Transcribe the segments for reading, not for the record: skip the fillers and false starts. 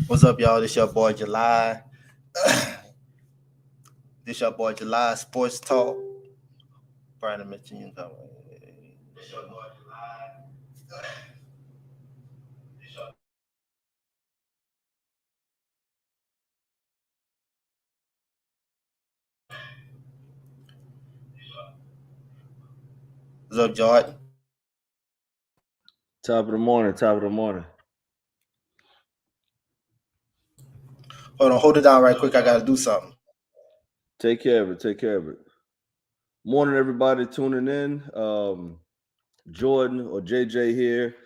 What's up, y'all? This your boy July. This your boy July Sports Talk. Brian mentioned you. This your boy July. What's up, Jordan? Top of the morning. Top of the morning. Hold it down right quick. I gotta do something. Take care of it. Take care of it. Morning, everybody tuning in. Jordan or JJ here.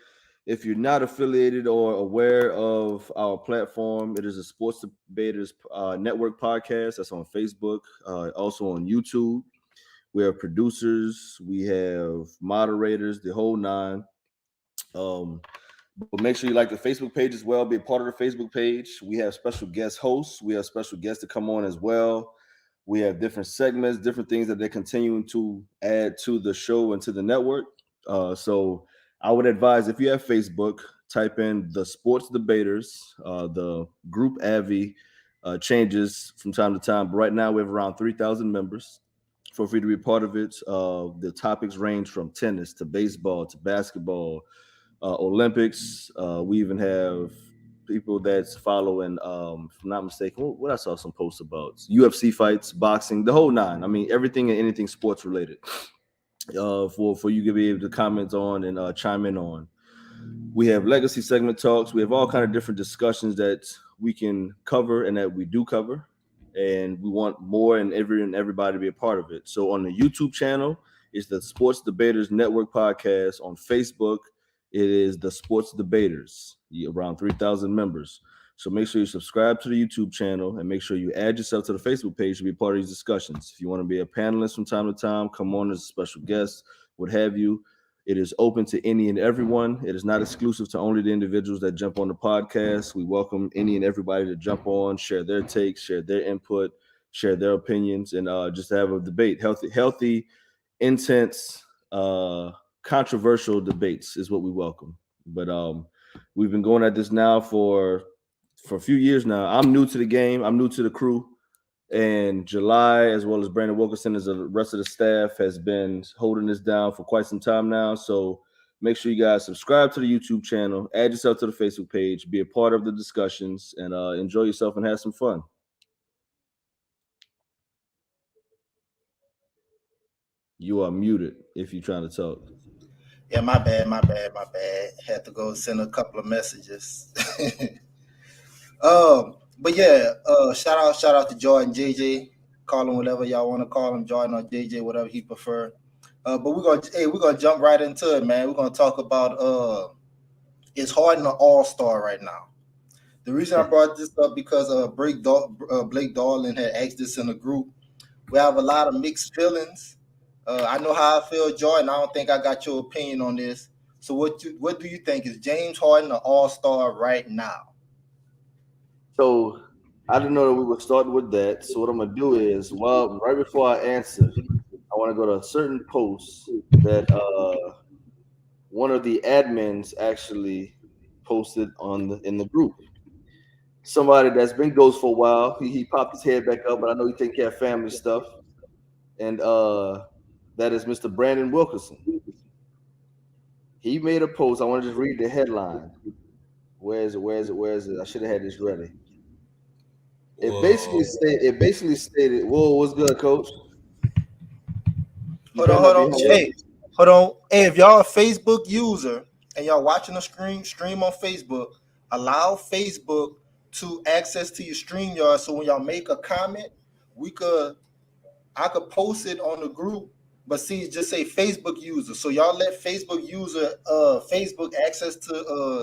If you're not affiliated or aware of our platform, it is a Sports Debaters Network podcast. That's on Facebook, also on YouTube. We have producers, we have moderators, the whole nine. But make sure you like the Facebook page as well. Be a part of the Facebook page. We have special guest hosts. We have special guests to come on as well. We have different segments, different things that they're continuing to add to the show and to the network. So I would advise if you have Facebook, type in the Sports Debaters. The group Avi changes from time to time, but right now we have around 3,000 members. Feel free to be part of it. The topics range from tennis to baseball to basketball, Olympics. We even have people that's following, if I'm not mistaken, what I saw some posts about UFC fights, boxing, the whole nine. I mean, everything and anything sports related. For you to be able to comment on and chime in on. We have legacy segment talks. We have all kind of different discussions that we can cover and that we do cover, and we want more and everybody to be a part of it. So on the YouTube channel, it's the Sports Debaters Network podcast. On Facebook, it is the Sports Debaters, around 3,000 members. So make sure you subscribe to the YouTube channel and make sure you add yourself to the Facebook page to be part of these discussions. If you want to be a panelist from time to time, come on as a special guest, what have you. It is open to any and everyone. It is not exclusive to only the individuals that jump on the podcast. We welcome any and everybody to jump on, share their takes, share their input, share their opinions, and just have a debate. Healthy, intense, controversial debates is what we welcome. But we've been going at this now for a few years now. I'm new to the game. I'm new to the crew. And July, as well as Brandon Wilkinson, as the rest of the staff, has been holding this down for quite some time now. So make sure you guys subscribe to the YouTube channel, add yourself to the Facebook page, be a part of the discussions, and enjoy yourself and have some fun. You are muted if you're trying to talk. Yeah, my bad. Had to go send a couple of messages. But yeah, shout out to Jordan, JJ. Call him whatever y'all want to call him, Jordan or JJ, whatever he prefer. But we're gonna jump right into it, man. We're gonna talk about it's Harden an all-star right now. The reason I brought this up because Blake Darlin had asked this in the group. We have a lot of mixed feelings. I know how I feel, Jordan. I don't think I got your opinion on this. So what do you think? Is James Harden an all-star right now? So I didn't know that we were starting with that. So what I'm gonna do is, well, right before I answer, I want to go to a certain post that one of the admins actually posted in the group. Somebody that's been ghost for a while. He popped his head back up, but I know he take care of family stuff. And that is Mr. Brandon Wilkinson. He made a post. I want to just read the headline. Where is it? Where is it? Where is it? I should have had this ready. It basically stated, "Whoa, what's good, Coach? You Hold better on, not hold be on. hung up." Hey, hold on. Hey, if y'all a Facebook user and y'all watching the stream on Facebook, allow Facebook to access to your stream yard. So when y'all make a comment, we could I could post it on the group, but see, just say Facebook user. So y'all let Facebook user Facebook access to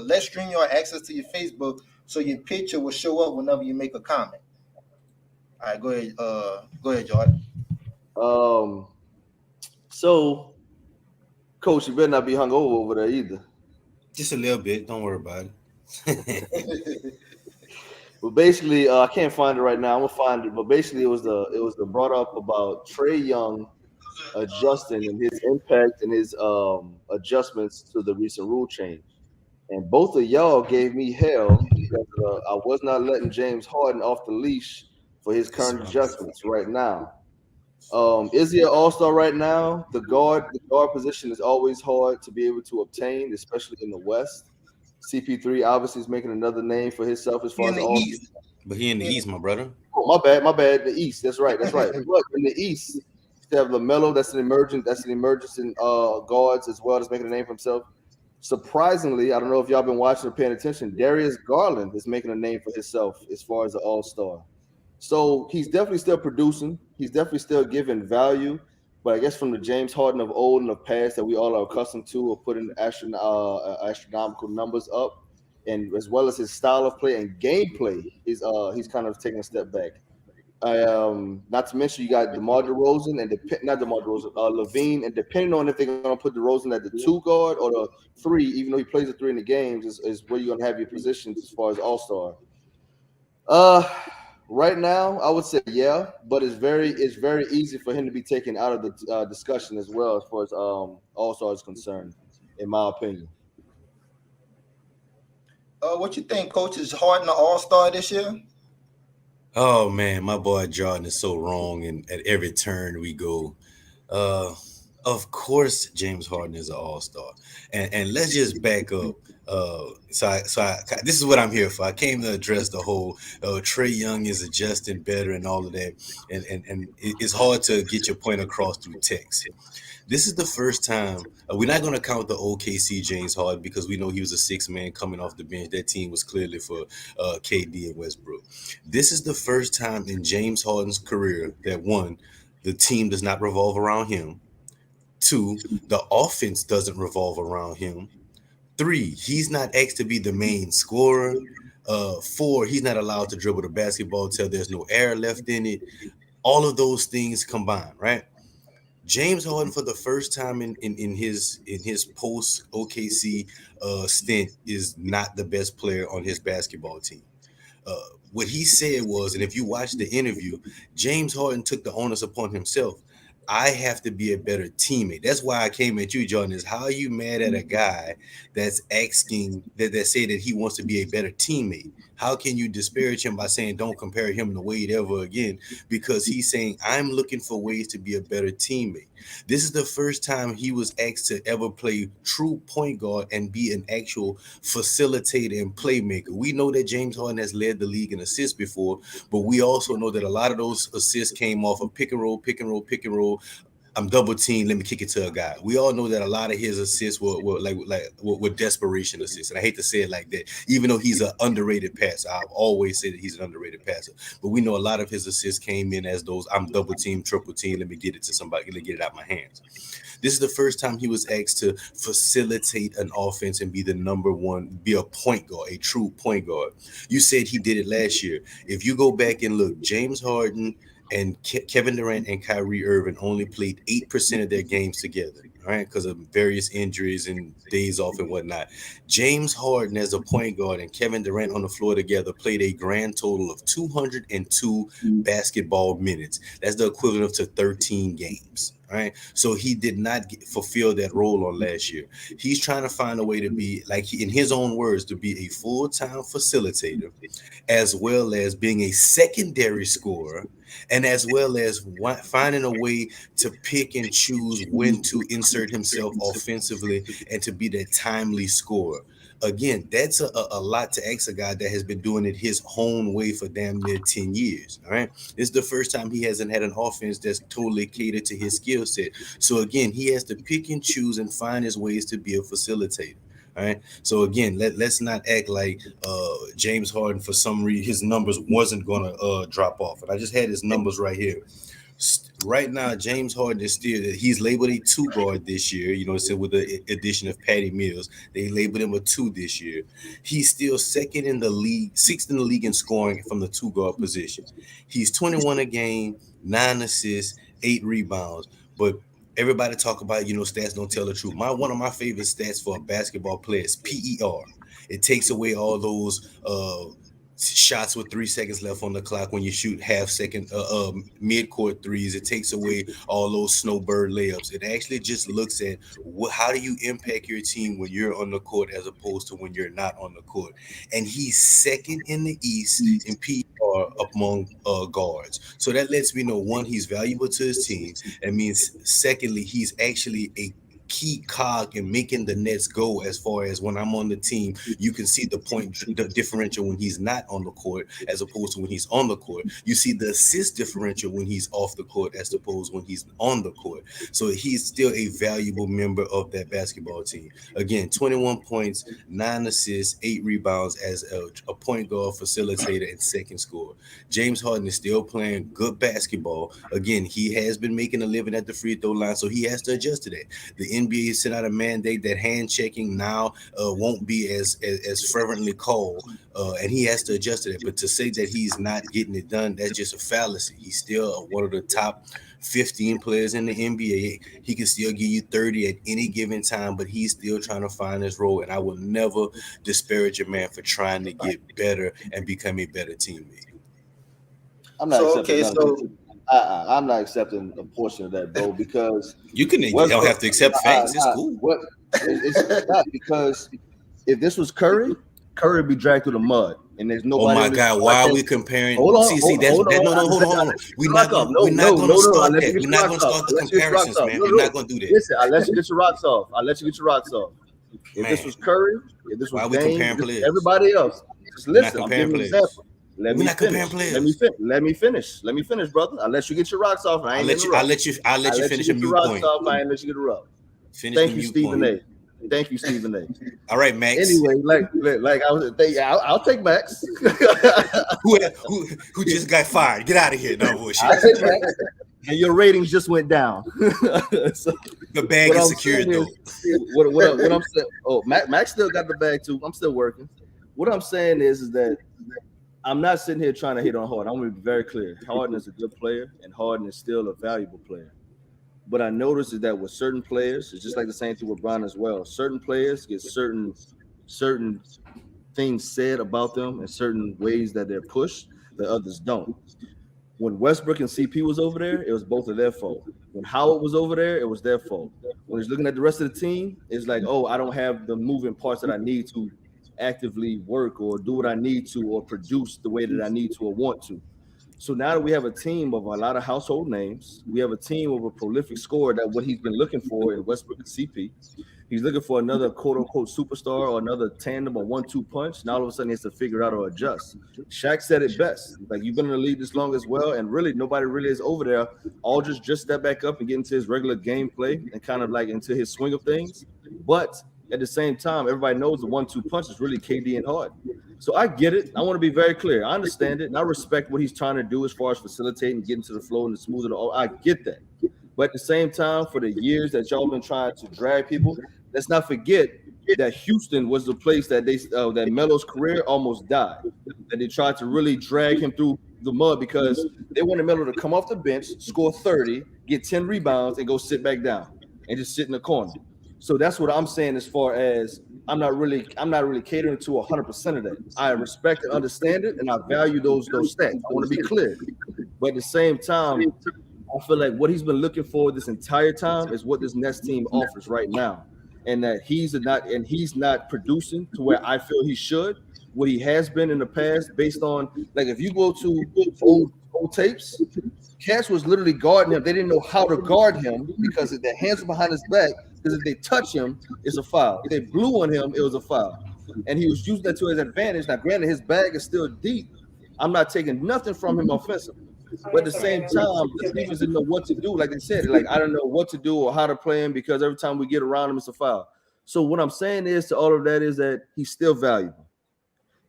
let StreamYard access to your Facebook so your picture will show up whenever you make a comment. All right, go ahead, Jordan. Um, so, Coach, you better not be hung over there either. Just a little bit. Don't worry about it. But basically, I can't find it right now. I'm gonna find it. But basically, it was the brought up about Trey Young adjusting and his impact and his adjustments to the recent rule change. And both of y'all gave me hell because I was not letting James Harden off the leash for his This is current my bad. adjustments right now. Is he an all-star right now? The guard position is always hard to be able to obtain, especially in the West. CP3 obviously is making another name for himself as He far in as the all. East. But he in the He in East, my brother. Oh, my bad. The East. That's right. That's right. But in the East, you still have Lamelo. That's an emergence in guards as well as making a name for himself. Surprisingly, I don't know if y'all been watching or paying attention. Darius Garland is making a name for himself as far as an All Star. So he's definitely still producing. He's definitely still giving value. But I guess from the James Harden of old and of past that we all are accustomed to, of putting astronomical numbers up, and as well as his style of play and gameplay, he's kind of taking a step back. Not to mention you got DeMar DeRozan and not DeMar DeRozan, Levine, and depending on if they're gonna put DeRozan at the two guard or the three, even though he plays the three in the games, is where you're gonna have your positions as far as All Star. Uh, right now, I would say yeah, but it's very easy for him to be taken out of the discussion as well as far as All Star is concerned, in my opinion. what you think, Coach? Is Harden an All Star this year? Oh man, my boy Jordan is so wrong, and at every turn we go. Uh, of course, James Harden is an All Star, and let's just back up. This is what I'm here for. I came to address the whole Trey Young is adjusting better and all of that, and it's hard to get your point across through text. This is the first time we're not going to count the OKC James Harden because we know he was a six man coming off the bench. That team was clearly for KD and Westbrook. This is the first time in James Harden's career that one, the team does not revolve around him. Two, the offense doesn't revolve around him. Three, he's not asked to be the main scorer. Four, he's not allowed to dribble the basketball till there's no air left in it. All of those things combined, right? James Harden for the first time in his post OKC stint is not the best player on his basketball team. Uh, what he said was, and if you watch the interview, James Harden took the onus upon himself. I have to be a better teammate. That's why I came at you, Jordan. Is how are you mad at a guy that's asking that say that he wants to be a better teammate? How can you disparage him by saying don't compare him to Wade ever again? Because he's saying I'm looking for ways to be a better teammate. This is the first time he was asked to ever play true point guard and be an actual facilitator and playmaker. We know that James Harden has led the league in assists before, but we also know that a lot of those assists came off of pick and roll, pick and roll, pick and roll. I'm double team. Let me kick it to a guy. We all know that a lot of his assists were desperation assists, and I hate to say it like that. Even though he's an underrated passer, I've always said that he's an underrated passer. But we know a lot of his assists came in as those I'm double team, triple team. Let me get it to somebody. Let me get it out my hands. This is the first time he was asked to facilitate an offense and be the number one, be a point guard, a true point guard. You said he did it last year. If you go back and look, James Harden and Kevin Durant and Kyrie Irving only played 8% of their games together, all right, because of various injuries and days off and whatnot. James Harden as a point guard and Kevin Durant on the floor together played a grand total of 202 basketball minutes. That's the equivalent of to 13 games. All right. So he did not fulfill that role on last year. He's trying to find a way to be, like in his own words, to be a full-time facilitator, as well as being a secondary scorer, and as well as finding a way to pick and choose when to insert himself offensively and to be that timely scorer. Again, that's a lot to ask a guy that has been doing it his own way for damn near 10 years. All right. This is the first time he hasn't had an offense that's totally catered to his skill set. So again, he has to pick and choose and find his ways to be a facilitator. All right. So again, let's not act like James Harden for some reason his numbers wasn't gonna drop off. And I just had his numbers right here. Right now, James Harden is still he's labeled a two guard this year. You know, so with the addition of Patty Mills, they labeled him a two this year. He's still second in the league, sixth in the league in scoring from the two guard position. He's 21 a game, 9 assists, 8 rebounds. But everybody talk about, stats don't tell the truth. One of my favorite stats for a basketball player is PER. It takes away all those shots with 3 seconds left on the clock when you shoot half-second mid-court threes. It takes away all those snowbird layups. It actually just looks at how do you impact your team when you're on the court as opposed to when you're not on the court. And he's second in the East in PR among guards. So that lets me know, one, he's valuable to his team. That means, secondly, he's actually a key cog in making the Nets go. As far as when I'm on the team, you can see the differential when he's not on the court as opposed to when he's on the court. You see the assist differential when he's off the court as opposed when he's on the court. So he's still a valuable member of that basketball team. Again, 21 points, 9 assists, 8 rebounds as a point guard, facilitator, and second scorer. James Harden is still playing good basketball. Again, he has been making a living at the free throw line, so he has to adjust to that. The NBA has sent out a mandate that hand checking now won't be as fervently called, and he has to adjust to that. But to say that he's not getting it done, that's just a fallacy. He's still one of the top 15 players in the NBA. He can still give you 30 at any given time, but he's still trying to find his role. And I will never disparage a man for trying to get better and become a better teammate. I'm not accepting a portion of that, bro, because you don't have to accept facts. It's cool. It's not, because if this was Curry would be dragged through the mud, and there's nobody. Oh my God! Why are we comparing? Hold on. We're not going to start that. We're not going to start the comparisons, man. We're not going to do that. Listen, I'll let you get your rocks off. If this was Curry, if this was Dame, everybody else, just listen. I'm giving an example. Let me finish, brother. I'll let you get your rocks off. I'll let you finish your point. I ain't let you get a rub. Thank you, Stephen A. All right, Max. Anyway, like I was, I'll take Max. who just got fired? Get out of here, no bullshit. And your ratings just went down. So, the bag is secured, though. What I'm saying? Oh, Max still got the bag too. I'm still working. What I'm saying is that I'm not sitting here trying to hit on Harden. I'm going to be very clear. Harden is a good player, and Harden is still a valuable player. But I noticed is that with certain players, it's just like the same thing with Brown as well. Certain players get certain things said about them in certain ways that they're pushed that others don't. When Westbrook and CP was over there, it was both of their fault. When Howard was over there, it was their fault. When he's looking at the rest of the team, it's like, oh, I don't have the moving parts that I need to actively work or do what I need to or produce the way that I need to or want to. So now that we have a team of a lot of household names, we have a team of a prolific scorer that what he's been looking for in Westbrook and CP. He's looking for another quote-unquote superstar or another tandem or 1-2 punch. Now all of a sudden he has to figure it out or adjust. Shaq said it best. Like, you've been in the league this long as well, and really nobody really is over there. All just step back up and get into his regular gameplay and kind of like into his swing of things. But at the same time, everybody knows the 1-2 punch is really KD and Harden. So I get it. I want to be very clear. I understand it, and I respect what he's trying to do as far as facilitating, getting to the flow and the smooth. I get that. But at the same time, for the years that y'all been trying to drag people, let's not forget that Houston was the place that that Melo's career almost died. That they tried to really drag him through the mud because they wanted Melo to come off the bench, score 30, get 10 rebounds, and go sit back down and just sit in the corner. So that's what I'm saying as far as I'm not really catering to 100% of that. I respect and understand it, and I value those stats. I want to be clear. But at the same time, I feel like what he's been looking for this entire time is what this Nets team offers right now. And that he's not producing to where I feel he should, what he has been in the past, based on, like, if you go to old tapes, Cash was literally guarding him. They didn't know how to guard him because if their hands were behind his back, because if they touch him, it's a foul. If they blew on him, it was a foul. And he was using that to his advantage. Now, granted, his bag is still deep. I'm not taking nothing from him offensively. But at the same time, the defense didn't know what to do. Like they said, like, I don't know what to do or how to play him because every time we get around him, it's a foul. So what I'm saying is to all of that is that he's still valuable.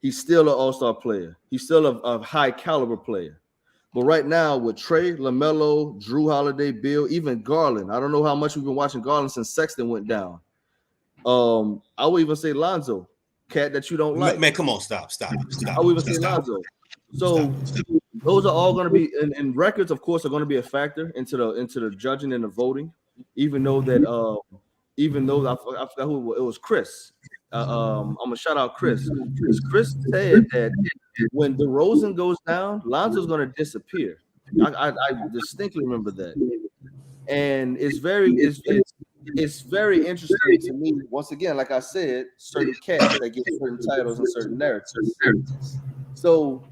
He's still an all-star player. He's still a high caliber player. But right now with Trey, LaMelo, Drew Holiday, Bill, even Garland, I don't know how much we've been watching Garland since Sexton went down. I would even say Lonzo, cat that you don't like. Man, come on, stop. I would even say Lonzo. So those are all going to be, and records, of course, are going to be a factor into the judging and the voting. Even though I forgot who it was, Chris. I'm gonna shout out Chris. Chris said that when DeRozan goes down, Lonzo's going to disappear. I distinctly remember that, and it's very interesting to me. Once again, like I said, certain cats that get certain titles and certain narratives. So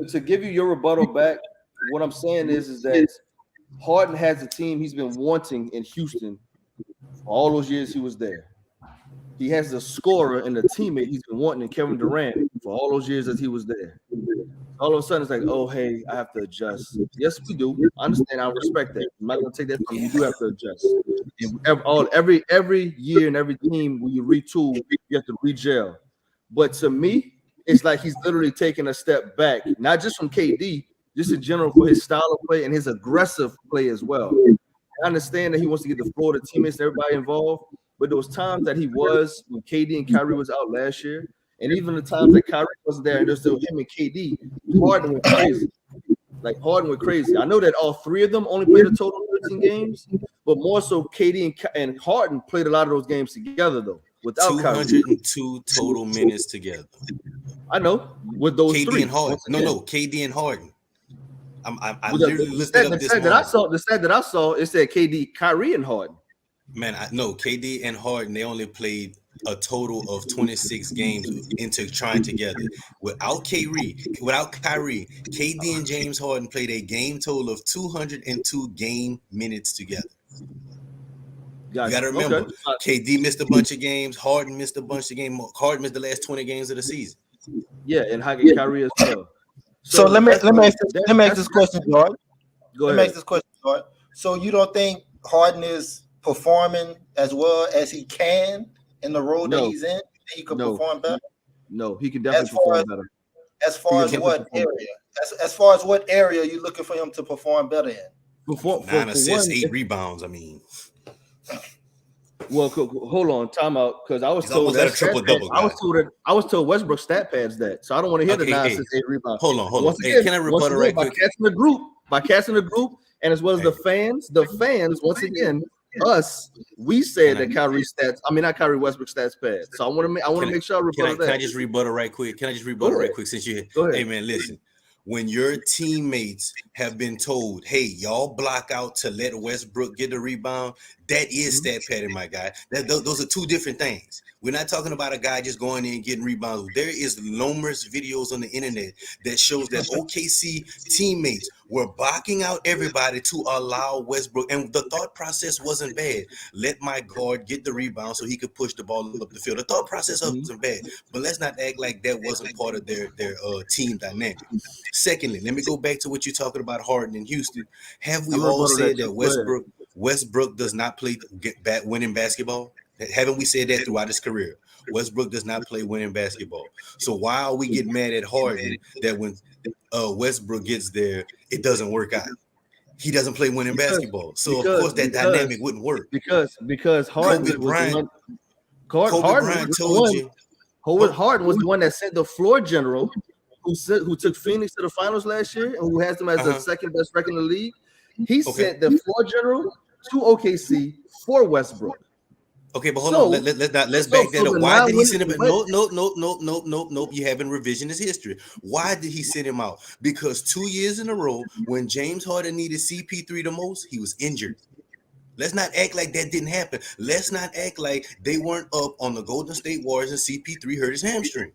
to give you your rebuttal back, what I'm saying is that Harden has a team he's been wanting in Houston for all those years he was there. He has a scorer and a teammate he's been wanting in Kevin Durant for all those years that he was there. All of a sudden, it's like, oh, hey, I have to adjust. Yes, we do. I understand. I respect that. I'm not going to take that from you. You do have to adjust. And every year and every team, when you retool, you have to re-gel. But to me, it's like he's literally taking a step back, not just from KD, just in general for his style of play and his aggressive play as well. I understand that he wants to get the floor to teammates and everybody involved, but those times that he was when KD and Kyrie was out last year, and even the times that Kyrie wasn't there and there's still him and KD, Harden went crazy. Like Harden went crazy. I know that all three of them only played a total of 13 games, but more so KD and Harden played a lot of those games together though. Without 202 total minutes together. I know with those KD three. And Harden. No, KD and Harden. I literally listed up this stat that I saw. The stat that I saw, it said KD, Kyrie, and Harden. Man, no, KD and Harden, they only played a total of 26 games into trying together. Without Kyrie, KD and James Harden played a game total of 202 game minutes together. You got to remember, KD missed a bunch of games. Harden missed a bunch of games. Harden missed the last 20 games of the season. Yeah, and Kyrie as well. So let me ask this question, George. Go ahead. Let me ask this question, George. So you don't think Harden is performing as well as he can in the role that he's in? He could perform better? No, he can definitely perform better. As far as what area? As far as what area are you looking for him to perform better in? 9 assists, 8 rebounds. I mean, well, hold on, time out, because I was told that a triple double. I was told Westbrook stat pads that, so I don't want to hear the 9 assists, 8 rebounds. Hold on. Again, can I rebuttal right quick? By casting the group, and as well as the fans, once again, we said that Kyrie stats. I mean, not Kyrie Westbrook stats pad. So I want to make sure I rebuttal that. Can I just rebuttal right quick? Since you, hey man, listen. When your teammates have been told, hey, y'all block out to let Westbrook get the rebound, that is stat padding, my guy. Those are two different things. We're not talking about a guy just going in and getting rebounds. There is numerous videos on the internet that shows that OKC teammates were blocking out everybody to allow Westbrook. And the thought process wasn't bad. Let my guard get the rebound so he could push the ball up the field. The thought process wasn't bad. But let's not act like that wasn't part of their team dynamic. Secondly, let me go back to what you're talking about Harden in Houston. Have we all said that Westbrook does not play winning basketball? Haven't we said that throughout his career? Westbrook does not play winning basketball. So why are we getting mad at Harden that when Westbrook gets there, it doesn't work out? He doesn't play winning basketball. So of course that dynamic wouldn't work. Because Harden Harden was the one that sent the floor general who took Phoenix to the finals last year and who has them as the second best record in the league. He sent the floor general to OKC for Westbrook. Okay, but hold on. Let's back that up. Why did he send him? Nope. You haven't revisionist history. Why did he send him out? Because 2 years in a row, when James Harden needed CP3 the most, he was injured. Let's not act like that didn't happen. Let's not act like they weren't up on the Golden State Warriors and CP3 hurt his hamstring.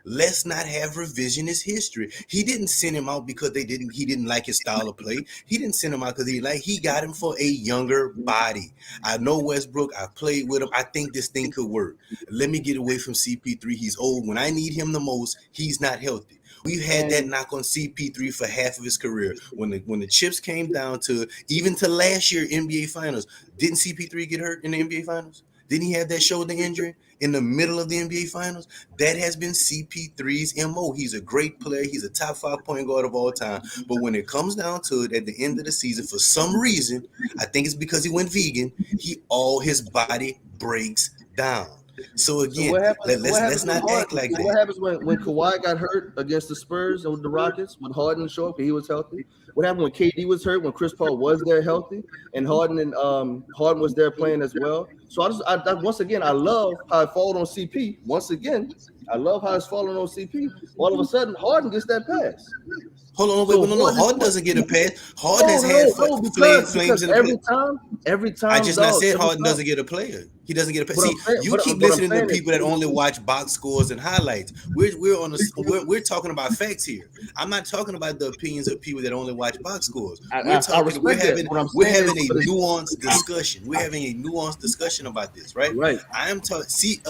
Let's not have revisionist history. He didn't send him out because he didn't like his style of play. He didn't send him out because he got him for a younger body. I know Westbrook. I played with him. I think this thing could work. Let me get away from CP3. He's old. When I need him the most, he's not healthy. We've had that knock on CP3 for half of his career. When the chips came down to even to last year NBA Finals, didn't CP3 get hurt in the NBA Finals? Didn't he have that shoulder injury in the middle of the NBA Finals? That has been CP3's MO. He's a great player. He's a top 5 point guard of all time. But when it comes down to it at the end of the season, for some reason, I think it's because he went vegan, all his body breaks down. So So again, what happens? let's not act like So that. what happens when Kawhi got hurt against the Spurs and with the Rockets when Harden showed up and he was healthy? What happened when KD was hurt when Chris Paul was there healthy and Harden was there playing as well? So once again I love how it followed on CP. Once again, I love how it's falling on CP. All of a sudden, Harden gets that pass. Hold on, wait, So no. Harden doesn't get a pass. Harden has no, had flames in the play. every time, I just not dog, said every Harden time. doesn't get a player. He doesn't get a pass. But See, you keep listening to people that only watch box scores and highlights. We're talking about facts here. I'm not talking about the opinions of people that only watch box scores. We're having a nuanced discussion. We're having a nuanced discussion about this, right? Right. I am talking. See,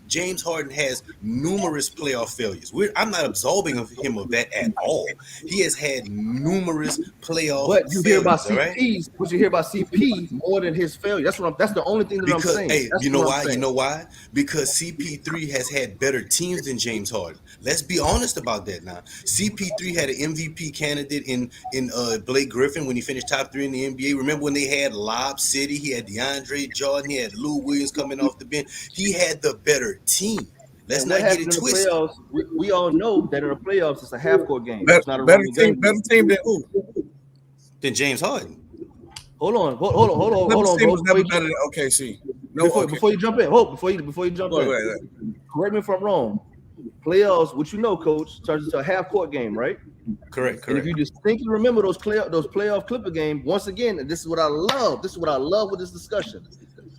James Harden has numerous playoff failures. I'm not absolving him of that at all. He has had numerous playoff But you failures, hear about all right? CPs, but you hear about CP more than his failure. That's the only thing that I'm saying. Hey, you know why? You know why? Because CP3 has had better teams than James Harden. Let's be honest about that now. CP3 had an MVP candidate in Blake Griffin when he finished top 3 in the NBA. Remember when they had Lob City? He had DeAndre Jordan. He had Lou Williams coming off the bench. He had the better team. Let's not get it twisted. Playoffs, we all know that in the playoffs it's a half-court game. It's not a better game. Better team than who? Than James Harden. Hold on, bro. Team was never better than OKC. Before you jump in, before you jump in. Correct me if I'm wrong. Playoffs, what you know, coach, turns into a half-court game, right? Correct. And if you distinctly remember those playoff Clipper games, once again, and this is what I love. This is what I love with this discussion.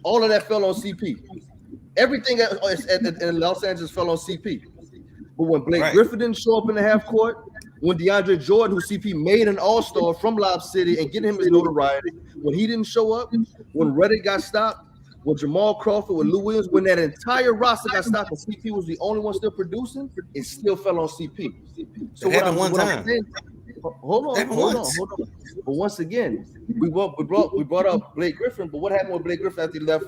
All of that fell on CP. Everything in Los Angeles fell on CP. But when Blake Griffin didn't show up in the half court, when DeAndre Jordan, who CP made an all-star from Lob City and getting him his notoriety, when he didn't show up, when Reddick got stopped, when Jamal Crawford, with Lou Williams, when that entire roster got stopped and CP was the only one still producing, it still fell on CP. So it happened one time. Hold on. But once again, we brought up Blake Griffin, but what happened with Blake Griffin after he left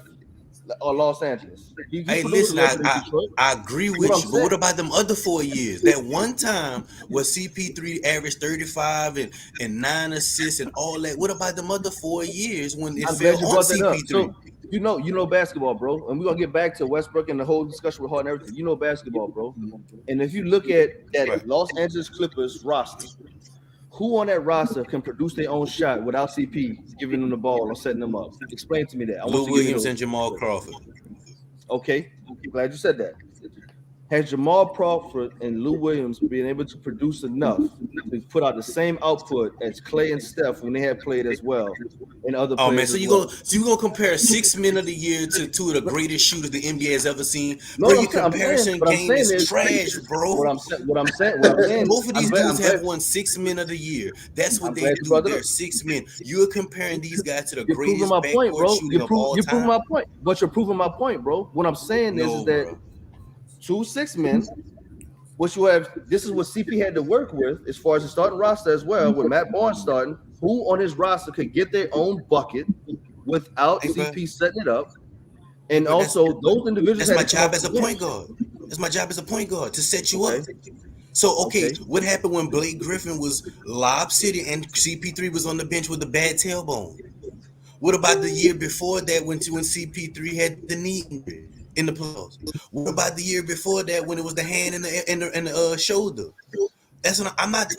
Los Angeles? Hey, listen, I agree with you, but what about them other 4 years? That one time where CP3 averaged 35 and 9 assists and all that. What about them other 4 years when it fell on CP3? So, you know basketball, bro, and we're gonna get back to Westbrook and the whole discussion with Harden and everything. You know basketball, bro. And if you look at that Los Angeles Clippers roster, who on that roster can produce their own shot without CP giving them the ball or setting them up? Explain to me that. Lou Williams and Jamal Crawford. Okay, glad you said that. Has Jamal Crawford and Lou Williams been able to produce enough to put out the same output as Clay and Steph when they have played as well? And other players. Oh man, so you're gonna compare 6 men of the year to two of the greatest shooters the NBA has ever seen? No, your comparison game is trash, bro. What I'm saying. Both of these dudes have won 6 men of the year. That's what they do. They're 6 men. You're comparing these guys to the greatest backcourt shooting of all time. You're proving my point, but you're proving my point, bro. What I'm saying is that 2 6 men, which you have, this is what CP had to work with as far as the starting roster as well, with Matt Barnes starting, who on his roster could get their own bucket without CP setting it up. And but also those individuals. That's my job as a point guard. That's my job as a point guard, to set you up. So, what happened when Blake Griffin was Lob City and CP3 was on the bench with a bad tailbone? What about the year before that when CP3 had the knee injury in the playoffs? What about the year before that when it was the hand and the shoulder? That's what I'm not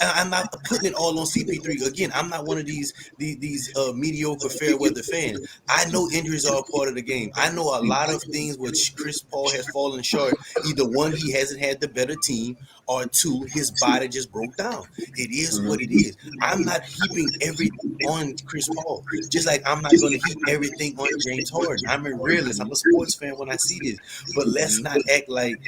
putting it all on CP3. Again, I'm not one of these mediocre fair weather fans. I know injuries are a part of the game. I know a lot of things which Chris Paul has fallen short. Either one, he hasn't had the better team, or two, his body just broke down. It is what it is. I'm not heaping everything on Chris Paul, just like I'm not going to heap everything on James Harden. I'm a realist. I'm a sports fan when I see this. But let's not act like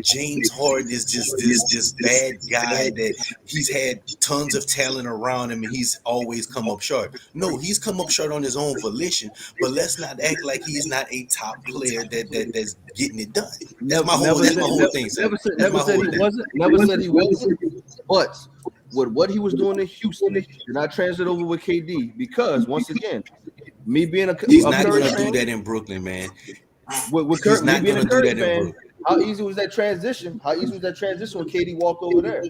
James Harden is just this bad guy that he's had tons of talent around him and he's always come up short. No, he's come up short on his own volition. But let's not act like he's not a top player that's getting it done. That's my whole thing. Never said he wasn't. But with what he was doing in Houston, did not translate over with KD, because once again, me being he's not going to do that in Brooklyn, man. With Kurt, me being a Curry fan, how easy was that transition? How easy was that transition when KD walked over there?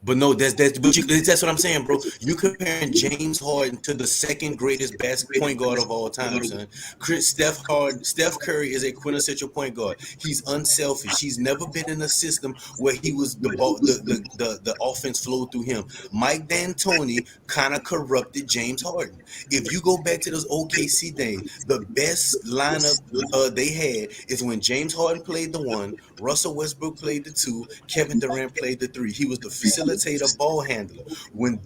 But no, that's what I'm saying, bro. You comparing James Harden to the second greatest point guard of all time, son. Steph Curry is a quintessential point guard. He's unselfish. He's never been in a system where he was the ball, the offense flowed through him. Mike D'Antoni kind of corrupted James Harden. If you go back to those OKC days, the best lineup they had is when James Harden played the 1, Russell Westbrook played the 2, Kevin Durant played the 3. He was the facilitator, ball handler. When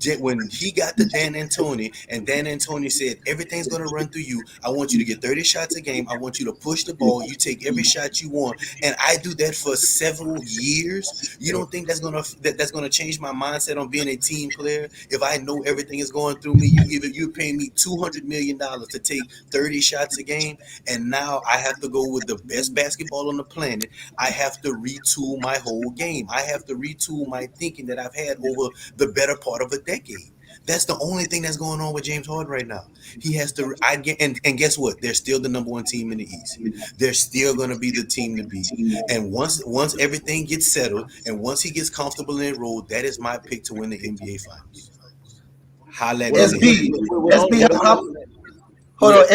he got to Dan Antoni, and Dan Antoni said, everything's going to run through you. I want you to get 30 shots a game. I want you to push the ball. You take every shot you want. And I do that for several years. You don't think that's gonna change my mindset on being a team player? If I know everything is going through me, you're paying me $200 million to take 30 shots a game, and now I have to go with the best basketball on the planet. I have to retool my whole game. I have to retool my thinking that I've had over the better part of a decade. That's the only thing that's going on with James Harden right now. He has to. And guess what? They're still the number 1 team in the East. They're still going to be the team to beat. And once everything gets settled, and once he gets comfortable in that role, that is my pick to win the NBA Finals. SB, hop. Hold on,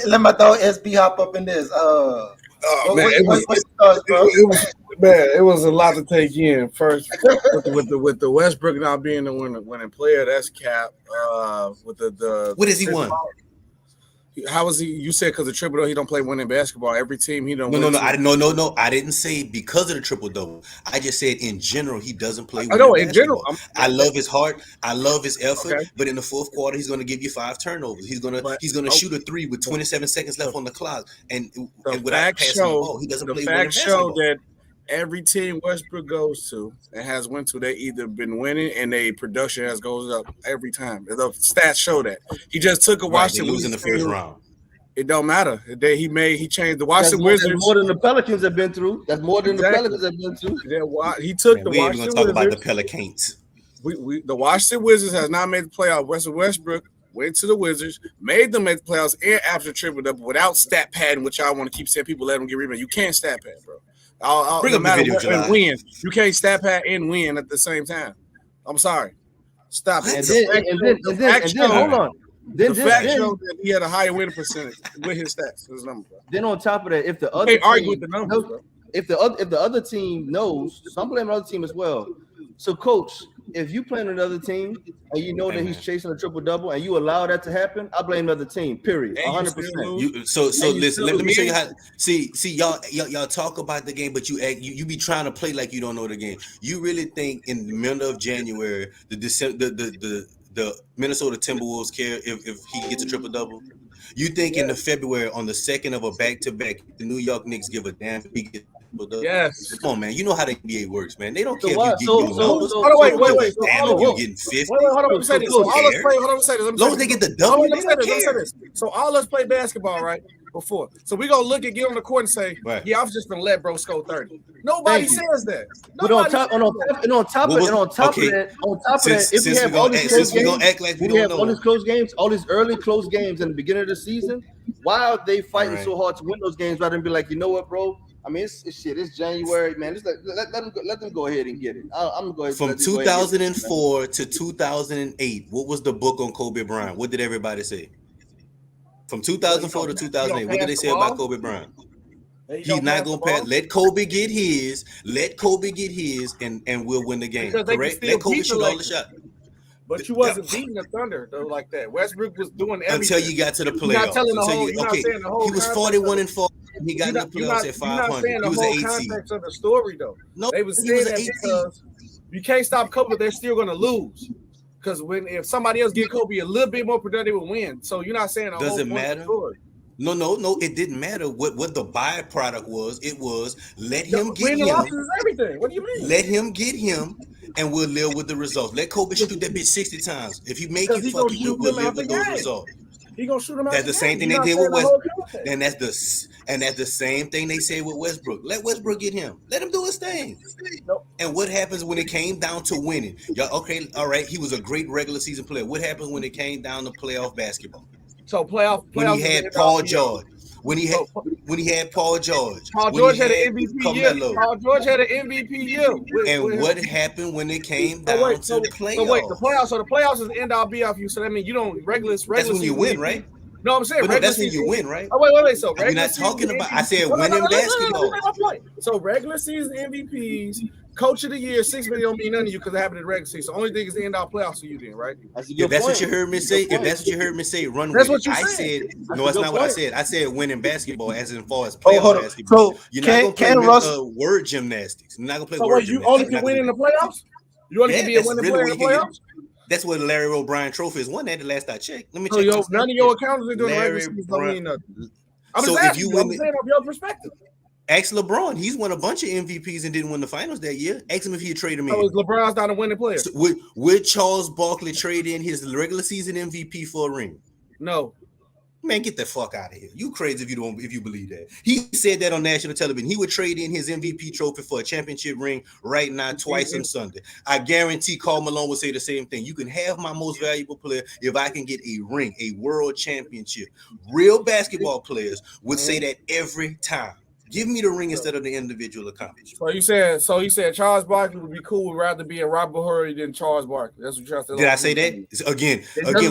let my dog SB hop up in this. It was a lot to take in. First, with the Westbrook now being the winning player, that's cap. With the what has he won? How was he? You said because of triple double, he don't play winning basketball. Every team he don't. No. I didn't say because of the triple double. I just said in general he doesn't play. I know in general. I love his heart. I love his effort. Okay. But in the fourth quarter, he's going to give you 5 turnovers. He's going to shoot a 3 with 27 seconds left on the clock, and without passing the ball, he doesn't play winning basketball. That every team Westbrook goes to and has went to, they either been winning and their production has goes up every time. The stats show that. He just took a Washington losing the first round. It don't matter. He changed the Washington Wizards. That's more than the Pelicans have been through. That's more than the Pelicans have been through. He took the Washington Wizards. We ain't gonna talk about the Pelicans. The Washington Wizards has not made the playoff. Westbrook went to the Wizards, made them make the playoffs and after triple double without stat padding, which I want to keep saying. People let them get rebound. You can't stat pad, bro. Bring up the video, and win. You can't stat pad and win at the same time. I'm sorry. Stop it. And then hold on. The fact shows that he had a higher winning percentage with his stats, his numbers. Bro. Then on top of that, if the other argue with the numbers, bro. If the other team knows, so I'm blaming the other team as well. So, coach, if you play on another team and you know that he's chasing a triple double and you allow that to happen, I blame the other team. Period. 100%. So listen. Let me show you how. See, y'all talk about the game, but you be trying to play like you don't know the game. You really think in the middle of January, the Minnesota Timberwolves care if he gets a triple double? You think in the February on the second of a back-to-back, the New York Knicks give a damn if he gets a triple double? Yes. Come on, man. You know how the NBA works, man. They don't care if you get numbers. Wait. Damn if you're getting 50. Hold on, let me say this. As long as they get the double, they don't care. So all us play basketball, right? Before. So we're going to get on the court and say, yeah, I was just going to let bro score 30. Nobody says that. But on top of that, if we have all these close games, all these close games, all these early close games in the beginning of the season, why are they fighting so hard to win those games rather than be like, you know what, bro? I mean, it's January, man. Let them go ahead and get it. I'm gonna go ahead. From 2004 to 2008, what was the book on Kobe Bryant? What did everybody say? From 2004 to 2008, what did they say about Kobe Bryant? He's not gonna pass. Let Kobe get his, and we'll win the game. Correct? Let Kobe shoot all the shots. But you wasn't beating the Thunder though like that. Westbrook was doing everything until you got to the playoffs. He was 41-4. He got in the playoffs at 500. He was an 8 seed. Context of the story though. No, they was saying that because you can't stop Kobe. They're still gonna lose. Because if somebody else get Kobe a little bit more productive, will win. So you're not saying does it matter? No, it didn't matter what the byproduct was. It was let him get him. Everything. What do you mean? Let him get him, and we'll live with the results. Let Kobe shoot that bitch 60 times. If you make it, fuck it, we'll live with those results. He gonna shoot him out. That's the same thing they did with Westbrook, and that's the same thing they say with Westbrook. Let Westbrook get him. Let him do his thing. Nope. And what happens when it came down to winning? Y'all, okay, all right. He was a great regular season player. What happens when it came down to playoff basketball? So playoff when he had Paul George. when he had Paul George. Paul when George he had an MVP year. Carmelo. Paul George had an MVP year. And what happened when it came down to the playoffs? So wait, the playoffs. So the playoffs is the end all be off you. So that means you don't regular. That's when you win, right? No, I'm saying that's when you win, right? Oh wait. So we're not talking about. I said winning basketball. So regular season MVPs, coach of the year, 6 million don't mean nothing to you because it happened in the regular season. So only thing is the end all playoffs for you, then, right? If that's what you heard me say, run that's with what it. You I said. No, that's not what I said. I said winning basketball as in far as playoff basketball. So you're not gonna play word gymnastics. You're not gonna play word gymnastics. You only can win in the playoffs. You only can be a winning player in the playoffs. That's what the Larry O'Brien Trophy is won at the last I checked. Let me check. None of your accountants are doing regular season. Don't mean nothing. I'm just asking you. I'm saying from your perspective. Ask LeBron. He's won a bunch of MVPs and didn't win the finals that year. Ask him if he'd trade him in. LeBron's not a winning player. So would Charles Barkley trade in his regular season MVP for a ring? No. Man, get the fuck out of here. You crazy if you believe that. He said that on national television. He would trade in his MVP trophy for a championship ring right now twice on Sunday. I guarantee Karl Malone would say the same thing. You can have my most valuable player if I can get a ring, a world championship. Real basketball players would say that every time. Give me the ring instead of the individual accomplishment. So he said Charles Barkley would be cool. Would rather be a Robert Horry than Charles Barkley. That's what you're saying. Did I say that? Again,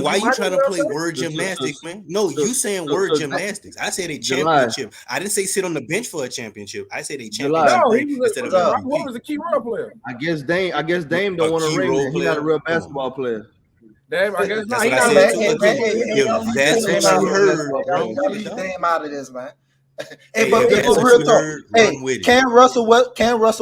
why are you trying to play word gymnastics, man? No, you saying word gymnastics. I said a championship. I didn't say sit on the bench for a championship. I said a championship instead of Robert Horry was a key role player. I guess Dame don't want to ring. He's not a real basketball player. Dame, I guess that's what I said. If that's what you heard, bro, Dame out of this, man. Hey, but real talk. Hey, can Russell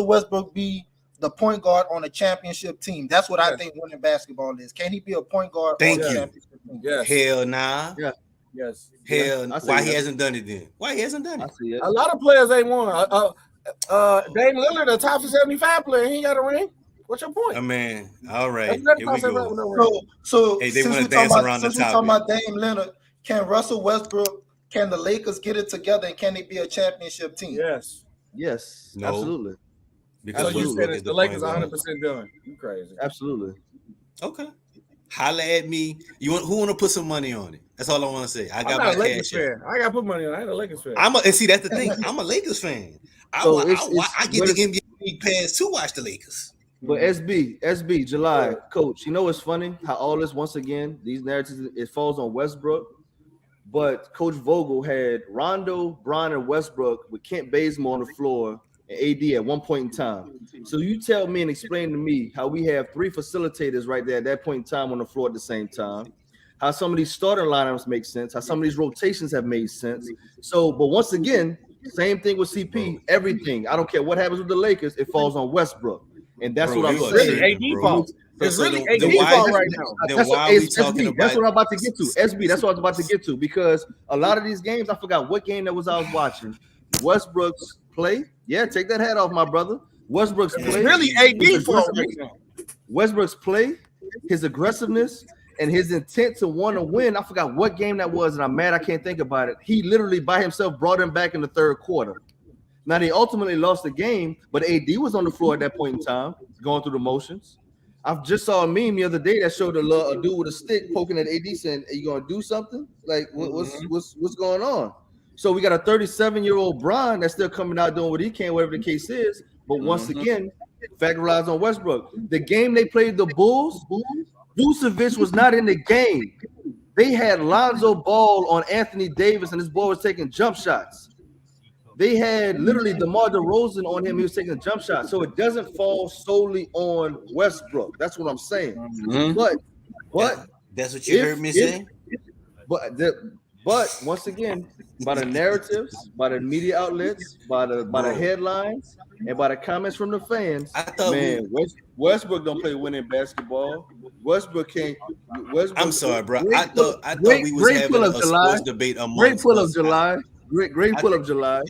Westbrook be the point guard on a championship team? That's what I think winning basketball is. Can he be a point guard on a championship team? Yes. Hell nah. Yeah. Yes. Hell. Why he hasn't done it then? Why he hasn't done it? A lot of players ain't won. Dame Lillard, the top 75 player, he ain't got a ring. What's your point? Man, all right. Here we go. So hey, they want to dance around the top. Since we're talking about Dame Lillard, can Russell Westbrook? Can the Lakers get it together and can they be a championship team? Yes. No. Absolutely. Because you said the Lakers are 100% done. You crazy. Absolutely. Okay. Holla at me. Who want to put some money on it? That's all I want to say. I got my cash. I got to put money on it. I ain't a Lakers fan. And see, that's the thing. I'm a Lakers fan. I get the NBA League pass to watch the Lakers. But SB, July, Coach, you know what's funny? How all this, once again, these narratives, it falls on Westbrook. But Coach Vogel had Rondo, Bron, and Westbrook with Kent Bazemore on the floor and AD at one point in time. So you tell me and explain to me how we have 3 facilitators right there at that point in time on the floor at the same time, how some of these starting lineups make sense, how some of these rotations have made sense. So, but once again, same thing with CP, everything. I don't care what happens with the Lakers, it falls on Westbrook. And that's what I'm saying. AD fault. It's really AD fault right now. That's what I'm about to get to. SB, that's what I was about to get to, because a lot of these games, I forgot what game that was I was watching. Westbrook's play. Yeah, take that hat off, my brother. Westbrook's play. It's really AD fault right now. Westbrook's play, his aggressiveness, and his intent to want to win. I forgot what game that was, and I'm mad I can't think about it. He literally by himself brought him back in the third quarter. Now, they ultimately lost the game, but AD was on the floor at that point in time, going through the motions. I just saw a meme the other day that showed a dude with a stick poking at AD saying, "Are you going to do something? Like, what's going on?" So we got a 37-year-old Bron that's still coming out doing what he can, whatever the case is. But once again, fact relies on Westbrook. The game they played the Bulls, Vucevic was not in the game. They had Lonzo Ball on Anthony Davis, and this boy was taking jump shots. They had literally DeMar DeRozan on him. He was taking a jump shot. So it doesn't fall solely on Westbrook. That's what I'm saying. But that's what you heard me say. But once again, by the narratives, by the media outlets, by the headlines, and by the comments from the fans, Westbrook don't play winning basketball. Westbrook can't. I'm sorry, bro. I thought we was having a sports debate amongst Great pull of July. Great pull of July.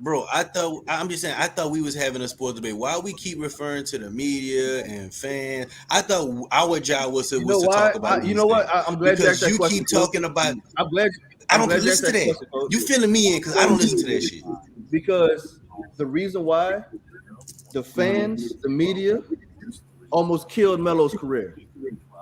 Bro, I thought we was having a sports debate. Why we keep referring to the media and fans? I thought our job was to talk about. You know what? I'm glad because you keep talking about. I'm glad. I don't listen to that. You filling me in because I don't listen to that shit. Because the reason why the fans, the media, almost killed Melo's career.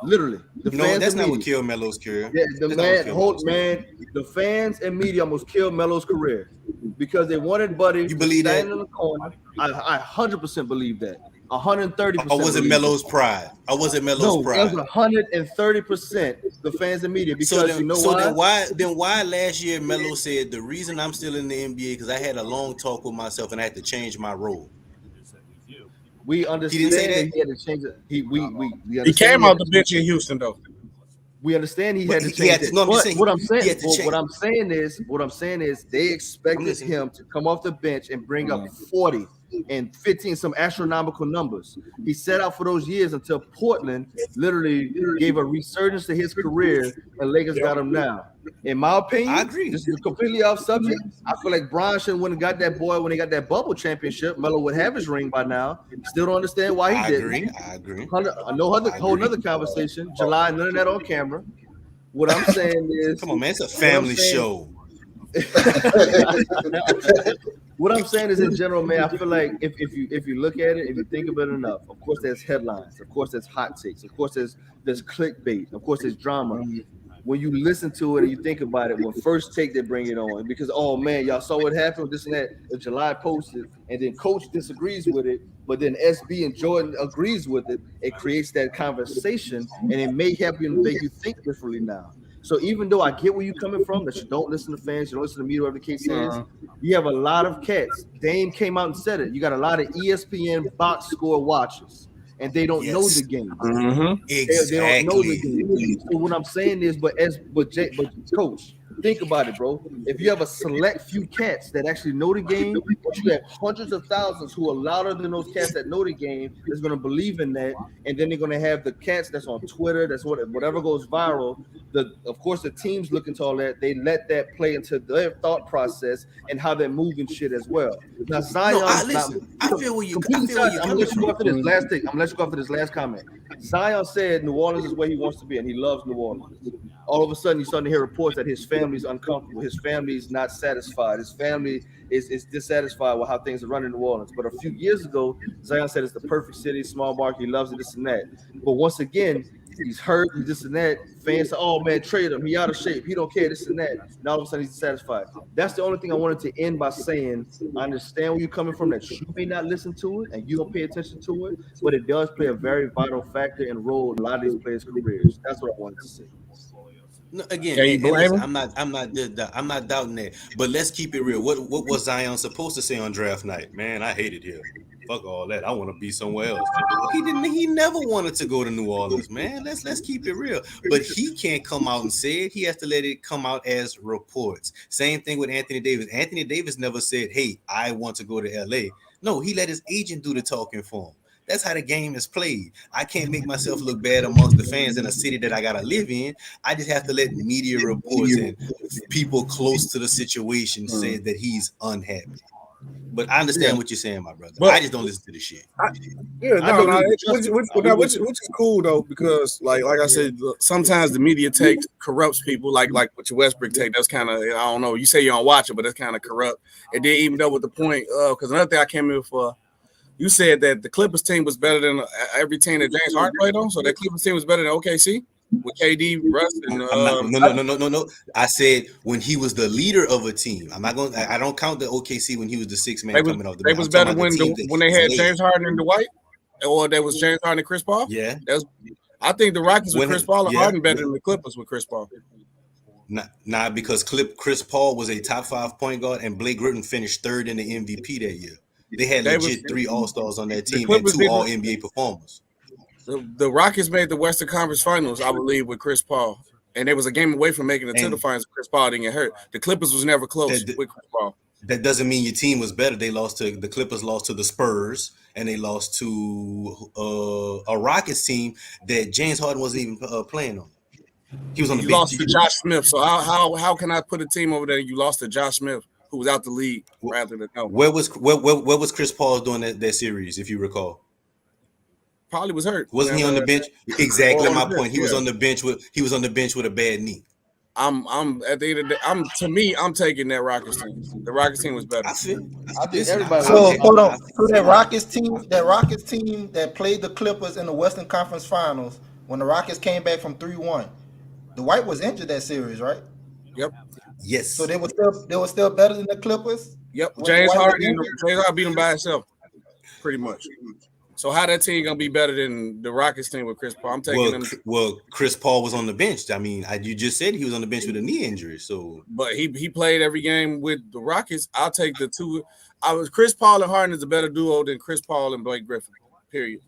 Literally, the No, fans that's and not media. what killed Melo's career. Yeah, the That's not what man, killed whole Melo's career. man, the fans and media almost killed Melo's career because they wanted Buddy You to believe stand that? in the corner. I 100% believe that. 130%. Or was it Melo's pride? Or was it Melo's No, pride? it was 130% the fans and media because So then, you know why? then why last year Melo said the reason I'm still in the NBA because I had a long talk with myself and I had to change my role. We understand He didn't say that. he had to change it. We He understand came he had out the bench in Houston though. We understand he But had to he change had to- it. no, I'm But just saying what I'm he saying, had to change. what I'm saying is they expected listening. him to come off the bench and bring up 40 and 15, some astronomical numbers. He set out for those years until Portland literally gave a resurgence to his career, and Lakers got him now. In my opinion, I agree. this is completely off subject. I feel like Bron shouldn't have got that boy when he got that bubble championship. Melo would have his ring by now. Still don't understand why he I didn't. agree. Whole other conversation. July, none of that on camera. What I'm saying is, Come on, man, it's a family show. What I'm saying is, in general, man, I feel like if you look at it, if you think about it enough, of course there's headlines, of course there's hot takes, of course there's clickbait, of course there's drama. When you listen to it and you think about it, when First Take they bring it on because oh man, y'all saw what happened with this and that. If July posted and then Coach disagrees with it, but then SB and Jordan agrees with it, it creates that conversation and it may help you make you think differently now. So even though I get where you're coming from, that you don't listen to fans, you don't listen to media, whatever the case is, you have a lot of cats. Dame came out and said it. You got a lot of ESPN box score watchers, and they don't know the game. Exactly. They don't know the game. So what I'm saying is, but Coach, think about it, bro. If you have a select few cats that actually know the game, but you have hundreds of thousands who are louder than those cats that know the game, that's going to believe in that, and then they're going to have the cats that's on Twitter, that's whatever goes viral. Of course, the teams look into all that. They let that play into their thought process and how they're moving shit as well. Now, Zion, I feel where you. I'm gonna let you go after this last thing. I'm gonna let you go after this last comment. Zion said New Orleans is where he wants to be, and he loves New Orleans. All of a sudden, you're starting to hear reports that his family's uncomfortable. His family's not satisfied. His family is dissatisfied with how things are running in New Orleans. But a few years ago, Zion said it's the perfect city, small market. He loves it, this and that. But once again, he's hurt, he's this and that. Fans say, oh man, trade him. He out of shape. He don't care, this and that. And all of a sudden, he's dissatisfied. That's the only thing I wanted to end by saying, I understand where you're coming from, that you may not listen to it and you don't pay attention to it, but it does play a very vital factor and role in a lot of these players' careers. That's what I wanted to say. No, again, Can you blame him? I'm not doubting that. But let's keep it real. What was Zion supposed to say on draft night? Man, I hate it here. Fuck all that. I want to be somewhere else. He never wanted to go to New Orleans, man. Let's keep it real. But he can't come out and say it. He has to let it come out as reports. Same thing with Anthony Davis. Anthony Davis never said, hey, I want to go to LA. No, he let his agent do the talking for him. That's how the game is played. I can't make myself look bad amongst the fans in a city that I gotta live in. I just have to let media reports and people close to the situation say that he's unhappy. But I understand what you're saying, my brother. But I just don't listen to the shit. Which is cool though, because like I said, sometimes the media takes corrupts people, like what your Westbrook take. That's kind of, I don't know. You say you don't watch it, but that's kind of corrupt. And then even though with the point, because another thing I came in for. You said that the Clippers team was better than every team that James Harden played on, so that Clippers team was better than OKC with KD, Russ, and no. I said when he was the leader of a team. I don't count the OKC when he was the sixth man coming off the bench. They was better when they had James Harden and Dwight, or there was James Harden and Chris Paul. Yeah, I think the Rockets with Chris Paul and Harden better than the Clippers with Chris Paul. Nah, because Chris Paul was a top 5 point guard, and Blake Griffin finished third in the MVP that year. They had legit 3 All-Stars on that team and 2 All-NBA performers. The Rockets made the Western Conference Finals, I believe, with Chris Paul. And they was a game away from making it to the finals. Chris Paul didn't get hurt. The Clippers was never close with Chris Paul. That doesn't mean your team was better. The Clippers lost to the Spurs, and they lost to a Rockets team that James Harden wasn't even playing on. He was on the bench. Lost to Josh Smith. So how can I put a team over there and you lost to Josh Smith, who was out the league rather than no? Where was Chris Paul doing that series, if you recall? Probably was hurt. Wasn't he on the bench? Exactly my point. He was on the bench with a bad knee. I'm at the end of the day, I'm taking that Rockets team. The Rockets team was better. I think everybody. So hold on. So that Rockets team that played the Clippers in the Western Conference Finals when the Rockets came back from 3-1, Dwight was injured that series, right? Yep. Yes. So they were still better than the Clippers. Yep. When James Dwight was Harden beat him by himself, pretty much. So how that team gonna be better than the Rockets team with Chris Paul? I'm taking them. Well, Chris Paul was on the bench. I mean, you just said he was on the bench with a knee injury. So, but he played every game with the Rockets. I'll take the two. Chris Paul and Harden is a better duo than Chris Paul and Blake Griffin. Period.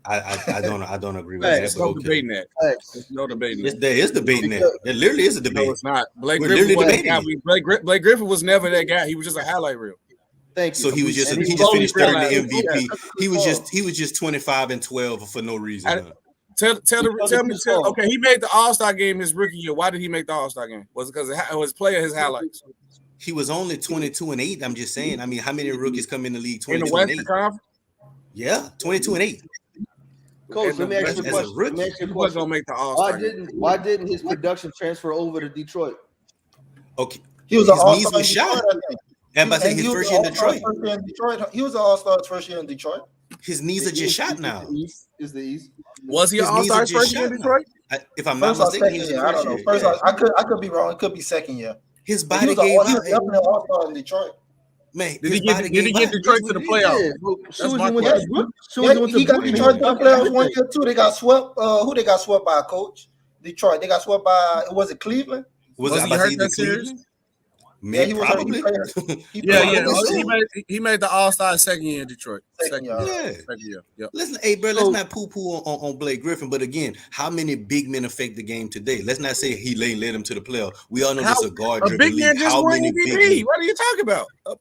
I don't agree with that. There's no debating that. There's no debating that. There is debating that. There literally is a debate. No, it's not. Blake Griffin was never that guy. He was just a highlight reel. Thank you. So he just finished third in the MVP. He was just 25-12 for no reason. Tell me. Okay, he made the All-Star game his rookie year. Why did he make the All-Star game? Was it because it was his highlights? He was only 22-8. I'm just saying. I mean, how many rookies come in the league 22-8? In the Western Conference? Yeah, 22-8. Coach, let me ask you a question. He wasn't gonna make the All-Star. Why didn't his production transfer over to Detroit? Okay, he was his an knees were shot. And I think his first year in Detroit. He was an All-Star his first year in Detroit. His knees are just shot now. Is the East? Was he an All-Star his first year in Detroit? If I'm not mistaken, he was I don't know. First, I could be wrong. It could be second year. His body he was definitely an All-Star in Detroit. Man, did he get Detroit to the playoffs? He got Detroit to the playoffs 1 year too. They got swept. Who they got swept by? Coach Detroit. They got swept by. Was it Cleveland? Was he hurt that series? Yeah, he was probably. He made the All-Star second year in Detroit. Second year. Yep. Listen, hey, bro, let's not poo-poo on Blake Griffin. But again, how many big men affect the game today? Let's not say he led him to the playoff. We all know this is a guard-driven big man league. just How won many MVP? big men? What are you talking about? A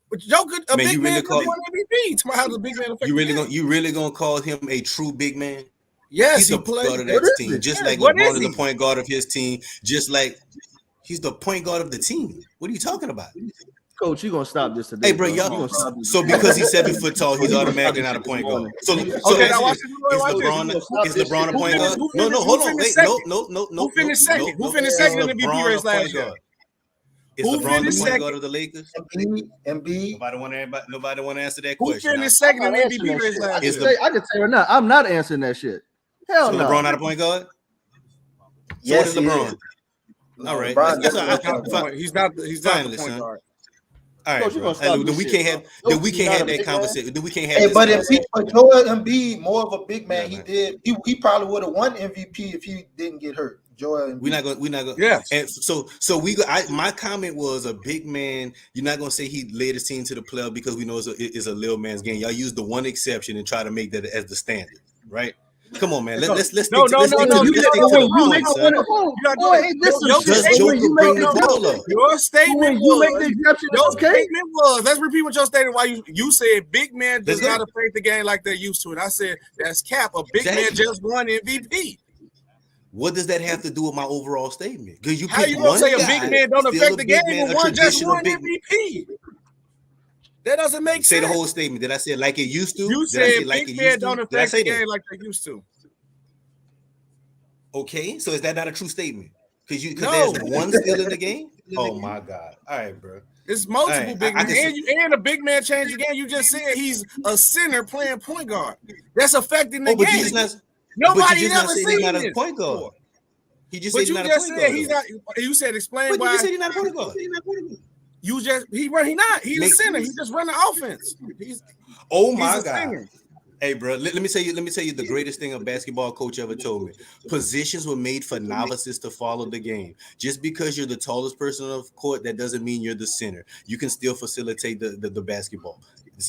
big man just won MVP. How does a big man affect you really gonna call him a true big man? Yes, he's the point guard of that team, just like LeBron is the point guard of his team, just like he's the point guard of the team. What are you talking about? Coach, you gonna stop this today? Hey, bro, y'all. So because he's 7 foot tall, he's automatically not a point guard. So is LeBron a point guard? No, hold on. Wait, no. Who finished second? Who finished second in the MVP race last year? Is LeBron the point guard of the Lakers? Embiid. Nobody want to answer that question. Who finished second in the MVP race last year? I can tell you now, I'm not answering that shit. Hell no. LeBron not a point guard? Yes, LeBron. All right. He's not the point guard. All right, bro. Then we can't have that conversation. Then we can't have. Hey, but if Joel Embiid more of a big man, he probably would have won MVP if he didn't get hurt. Joel Embiid. We're not going. Yeah. And so my comment was a big man. You're not gonna say he led his team to the playoff because we know it's a little man's game. Y'all use the one exception and try to make that as the standard, right? Come on, man. Let's stick to the point, son. Your statement was. Let's repeat what your statement. Why you said big man does not affect the game like they're used to, and I said that's cap. A big man just won MVP. What does that have to do with my overall statement? Because how you gonna say a big man don't affect the game when one just won MVP? That doesn't make sense. Say the whole statement. Did I say it like it used to? You said big men don't affect the game like they used to. Okay, so is that not a true statement? Because there's one still in the game. Oh my God! All right, bro. It's multiple big men, and a big man change the game. You just said he's a center playing point guard. That's affecting the game. Nobody ever seen not a point guard. He just said he's not a point guard. He's not. You said explain why. You said he's not a point guard. You just he's not. He's a center. He just run the offense. Oh my God. Hey, bro, let me tell you the greatest thing a basketball coach ever told me. Positions were made for novices to follow the game. Just because you're the tallest person on the court, that doesn't mean you're the center. You can still facilitate the basketball.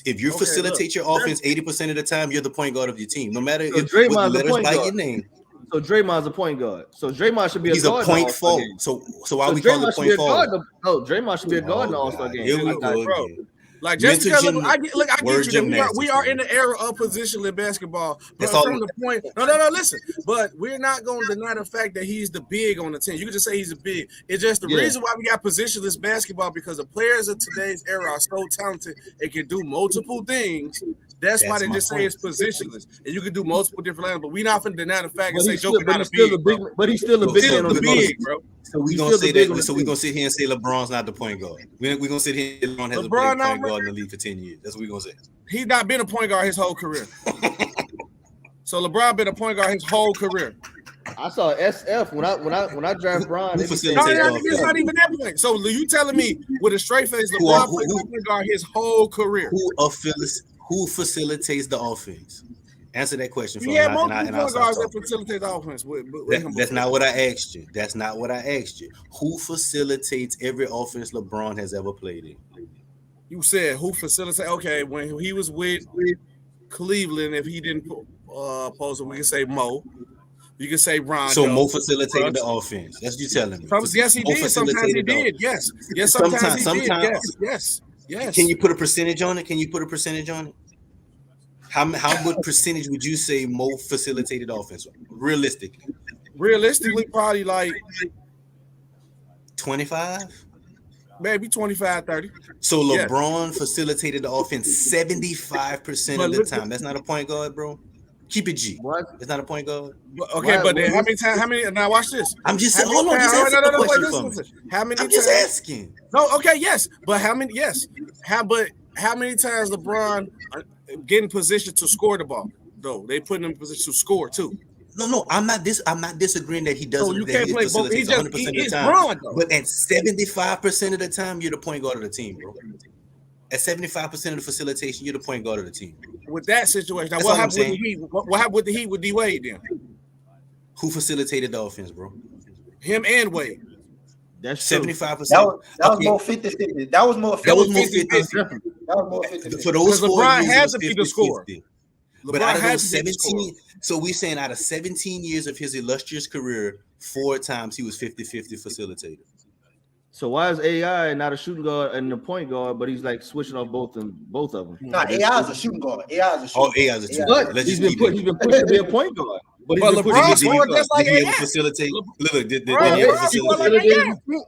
If you facilitate your offense 80% of the time, you're the point guard of your team. No matter if the letters by your name. So Draymond's a point guard. So Draymond should be a guard. He's a point forward. So why we call it point forward? No, Draymond should be a guard in the All-Star game. Here we go again. Like just because I get you. We are in the era of positionless basketball. But from the point, no, listen. But we're not going to deny the fact that he's the big on the team. You can just say he's a big. It's just the reason why we got positionless basketball because the players of today's era are so talented and can do multiple things. That's why they just say it's positionless, and you can do multiple different lines. But we not going to deny the fact and say Joker not a big. But he's still a big man on the big, bro. So we're gonna say that. So we're gonna sit here and say LeBron's not the point guard. We're gonna sit here and LeBron has a point guard in the league for 10 years. That's what we're gonna say. He's not been a point guard his whole career. So LeBron been a point guard his whole career. I saw SF when I draft Bron. Who they be facilitates saying the No, offense? it's not even that point. So you telling me with a straight face, LeBron played point guard his whole career? Who facilitates the offense? Answer that question for He me. had And multiple I'll point stop guards that talking. facilitate the offense with him. That's not what I asked you. That's not what I asked you. Who facilitates every offense LeBron has ever played in? You said who facilitate? Okay, when he was with Cleveland, if he didn't post it, we can say Mo. You can say Rondo. So Mo facilitated the offense. That's what you telling me. Yes, he did. Sometimes he did. Yes. Sometimes he did. Yes. Can you put a percentage on it? How much percentage would you say Mo facilitated offense? Realistically, probably like 25? Maybe 25, 30. So LeBron facilitated the offense 75% of the time. That's not a point guard, bro. Keep it G. What? It's not a point guard. Okay, but then how many times? Now watch this. I'm just saying. Hold on. Just answer the question for me. How many? I'm just asking. No. Okay. Yes. But how many? Yes. How many times LeBron get in position to score the ball? Though they put him in position to score too. No. I'm not disagreeing that he doesn't. So you can't play both. He's 100% of the he's time. Bron, though. But at 75% of the time, you're the point guard of the team, bro. At 75% of the facilitation, you're the point guard of the team. With that situation, now what happened with the Heat? What happened with the Heat with D Wade then? Who facilitated the offense, bro? Him and Wade. That's 75%. That was more 50-50. That was more 50-50. For those 4 LeBron years, has to be the scorer. But out of those 17, so we're saying out of 17 years of his illustrious career, 4 times he was 50-50 facilitated. So why is AI not a shooting guard and a point guard, but he's like switching off both of them? Nah, AI is a shooting guard. AI is a shooting guard. AI is a shooting guard. He's been pushed to be a point guard. But LeBron scored just like AI. Facilitate. Look,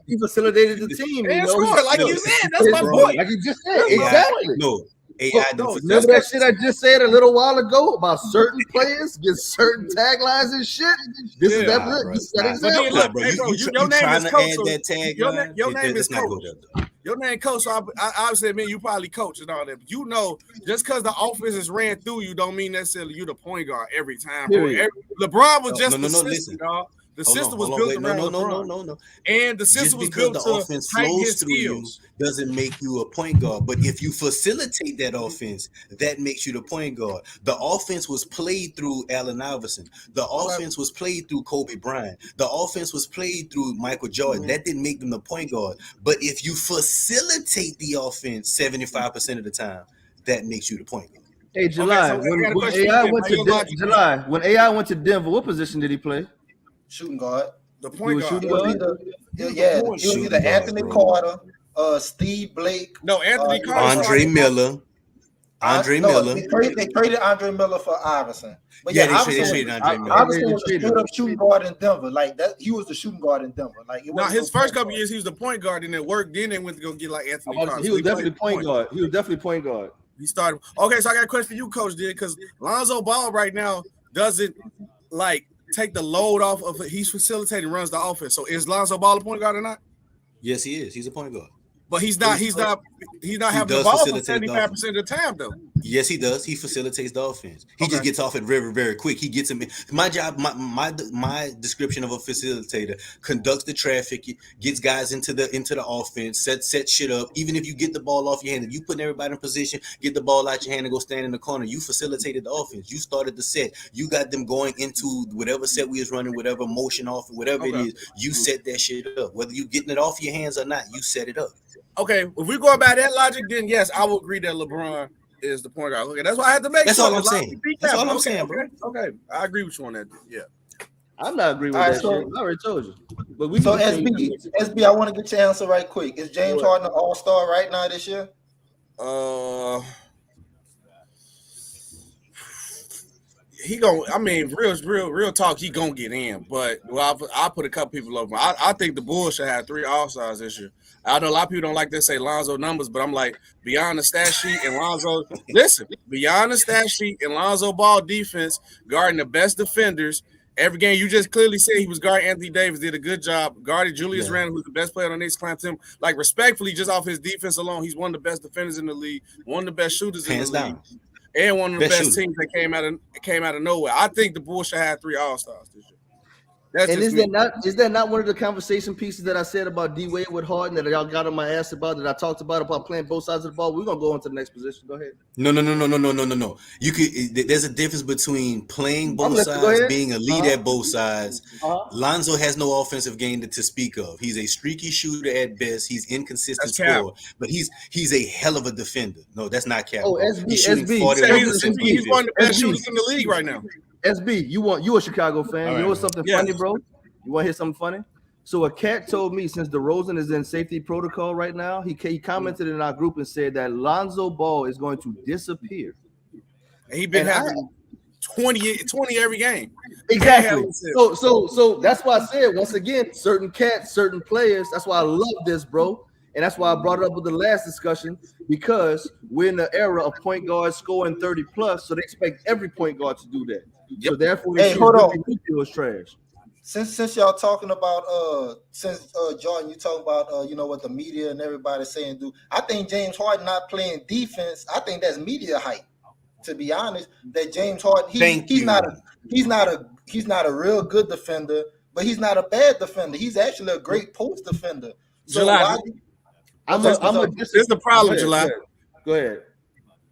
He facilitated the team. He scored like you said. That's my point. Like you just said. Exactly. No. AI remember that shit I just said a little while ago about certain players get certain taglines and shit. This is that example. Your name is Coach. Your name is Coach. Your name Coach. So I obviously admit you probably coach and all that. But you know, just because the offense is ran through you, don't mean necessarily you the point guard every time. LeBron was just the system, dog. The system was built around LeBron. No. And the system was built to offense heighten flows his through skills. you doesn't make you a point guard. But if you facilitate that offense, that makes you the point guard. The offense was played through Allen Iverson. The offense was played through Kobe Bryant. The offense was played through Michael Jordan. That didn't make them the point guard. But if you facilitate the offense 75% of the time, that makes you the point guard. Hey, July, when AI went to Denver, what position did he play? Shooting guard. The point guard. It was either Anthony Carter, Steve Blake. No, Anthony Carter. Andre Miller. They traded Andre Miller for Iverson. But they traded Andre Miller. Iverson was a straight up shooting guard in Denver. Like that, he was the shooting guard in Denver. Like his first couple years, he was the point guard, and it worked. Then they went to go get like Anthony Carter. He was definitely point guard. He was definitely point guard. He started. Okay, so I got a question for you, Coach. Did because Lonzo Ball right now doesn't like take the load off of it. He's facilitating, runs the offense. So is Lonzo Ball a point guard or not? Yes, he is. He's a point guard. But he's not having the ball for 75% of the time, though. Yes, he does. He facilitates the offense. He just gets off it very, very quick. He gets him in. My job, my description of a facilitator: conducts the traffic, gets guys into the offense, set shit up. Even if you get the ball off your hand, if you put everybody in position, get the ball out your hand and go stand in the corner, you facilitated the offense. You started the set. You got them going into whatever set we was running, whatever motion off, whatever it is. You set that shit up. Whether you getting it off your hands or not, you set it up. Okay, if we go by that logic, then yes, I will agree that LeBron is the point guard. Okay, that's why I had to make. That's all I'm saying. That's all I'm saying, bro. Okay, I agree with you on that. Yeah, I'm not agreeing with that shit. I already told you. But we SB, I want to get your answer right quick. Is James Harden an all-star right now this year? He gonna. I mean, real talk. He gonna get in, but I put a couple people over. I think the Bulls should have 3 All-Stars this year. I know a lot of people don't like to say Lonzo numbers, but I'm like, beyond the stat sheet and Lonzo, beyond the stat sheet and Lonzo Ball defense, guarding the best defenders. Every game, you just clearly said he was guarding Anthony Davis, did a good job. Guarded Julius Randle, who's the best player on the Knicks, climbed him. Like, respectfully, just off his defense alone, he's one of the best defenders in the league, one of the best shooters in the league, and one of the best teams that came out of nowhere. I think the Bulls should have 3 All-Stars this year. That's is that not one of the conversation pieces that I said about D Wade with Harden that y'all got on my ass about, that I talked about playing both sides of the ball? We're gonna go on to the next position. Go ahead. No. You could. There's a difference between playing both Go sides, ahead. being a lead at both sides. Uh-huh. Lonzo has no offensive game to speak of. He's a streaky shooter at best. He's inconsistent That's cap. scorer, but he's a hell of a defender. No, that's not cap. Oh, bro. SB, He's shooting SB. 41% from the He's one of field. the best SB. shooters in the league right now. SB, you a Chicago fan? All You know right, what's something yeah. funny, bro? You want to hear something funny? So a cat told me, since DeRozan is in safety protocol right now, he commented in our group and said that Lonzo Ball is going to disappear. And he been having 20 every game. Exactly. So that's why I said, once again, certain cats, certain players. That's why I love this, bro. And that's why I brought it up with the last discussion, because we're in the era of point guards scoring 30 plus, so they expect every point guard to do that. Yep. So therefore, Hey, hold on. is trash. Since y'all talking about Jordan, you talking about you know what the media and everybody saying do. I think James Harden not playing defense. I think that's media hype. To be honest, that James Harden he's not a real good defender, but he's not a bad defender. He's actually a great post defender. So this is the problem, July. Go ahead.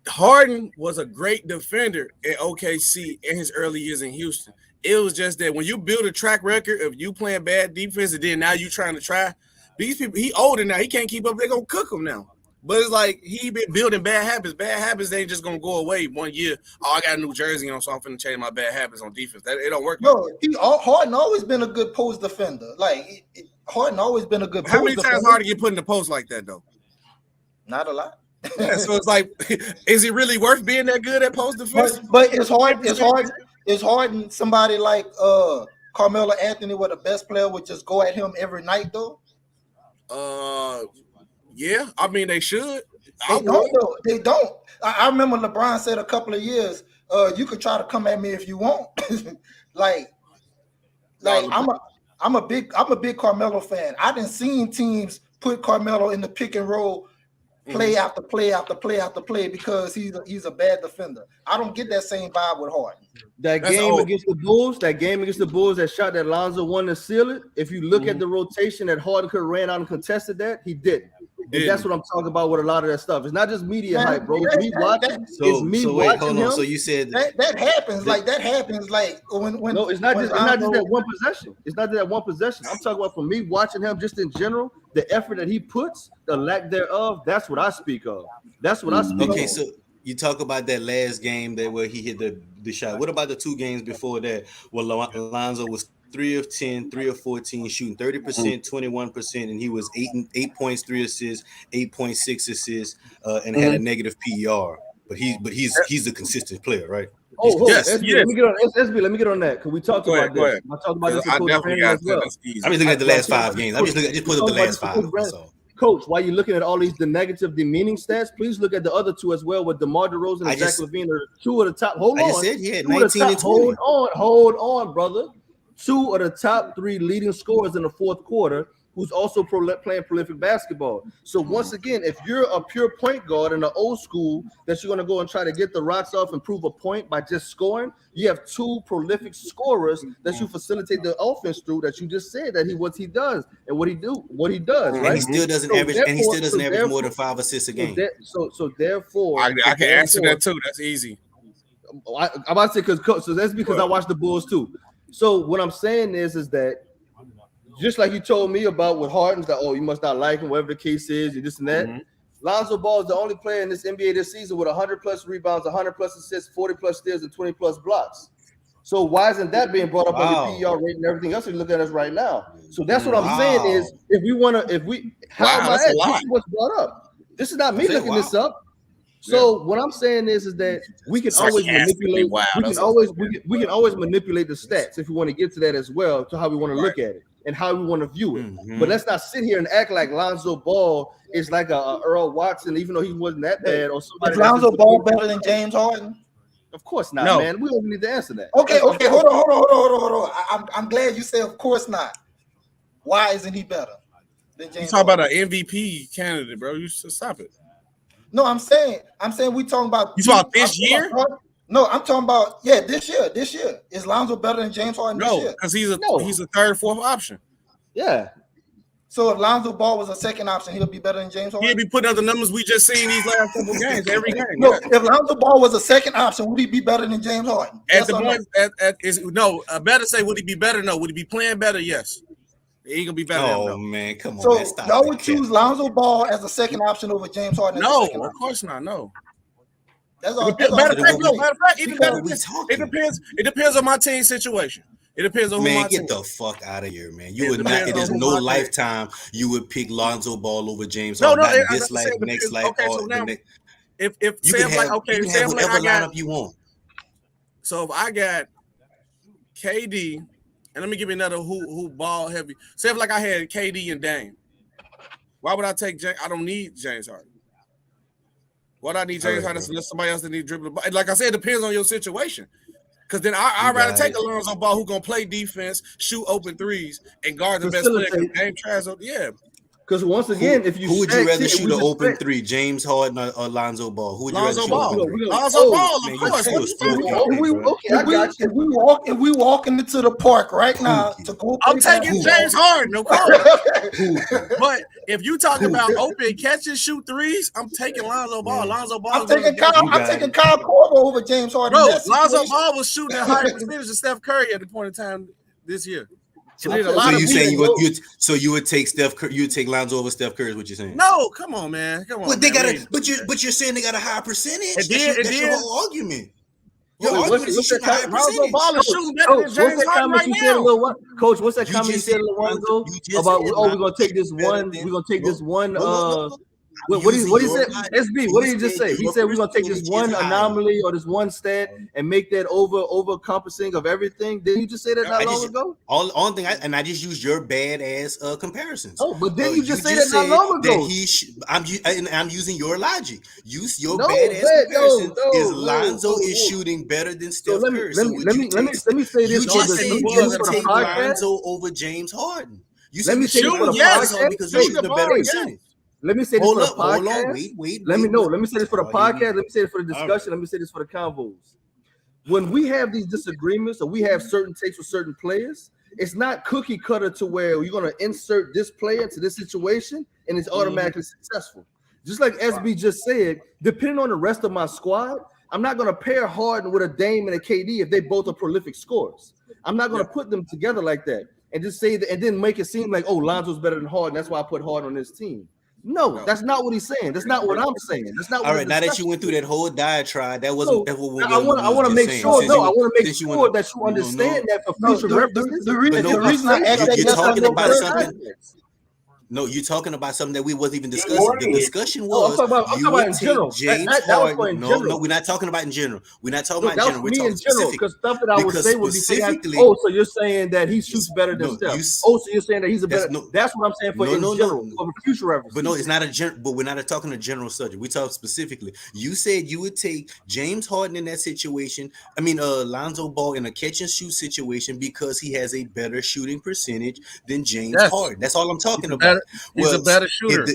Harden was a great defender at OKC in his early years in Houston. It was just that when you build a track record of you playing bad defense and then now you trying to try, these people, he older now, he can't keep up, they're going to cook him now. But it's like he been building bad habits. Bad habits, they ain't just going to go away 1 year. Oh, I got a new jersey on, so I'm finna change my bad habits on defense. It don't work. No, Harden always been a good post defender. Like, Harden always been a good post defender. How many times Harden get put in the post like that, though? Not a lot. Yeah, so it's like, is it really worth being that good at post defense? But it's Harden somebody like Carmelo Anthony, where the best player would just go at him every night, though? Yeah, I mean they should. They don't. I remember LeBron said a couple of years, you could try to come at me if you want. like I'm a big Carmelo fan. I done seen teams put Carmelo in the pick and roll, play after play after play after play, because he's a bad defender. I don't get that same vibe with Harden. That game against the Bulls that shot that Lonzo won to seal it. If you look at the rotation that Harden could have ran out and contested that, he didn't. And that's what I'm talking about with a lot of that stuff. It's not just media hype, bro. It's me watching. So you said that happens. Like that happens. Like when no, it's not just that one possession. It's not that one possession. I'm talking about for me watching him just in general. The effort that he puts, the lack thereof. That's what I speak of. That's what I speak of. Okay, so you talk about that last game where he hit the shot. What about the 2 games before that where Lonzo was 3 of 10, 3 of 14, shooting 30%, 21%, and he was 8 points, 3 assists, 8.6 assists, and had a negative PER. But he's a consistent player, right? Yes. Let me get on that because we talked about this. I talked about this. I definitely got well. I'm just looking at the last 5 games. I just put up the last 5. So. Coach, while you're looking at all the negative, demeaning stats, please look at the other 2 as well with DeMar DeRozan and Zach LaVine. Are 2 of the top. Hold on. I just said he had 19 and 20. Hold on, brother. 2 of the top 3 leading scorers in the fourth quarter, who's also playing prolific basketball. So once again, if you're a pure point guard in the old school that you're going to go and try to get the rocks off and prove a point by just scoring, you have 2 prolific scorers that you facilitate the offense through, that you just said that what he does, right? And he still doesn't average more than 5 assists a game. So therefore, I can answer that too. That's easy. I'm about to say so that's because I watch the Bulls too. So what I'm saying is that just like you told me about with Harden, that you must not like him, whatever the case is, and this and that. Lonzo Ball is the only player in this NBA this season with 100 plus rebounds, 100 plus assists, 40 plus steals, and 20 plus blocks. So why isn't that being brought up on the PER rate and everything else we look at us right now? So that's what I'm saying is this is what's brought up. This is not me looking this up. So what I'm saying is that we can always manipulate. We can always manipulate the stats if we want to get to that as well, to how we want to look at it and how we want to view it. But let's not sit here and act like Lonzo Ball is like a Earl Watson, even though he wasn't that bad. Or somebody. Is Lonzo Ball better than James Harden? Of course not, man. We don't need to answer that. Okay. Hold on. I'm glad you said of course not. Why isn't he better than James? You talk about an MVP candidate, bro. You should stop it. No, I'm saying we talking about. You talking about this year? No, I'm talking about this year. This year is Lonzo better than James Harden this No, year? because he's a third, fourth option. Yeah. So if Lonzo Ball was a second option, he'll be better than James Harden. He'll be putting up the numbers we just seen these last couple games every game. No, if Lonzo Ball was a second option, would he be better than James Harden? At the point, I better say, would he be better? No. Would he be playing better? Yes. He gonna be better. Oh man, come on. So man, stop y'all that would cat. choose Lonzo Ball as a second option over James Harden? No, of course not. No. That's all. Matter of fact, It depends on my team situation. It depends on who my team. Get the fuck out of here, man. You would not. It is no lifetime you would pick Lonzo Ball over James Harden. Not this life, next life, okay, or so now, the next. If You can have whatever lineup you want. So if I got KD, and let me give you another who ball heavy. Say if like I had KD and Dame, why would I take James? I don't need James Harden. What I need James Harden unless somebody else that need dribble the ball. Like I said, it depends on your situation. Because then I'd rather take a Lonzo Ball who gonna play defense, shoot open threes, and guard the best player. Game tries, yeah. Because once again, who would you rather shoot an open three, James Harden or Lonzo Ball? Who would you rather shoot? Lonzo Ball, of course. If we walking into the park right now to go, I'm taking James Harden, of course. But if you talk about open catch and shoot threes, I'm taking Lonzo Ball. Lonzo Ball. I'm taking Kyle Korver over James Harden. Bro, Lonzo Ball was shooting a higher percentage than Steph Curry at the point in time this year. So you saying you would take Steph Curry, you would take Lonzo over Steph Curry is what you're saying? No, come on, man. Come on. Well, they got but you're saying they got a high percentage. That's your whole argument. Your argument is shooting a high percentage. Ball is shooting better than James Harden right now. Coach, what's that comment you said a little while ago about we're gonna take this one, we're gonna take this one what did he say? SB, what did he just say? He said we're gonna take this one anomaly or this one stat and make that over encompassing of everything. Didn't you just say that not long ago? Only thing I just used your bad ass comparisons. Oh, but then you just say that not long ago. I'm using your logic. Your bad ass comparison is Lonzo is shooting better than Steph Curry. Let me say this. You take Lonzo over James Harden. You said because you're shooting a better percentage. Let me say this for the podcast. Hold on, wait. Let me say this for the podcast. Let me say this for the discussion. Let me say this for the convos. When we have these disagreements or we have certain takes with certain players, it's not cookie cutter to where you're going to insert this player into this situation and it's automatically successful. Just like SB just said, depending on the rest of my squad, I'm not going to pair Harden with a Dame and a KD if they both are prolific scorers. I'm not going to put them together like that and just say that and then make it seem like, oh, Lonzo's better than Harden. That's why I put Harden on this team. No, that's not what he's saying. That's not what I'm saying. That's not. All right, now that you went through that whole diatribe, that wasn't. I want to make sure. No, I want to make sure that you understand that for future references. The reason I asked that, you're talking about something. No, you're talking about something that we wasn't even discussing. The discussion was I'm talking about in general. James Harden. No, we're not talking about in general. We're not talking about in general. We're talking specifically. Because stuff that I would say would be saying, oh, so you're saying that he shoots better than Steph. So you're saying that he's a better. That's what I'm saying for in general, for future reference. But no, it's not a general. But we're not talking a general subject. We talk specifically. You said you would take James Harden in that situation. I mean, Lonzo Ball in a catch and shoot situation because he has a better shooting percentage than James Harden. That's all I'm talking about. He's a better shooter.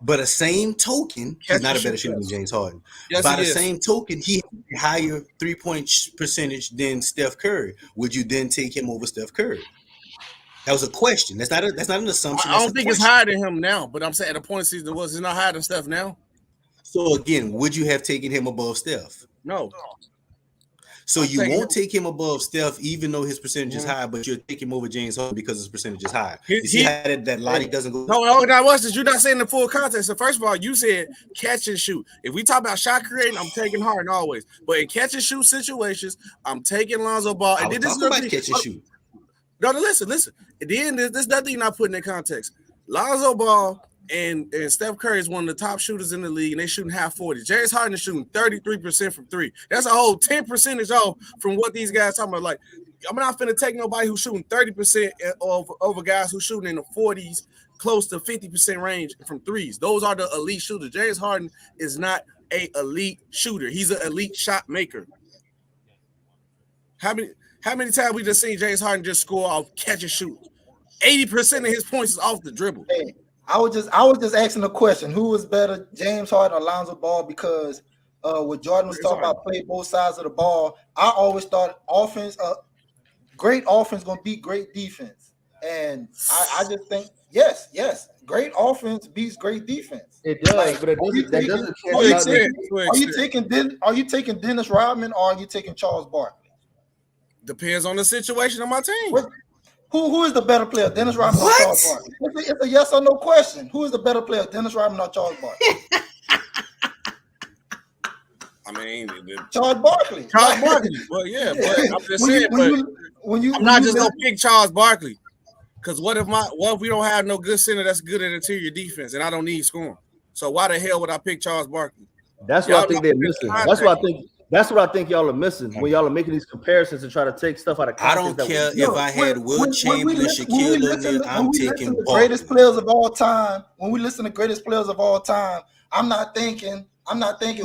But a same token, he's not a better shooter than James Harden. Yes, by the same token, he has a higher 3-point percentage than Steph Curry. Would you then take him over Steph Curry? That was a question. That's not an assumption. I don't think it's higher than him now, but I'm saying at the point of the season he's not higher than Steph now. So again, would you have taken him above Steph? No. So you won't take him above Steph, even though his percentage is high, but you'll take him over James Harden because his percentage is high. You see how that logic doesn't go? No, watch this. You're not saying the full context. So first of all, you said catch and shoot. If we talk about shot creating, I'm taking Harden always. But in catch and shoot situations, I'm taking Lonzo Ball. And then this is about catch and shoot. No, listen. And then there's nothing you're not putting in context. Lonzo Ball and Steph Curry is one of the top shooters in the league, and they're shooting half 40. James Harden is shooting 33% from three. That's a whole 10% off from what these guys talking about. Like, I'm not finna take nobody who's shooting 30% over guys who's shooting in the 40s, close to 50% range from threes. Those are the elite shooters. James Harden is not an elite shooter. He's an elite shot maker. How many times we just seen James Harden just score off catch and shoot? 80% of his points is off the dribble. Hey, I was just asking a question: who was better, James Harden or Lonzo Ball? Because What Jordan was talking about, play both sides of the ball. I always thought offense, great offense gonna beat great defense, and I just think yes, great offense beats great defense. It does, Like, but that doesn't. Are you taking Dennis Rodman or are you taking Charles Barkley? Depends on the situation of my team. Who is the better player, Dennis Rodman or Charles Barkley? It's a yes or no question. Who is the better player, Dennis Rodman or Charles Barkley? I mean, Charles Barkley. Charles Barkley. Well, yeah, but I'm just saying. I'm not just gonna pick Charles Barkley, because what if we don't have no good center that's good at interior defense, and I don't need scoring? So why the hell would I pick Charles Barkley? That's what I think they're missing. That's what I think y'all are missing when y'all are making these comparisons and try to take stuff out of context. I don't care if I had Will Chamberlain, Shaquille O'Neal. I'm taking the greatest players of all time. When we listen to greatest players of all time, I'm not thinking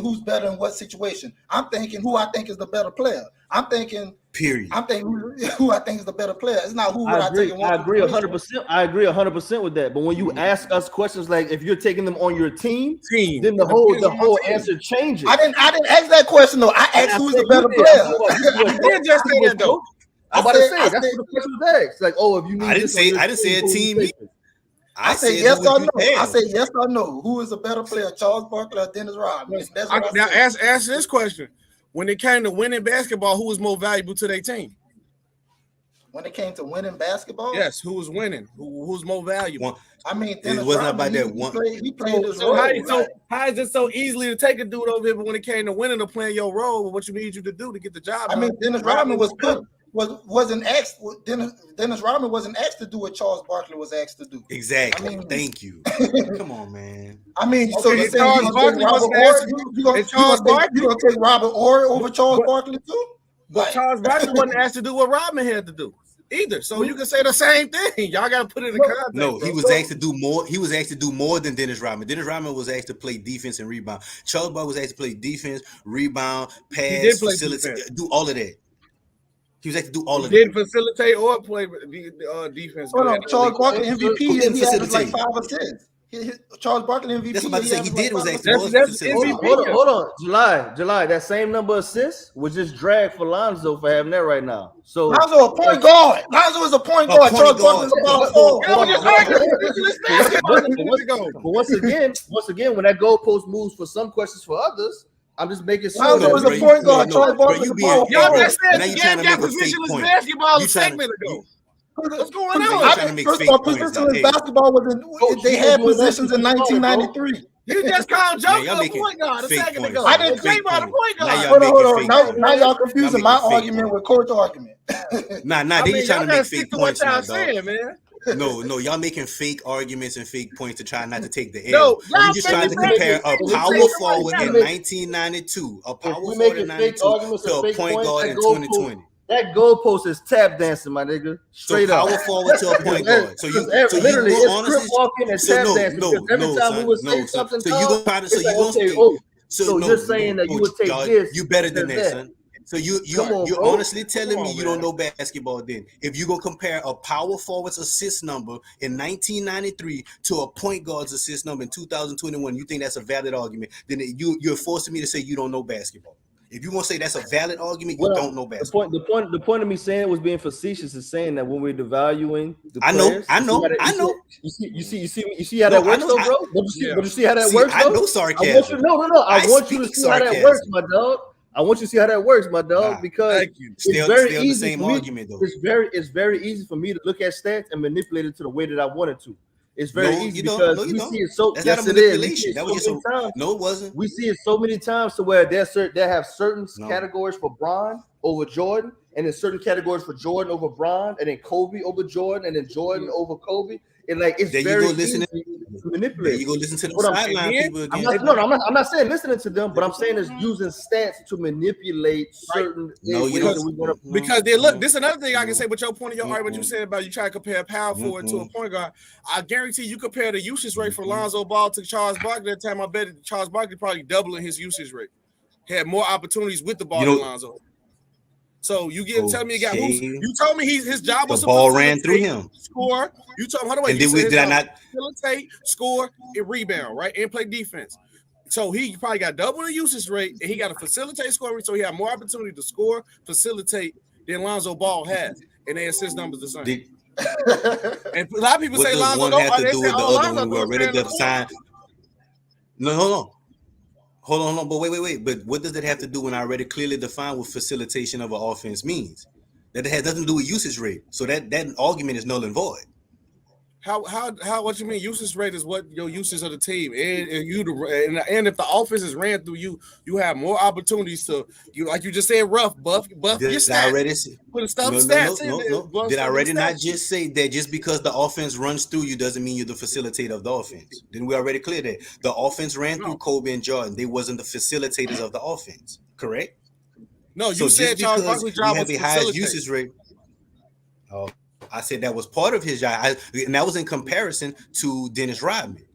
who's better in what situation. I'm thinking who I think is the better player. I'm thinking period. I'm thinking who I think is the better player. It's not who I agree. I agree 100%. I agree 100% with that. But when you ask us questions like if you're taking them on your team, then the whole answer changes. I didn't ask that question though. I asked who's the better player. You did just say that though. I'm about to say that's what the question was asked. Like, oh, if you need I didn't say a team. I said yes or no. I said yes or no. Who is a better player, Charles Barkley or Dennis Rodman? Now ask this question. When it came to winning basketball, who was more valuable to their team? When it came to winning basketball? Yes, who was winning? Who's more valuable? I mean, it wasn't about that one. He played his role. How is it so easily to take a dude over here, but when it came to winning or playing your role, what you need you to do to get the job? I mean, Dennis Rodman wasn't asked. Dennis Rodman wasn't asked to do what Charles Barkley was asked to do. Exactly. I mean, thank you. Come on, man. I mean, so you're saying you're gonna take Robert Horry over Charles Barkley too? But Charles Barkley wasn't asked to do what Rodman had to do either. So you can say the same thing. Y'all got to put it in context. No, he was asked to do more. He was asked to do more than Dennis Rodman. Dennis Rodman was asked to play defense and rebound. Charles Barkley was asked to play defense, rebound, pass, facilitate, do all of that. He was asked to do all of that. Didn't facilitate or play defense. Hold on, Charles Barkley MVP. He had like 5 assists. Charles Barkley MVP. That's what I'm about to say. He did was asked Hold on. July. That same number of assists was just dragged for Lonzo for having that right now. So Lonzo a point guard. Lonzo is a point guard. Charles Barkley is a power forward. But once again, when that goalpost moves for some questions for others, I'm just making sure. Lonzo was a point guard. Charles Barkley is a power forward. Y'all just said the game positionless basketball a segment ago. What's going on? First of all, positionless basketball was they had positions in 1993. You just called Joker a point guard a second ago. I didn't say about a point guard. Hold on. Now y'all confusing my argument with Coach's argument. Nah, they just trying to make fake points now, saying, man. No, y'all making fake arguments and fake points to try not to take the L. No, you just trying to compare a power forward in 1992, a power forward in 92 to a point guard in 2020. That goalpost is tap dancing, my nigga. Straight up. Power forward to a point guard. So you literally it's crip walking and tap dancing. Every time we would say something, so you gonna try to so you're saying that you would take this. You better than that, son. So you're honestly telling me you don't know basketball then. If you go compare a power forward's assist number in 1993 to a point guard's assist number in 2021, you think that's a valid argument, then you're forcing me to say you don't know basketball. If you want to say that's a valid argument, you don't know basketball. The point of me saying it was being facetious is saying that when we're devaluing the players, I know. You see how that works, though, bro. But you see how that works, though. I know sarcasm. I want you to see how that works, my dog. I want you to see how that works, my dog, because it's very easy. The same argument, though. It's very easy for me to look at stats and manipulate it to the way that I wanted to. It's very easy because we see it so. Yes, it is. No, it wasn't. We see it so many times to where they have certain categories for Bron over Jordan, and then certain categories for Jordan over Bron, and then Kobe over Jordan, and then Jordan over Kobe. And like it's very easy to manipulate. There you go listen to the sideline people again. I'm not saying listening to them, but I'm saying is using stats to manipulate certain. Because they look. This is another thing I can say. With your point of your argument, you said about you try to compare power forward to a point guard. I guarantee you compare the usage rate for Lonzo Ball to Charles Barkley. That time I bet Charles Barkley probably doubling his usage rate. Had more opportunities with the ball than Lonzo. So you tell me you told me his job was the ball ran through him. Score. You told him did I not facilitate, score, and rebound, right? And play defense. So he probably got double the usage rate, and he got to facilitate scoring, so he had more opportunity to score, facilitate than Lonzo Ball has, and their assist numbers the same. And a lot of people What say does Lonzo one don't. have to They do say, with the oh, other Lonzo when we're don't already stand in the defined? No, hold on. But wait. But what does that have to do when I already clearly defined what facilitation of an offense means? That has nothing to do with usage rate. So that argument is null and void. How what you mean? Usage rate is what your usage of the team, and if the offense is ran through you, you have more opportunities to like you just said, buff your stats. I already say, put stuff no. stats in there. Did I already not just say that just because the offense runs through you doesn't mean you're the facilitator of the offense? Didn't we already clear that the offense ran through Kobe and Jordan? They wasn't the facilitators of the offense, correct? No, you said Charles Barkley's job was the highest usage rate. Oh, I said that was part of his job, and that was in comparison to Dennis Rodman.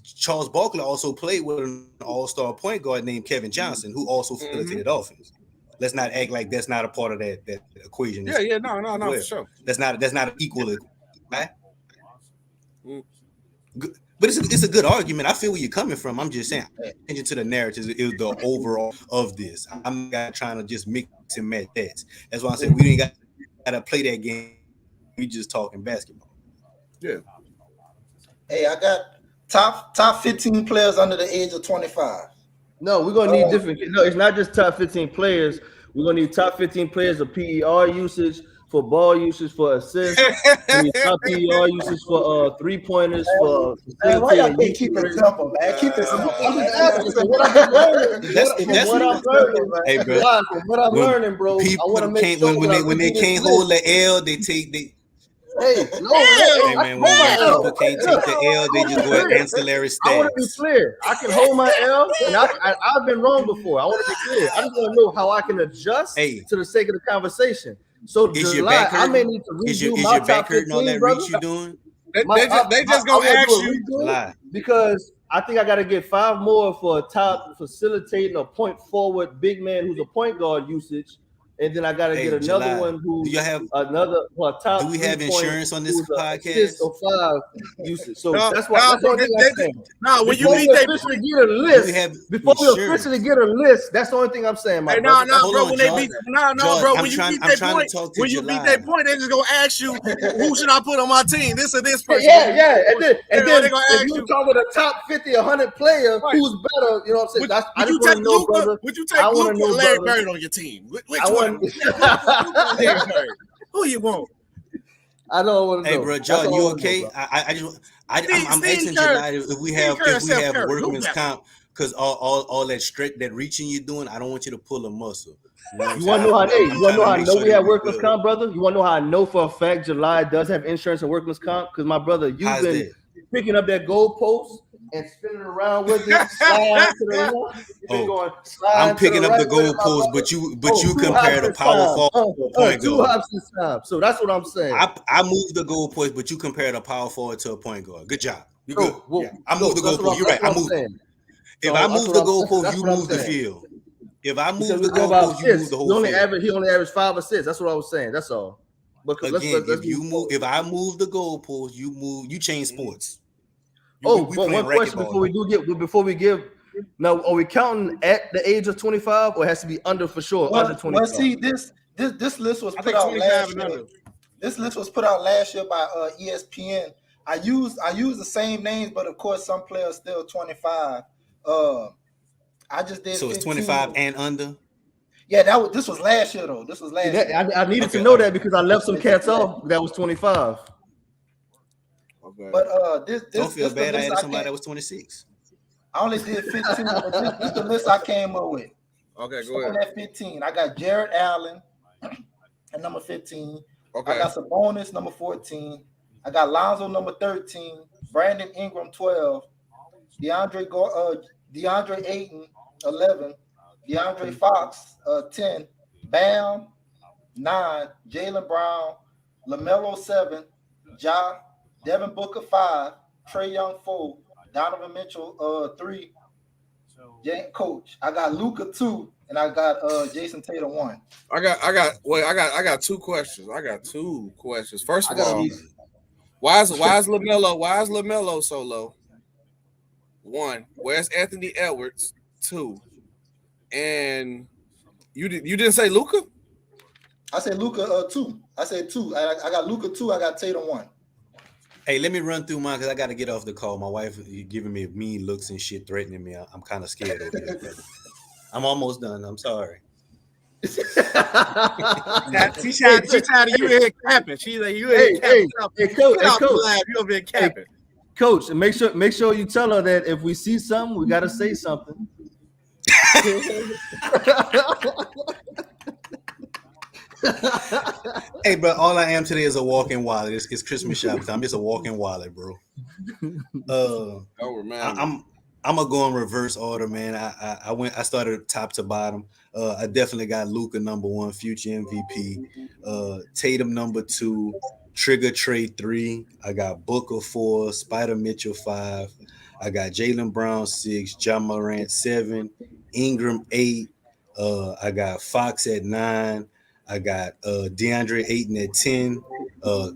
Charles Barkley also played with an all-star point guard named Kevin Johnson, who also facilitated offense. Let's not act like that's not a part of that equation. No, for sure. That's not equal, right? But it's a good argument. I feel where you're coming from. I'm just saying, attention to the narrative is the overall of this. I'm not trying to just mix and match that. That's why I said we ain't got to play that game. We just talking basketball. Yeah. Hey, I got top 15 players under the age of 25. No, we're gonna need different. No, it's not just top 15 players. We're gonna need top 15 players of PER usage, for ball usage, for assists. We need top PER usage for 3-pointers, for man, why y'all can't keep it simple, man? Keep it simple. Hey, bro. From what I'm learning, bro, I want to make sure when they can't hold the L, they take the. Hey, no, hey man, when people can't take the L, they just go at ancillary stats. I want to be clear. I can hold my L, and I've been wrong before. I want to be clear. I just want to know how I can adjust to the sake of the conversation. So July, I may need to redo my top 15, brother. You doing? They just gonna ask you because I think I got to get 5 more for a top facilitating a point forward big man who's a point guard usage. And then I gotta get another one who another top. Do we have insurance on this podcast? Or 5 usage. So that's why that's the only thing I'm saying. No, when you officially get a list, before we officially get a list, that's the only thing I'm saying. Bro. When they beat, bro. When you beat that point, they just gonna ask you, who should I put on my team? This or this person? Yeah. And then they're gonna ask you talking a top 50, 100 player who's better. You know what I'm saying? I just want to know, brother. Would you take Luka or Larry Bird on your team? Which one? Who you want? I don't want to know. Hey, bro, John, you okay? I'm asking tonight if we have workman's comp, because all that reaching you're doing, I don't want you to pull a muscle. You want to know how? You want to know how I know we have workman's comp, brother? You want to know how I know for a fact July does have insurance and workman's comp? Because my brother, you've been picking up that goalpost and spinning around with it, slide to the left. I'm picking up the goalpost, but you compare the power forward to a point guard. So that's what I'm saying. I moved the goalpost, but you compare the power forward to a point guard. Good job. You're good. I moved the goalpost. You're right. I moved. If I move the goalpost, you move the field. If I move the goalpost, you move the whole field. He only averaged 5 assists. That's what I was saying. That's all. But again, if I move the goalpost, you change sports. One question before we give. Now, are we counting at the age of 25, or it has to be under for sure? Under 25. Well, see, this list was put out last year. This list was put out last year by ESPN. I use the same names, but of course, some players still 25. I just did. So 15. It's 25 and under. Yeah, this was last year though. This was last year. I needed to know that because I left some cats off that was 25. But this don't feel bad. I had somebody that was 26. I only did 15. But this is the list I came up with. Okay, go ahead. At 15, I got Jared Allen at number 15. Okay. I got Sabonis number 14. I got Lonzo number 13. Brandon Ingram 12. DeAndre Ayton 11. DeAndre Fox 10. Bam 9. Jaylen Brown, LaMelo 7. Ja. Devin Booker 5, Trae Young 4, Donovan Mitchell 3, Coach. I got Luka 2, and I got Jason Tatum 1. I got 2 questions. First of all, why is LaMelo so low? 1. Where's Anthony Edwards? 2. And you didn't say Luka? I said Luka 2. I said 2. I got Luka 2. I got Tatum 1. Hey, let me run through mine because I got to get off the call. My wife giving me mean looks and shit, threatening me. I'm kind of scared over here, brother. I'm almost done. I'm sorry. She tried you in here capping. She's like, you in here capping. Coach, you over here capping. Coach, and make sure you tell her that if we see something, we got to say something. Hey, bro, all I am today is a walking wallet. It's Christmas shopping. I'm just a walking wallet, bro. I'm gonna go in reverse order, man. I started top to bottom. I definitely got Luka number 1, future MVP. Tatum number 2, Trigger Trey 3. I got Booker 4, Spider Mitchell 5. I got Jaylen Brown 6, Ja Morant 7, Ingram 8. I got Fox at 9. I got DeAndre Ayton at 10,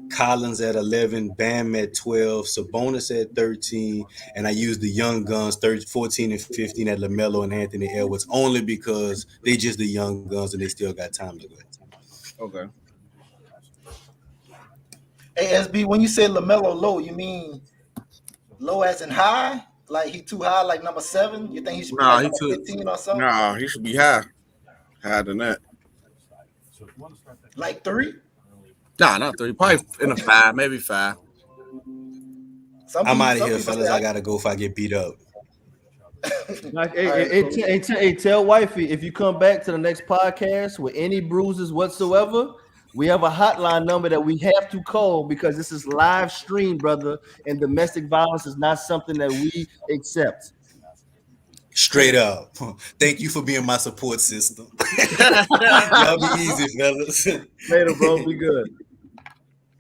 Collins at 11, Bam at 12, Sabonis at 13, and I used the young guns 14 and 15 at LaMelo and Anthony Edwards only because they just the young guns and they still got time to go. Okay. Hey, SB, when you say LaMelo low, you mean low as in high? Like he too high, like number 7? You think he should be like number 15 or something? Nah, he should be higher than that. Like 3? Nah, not 3. Probably in a 5, maybe 5. I'm out of here, fellas. I gotta go if I get beat up. Hey, tell wifey if you come back to the next podcast with any bruises whatsoever, we have a hotline number that we have to call because this is live stream, brother, and domestic violence is not something that we accept. Straight up. Thank you for being my support system. Y'all be easy, fellas. Later, bro. Be good.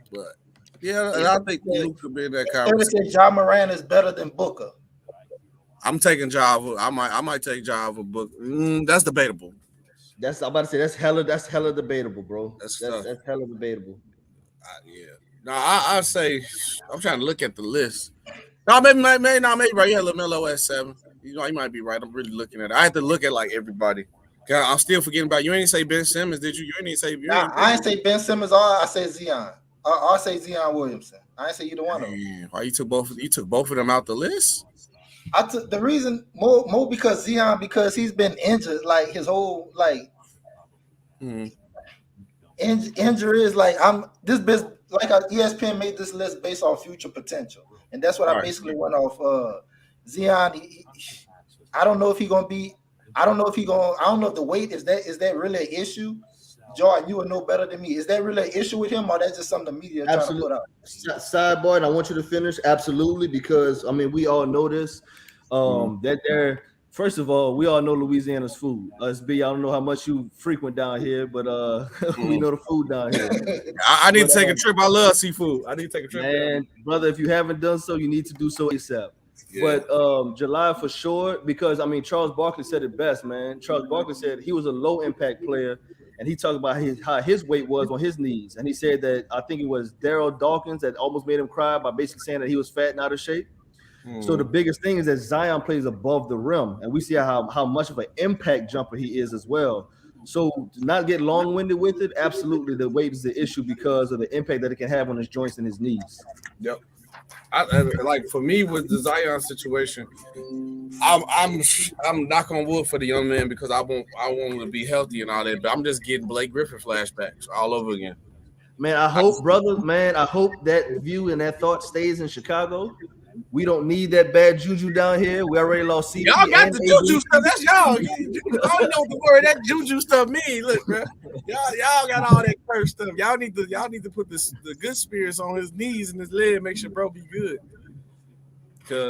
But yeah, and I think Luke could be in that conversation. Ja Morant is better than Booker. I'm taking Ja. I might take Ja over Booker. That's debatable. I'm about to say that's hella debatable, bro. That's hella debatable. Yeah. No, I say I'm trying to look at the list. No, maybe right. Yeah, LaMelo at 7. You know, he might be right. I'm really looking at it. I have to look at like everybody. I'm still forgetting about you. Ain't say Ben Simmons, did you? You ain't say. I ain't say Ben Simmons. I say Zion. I say Zion Williamson. I ain't say either one of them. Why you took both? You took both of them out the list. I took the reason more because Zion because he's been injured like his whole injury is like ESPN made this list based on future potential, and that's what I basically went off. Zion, I don't know if he's gonna be. I don't know if the weight is that really an issue. Jordan, you would know better than me. Is that really an issue with him, or that's just something the media trying to put out? Sidebar, and I want you to finish. Absolutely, because I mean we all know this. That they're first of all, we all know Louisiana's food. SB, I don't know how much you frequent down here, but we know the food down here. I need to take a trip. I love seafood. I need to take a trip. And brother, if you haven't done so, you need to do so ASAP. Yeah. But July for sure, because I mean Charles Barkley said it best, man. Charles Barkley said he was a low impact player, and he talked about how his weight was on his knees, and he said that I think it was Daryl Dawkins that almost made him cry by basically saying that he was fat and out of shape. So the biggest thing is that Zion plays above the rim, and we see how much of an impact jumper he is as well. So to not get long-winded with it, absolutely the weight is the issue because of the impact that it can have on his joints and his knees. Yep. I like for me with the Zion situation, I'm knock on wood for the young man because I want him to be healthy and all that, but I'm just getting Blake Griffin flashbacks all over again. Man, I hope that view and that thought stays in Chicago. We don't need that bad juju down here. We already lost CP. Y'all got the juju stuff. That's y'all. I don't know the word that juju stuff mean. Look, bro. Y'all got all that curse stuff. Y'all need to put the good spirits on his knees and his leg. Make sure bro be good.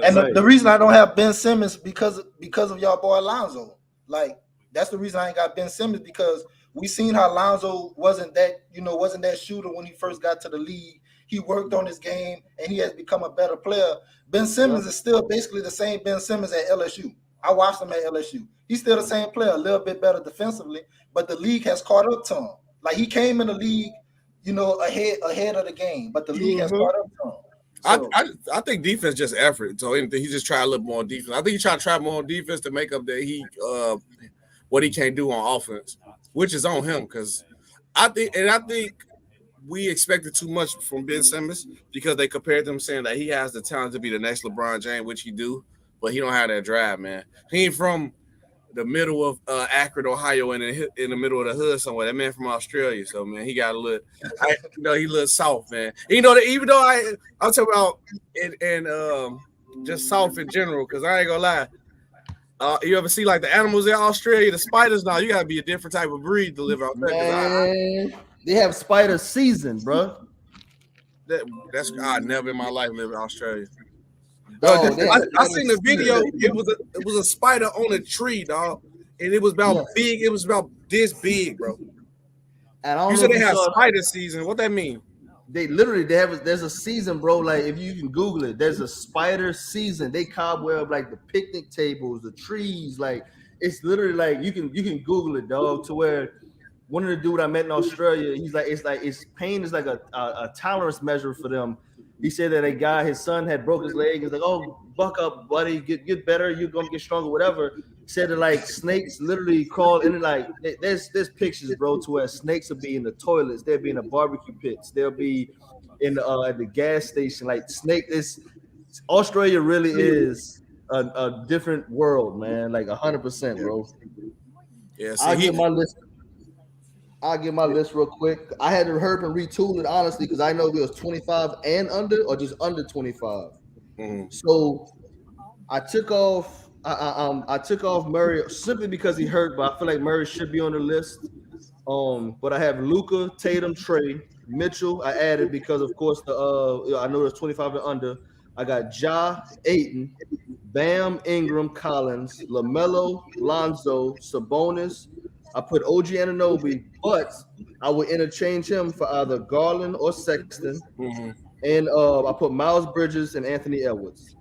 And the reason I don't have Ben Simmons because of y'all boy Lonzo. Like that's the reason I ain't got Ben Simmons because we seen how Lonzo wasn't that shooter when he first got to the league. He worked on his game and he has become a better player. Ben Simmons is still basically the same Ben Simmons at LSU. I watched him at LSU. He's still the same player, a little bit better defensively, but the league has caught up to him. Like he came in the league, ahead of the game, but the league has caught up to him. So, I think defense just effort. So anything, he just try a little more on defense. I think he try to try more on defense to make up that what he can't do on offense, which is on him because I think we expected too much from Ben Simmons because they compared them saying that he has the talent to be the next LeBron James, which he do, but he don't have that drive, man. He ain't from the middle of Akron, Ohio, and in the middle of the hood somewhere. That man from Australia, so man, he got a little, he little soft, man. Even though I'm talking about just soft in general, because I ain't gonna lie. You ever see like the animals in Australia, the spiders? Now you gotta be a different type of breed to live out there. Man, they have spider season, bro. That's I never in my life live in Australia. Dog, I seen the video. It was a spider on a tree, dog, and it was about big. It was about this big, bro. And I don't you know said if they have saw, spider season. What that mean? They literally there's a season, bro. Like if you can Google it, there's a spider season. They cobweb like the picnic tables, the trees. Like it's literally like you can Google it, dog. To where one of the dude I met in Australia, he's like it's pain is like a tolerance measure for them. He said that a guy, his son had broke his leg. He's like, "Oh, buck up, buddy, get better. You're gonna get stronger, whatever." Said that like snakes literally crawl in. Like there's pictures, bro, to where snakes will be in the toilets. They'll be in the barbecue pits. They'll be in at the gas station. Like Australia really is a different world, man. Like 100%, bro. Yeah, I'll get my list real quick. I had to hurry and retool it honestly because I know it was 25 and under or just under 25. Mm-hmm. So I took off. I took off Murray simply because he hurt, but I feel like Murray should be on the list. But I have Luka, Tatum, Trey, Mitchell. I added because of course I know there's 25 and under. I got Ja, Ayton, Bam, Ingram, Collins, LaMelo, Lonzo, Sabonis. I put OG Anunoby, but I would interchange him for either Garland or Sexton. Mm-hmm. And I put Miles Bridges and Anthony Edwards.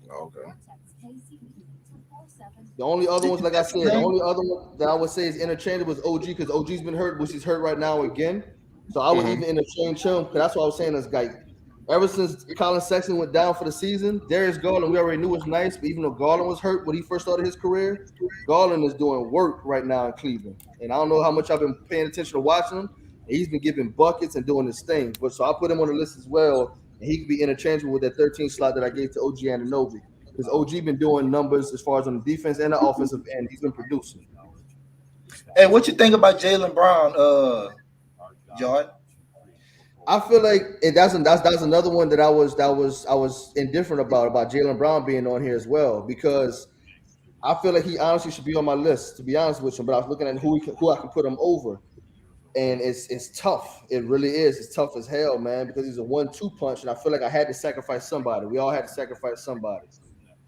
Okay. The only other ones, like I said, the only other one that I would say is interchangeable was OG because OG's been hurt, which he's hurt right now again. So I would even interchange him because that's what I was saying is like ever since Colin Sexton went down for the season, Darius Garland, we already knew was nice, but even though Garland was hurt when he first started his career, Garland is doing work right now in Cleveland. And I don't know how much I've been paying attention to watching him. He's been giving buckets and doing his thing. But so I put him on the list as well, and he could be interchangeable with that 13 slot that I gave to OG Anunoby. Because OG been doing numbers as far as on the defense and the offensive end. He's been producing. Hey, what you think about Jaylen Brown, Jordan? I feel like that's another one that I was indifferent about Jaylen Brown being on here as well because I feel like he honestly should be on my list to be honest with him. But I was looking at who I can put him over, and it's tough. It really is. It's tough as hell, man, because he's a 1-2 punch, and I feel like I had to sacrifice somebody. We all had to sacrifice somebody.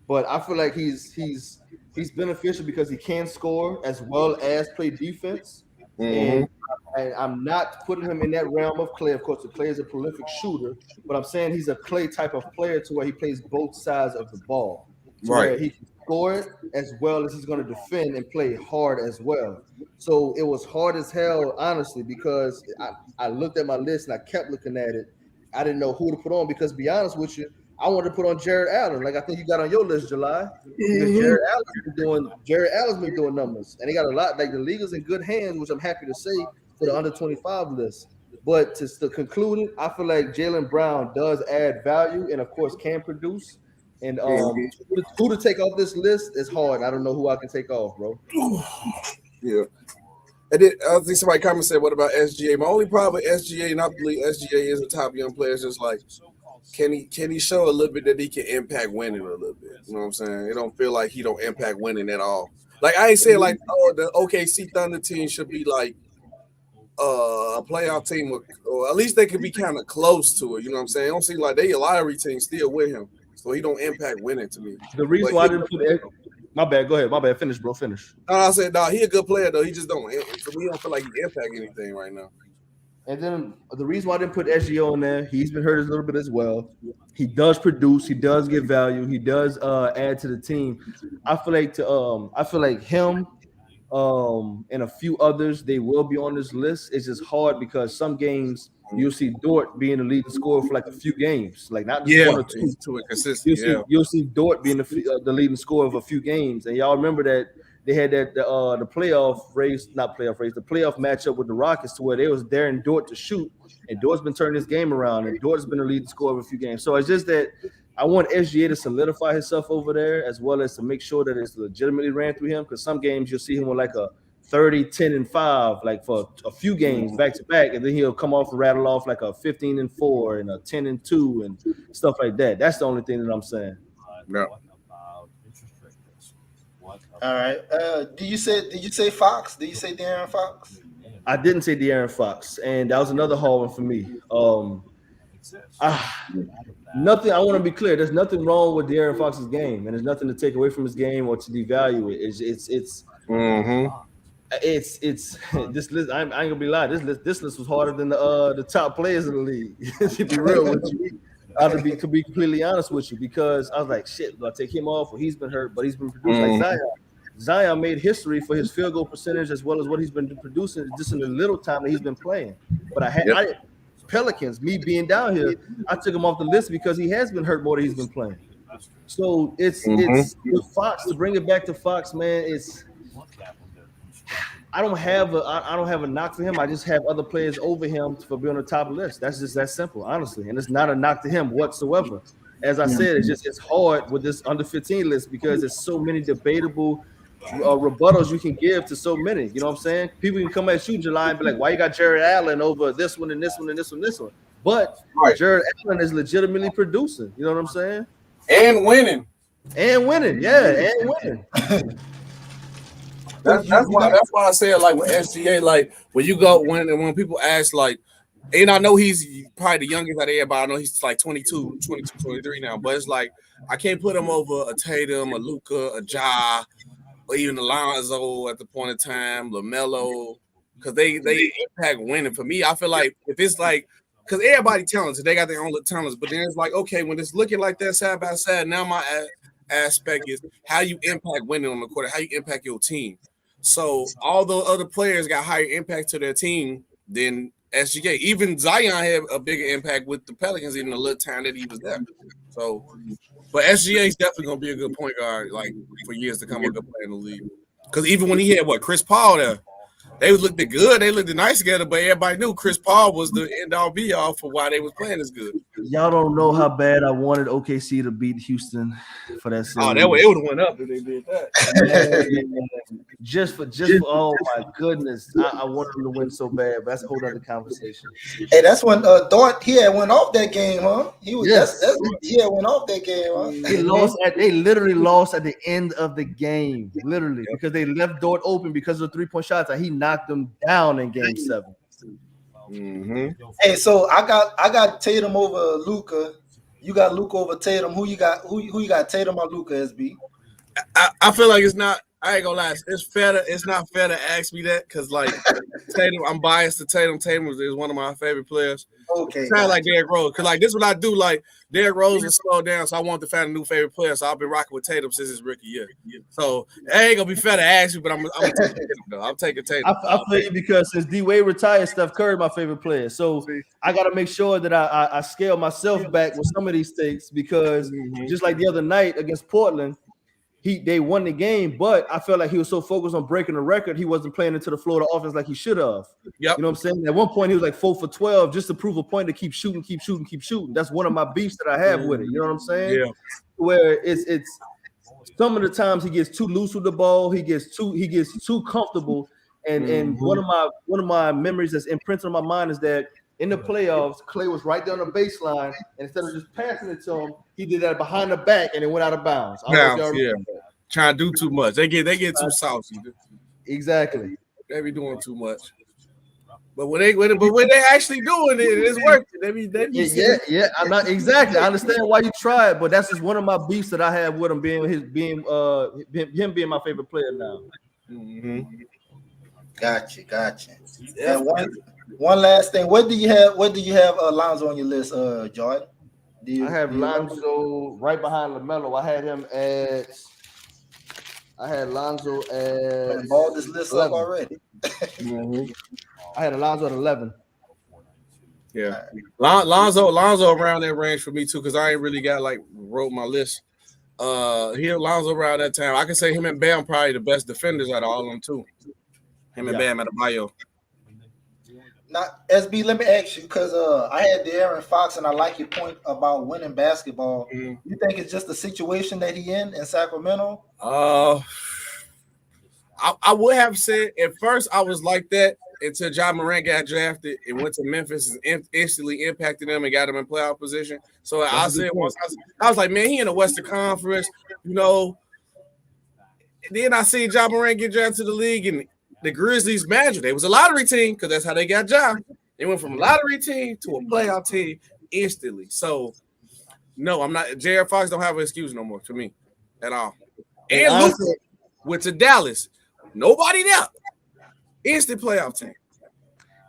But I feel like he's beneficial because he can score as well as play defense. Mm-hmm. And I'm not putting him in that realm of Clay. Of course, the Clay is a prolific shooter, but I'm saying he's a Clay type of player to where he plays both sides of the ball. Right. Where he can score it as well as he's going to defend and play hard as well. So it was hard as hell, honestly, because I looked at my list and I kept looking at it. I didn't know who to put on because, to be honest with you, I wanted to put on Jared Allen, like I think you got on your list, July. Because Jared Allen's been doing numbers, and he got a lot. Like the league is in good hands, which I'm happy to say for the under 25 list. But to conclude it, I feel like Jaylen Brown does add value, and of course can produce. And who to take off this list is hard. I don't know who I can take off, bro. Yeah. And then I think somebody comment said, "What about SGA?" My only problem with SGA, and I believe SGA is a top young player, is just like. Can he show a little bit that he can impact winning a little bit? You know what I'm saying? It don't feel like he don't impact winning at all. Like I ain't saying like the OKC Thunder team should be like a playoff team, or at least they could be kind of close to it. You know what I'm saying? It don't seem like they a lottery team still with him, so he don't impact winning to me. The reason why I didn't put my bad. Go ahead. My bad. Finish, bro. Finish. No, I said no. He a good player though. He just don't. For me, I don't feel like he impact anything right now. And then the reason why I didn't put SGO on there, he's been hurt a little bit as well. He does produce, he does give value, he does add to the team. I feel like him and a few others. They will be on this list. It's just hard because some games you'll see Dort being the leading scorer for like a few games, like not just one or two. To it consistent. You'll see Dort being the leading scorer of a few games, and y'all remember that they had that the playoff matchup with the Rockets to where they was daring Dort to shoot, and Dort's been turning his game around, and Dort's been the leading scorer of a few games. So it's just that I want SGA to solidify himself over there, as well as to make sure that it's legitimately ran through him, because some games you'll see him with like a 30, 10, and 5, like for a few games back to back, and then he'll come off and rattle off like a 15 and 4 and a 10 and 2 and stuff like that. That's the only thing that I'm saying. No. All right. Did you say Fox? Did you say De'Aaron Fox? I didn't say De'Aaron Fox, and that was another hard one for me. Nothing. I want to be clear. There's nothing wrong with De'Aaron Fox's game, and there's nothing to take away from his game or to devalue it. It's this list. I ain't gonna be lying. This list was harder than the top players in the league. To be real with you, to be completely honest with you, because I was like, shit, do I take him off? Or he's been hurt, but he's been producing like Zion. Zion made history for his field goal percentage as well as what he's been producing just in the little time that he's been playing. But Pelicans, me being down here, I took him off the list because he has been hurt more than he's been playing. So it's with Fox, to bring it back to Fox, man. I don't have a knock for him. I just have other players over him for being on the top of the list. That's just that simple, honestly. And it's not a knock to him whatsoever. As I said, it's hard with this under 15 list because there's so many debatable rebuttals you can give to so many. You know what I'm saying? People can come at you, July, and be like, why you got Jared Allen over this one and this one and this one and this one? But Jared Allen is legitimately producing. You know what I'm saying? And winning. Yeah, and winning. That's why I said, like, with SGA, like, when people ask, like, and I know he's probably the youngest out of everybody. I know he's like 22, 23 now, but it's like I can't put him over a Tatum, a Luka, a Ja, or even Lonzo at the point in time, LaMelo, because they impact winning. For me, I feel like if it's like, because everybody talented, they got their own talents, but then it's like, okay, when it's looking like that side by side, now my aspect is how you impact winning on the court, how you impact your team. So although other players got higher impact to their team than SGA, even Zion had a bigger impact with the Pelicans in the little time that he was there. So, but SGA is definitely gonna be a good point guard, like for years to come, a good player in the league. Because even when he had Chris Paul there, they looked good, they looked nice together, but everybody knew Chris Paul was the end all be all for why they was playing as good. Y'all don't know how bad I wanted OKC to beat Houston for that series. Oh, that way it would have went up if they did that. Just for oh my goodness, I wanted them to win so bad, but that's a whole other conversation. Hey, that's when Dort went off that game, huh? He was went off that game, huh? They literally lost at the end of the game, literally, because they left Dort open because of the 3-point shots, and he knocked them down in game 7. Hey, so I got Tatum over Luka. You got Luka over Tatum. Who you got? Who you got? Tatum or Luka? SB? I feel like it's not. I ain't gonna lie. It's not fair to ask me that because, like, Tatum, I'm biased to Tatum. Tatum is one of my favorite players. Okay. It's kind of like Derrick Rose because, like, this is what I do. Like, Derrick Rose is slowed down, so I want to find a new favorite player. So I've been rocking with Tatum since his rookie year. So it ain't gonna be fair to ask you, but I'm taking Tatum though. I'm taking Tatum. I feel you because since D-Wade retired, Steph Curry my favorite player. So I got to make sure that I scale myself back with some of these things because just like the other night against Portland. They won the game, but I felt like he was so focused on breaking the record, he wasn't playing into the flow of the offense like he should have. Yep. You know what I'm saying? At one point, he was like 4 for 12 just to prove a point to keep shooting. That's one of my beefs that I have with it. You know what I'm saying? Yeah. Where it's some of the times he gets too loose with the ball, he gets too comfortable. And one of my memories that's imprinted on my mind is that in the playoffs, Clay was right there on the baseline, and instead of just passing it to him, he did that behind the back, and it went out of bounds. Trying to do too much. They get too saucy. Exactly. They be doing too much. But when they actually doing it, it's working. They be I'm not exactly. I understand why you try it, but that's just one of my beefs that I have with him him being my favorite player now. Gotcha. And one last thing. What do you have Lonzo on your list, Jordan? I have Lonzo right behind LaMelo. I had him at I had Lonzo Man, at ball this list 11. up already. I had Lonzo at 11. Yeah, Lonzo around that range for me too, because I ain't really got like wrote my list. Lonzo around that time. I can say him and Bam probably the best defenders out of all of them too. Him and Bam Adebayo. Now, SB, let me ask you, because I had De'Aaron Fox, and I like your point about winning basketball. You think it's just the situation that he in Sacramento? I would have said at first I was like that until Ja Morant got drafted and went to Memphis and instantly impacted them and got them in playoff position. So I said once I was like, man, he in the Western Conference, you know. Then I see Ja Morant get drafted to the league and the Grizzlies Magic. They was a lottery team because that's how they got Ja. They went from a lottery team to a playoff team instantly. So no, I'm not. J.R. Fox don't have an excuse no more to me at all. And Luka went to Dallas. Nobody there. Instant playoff team.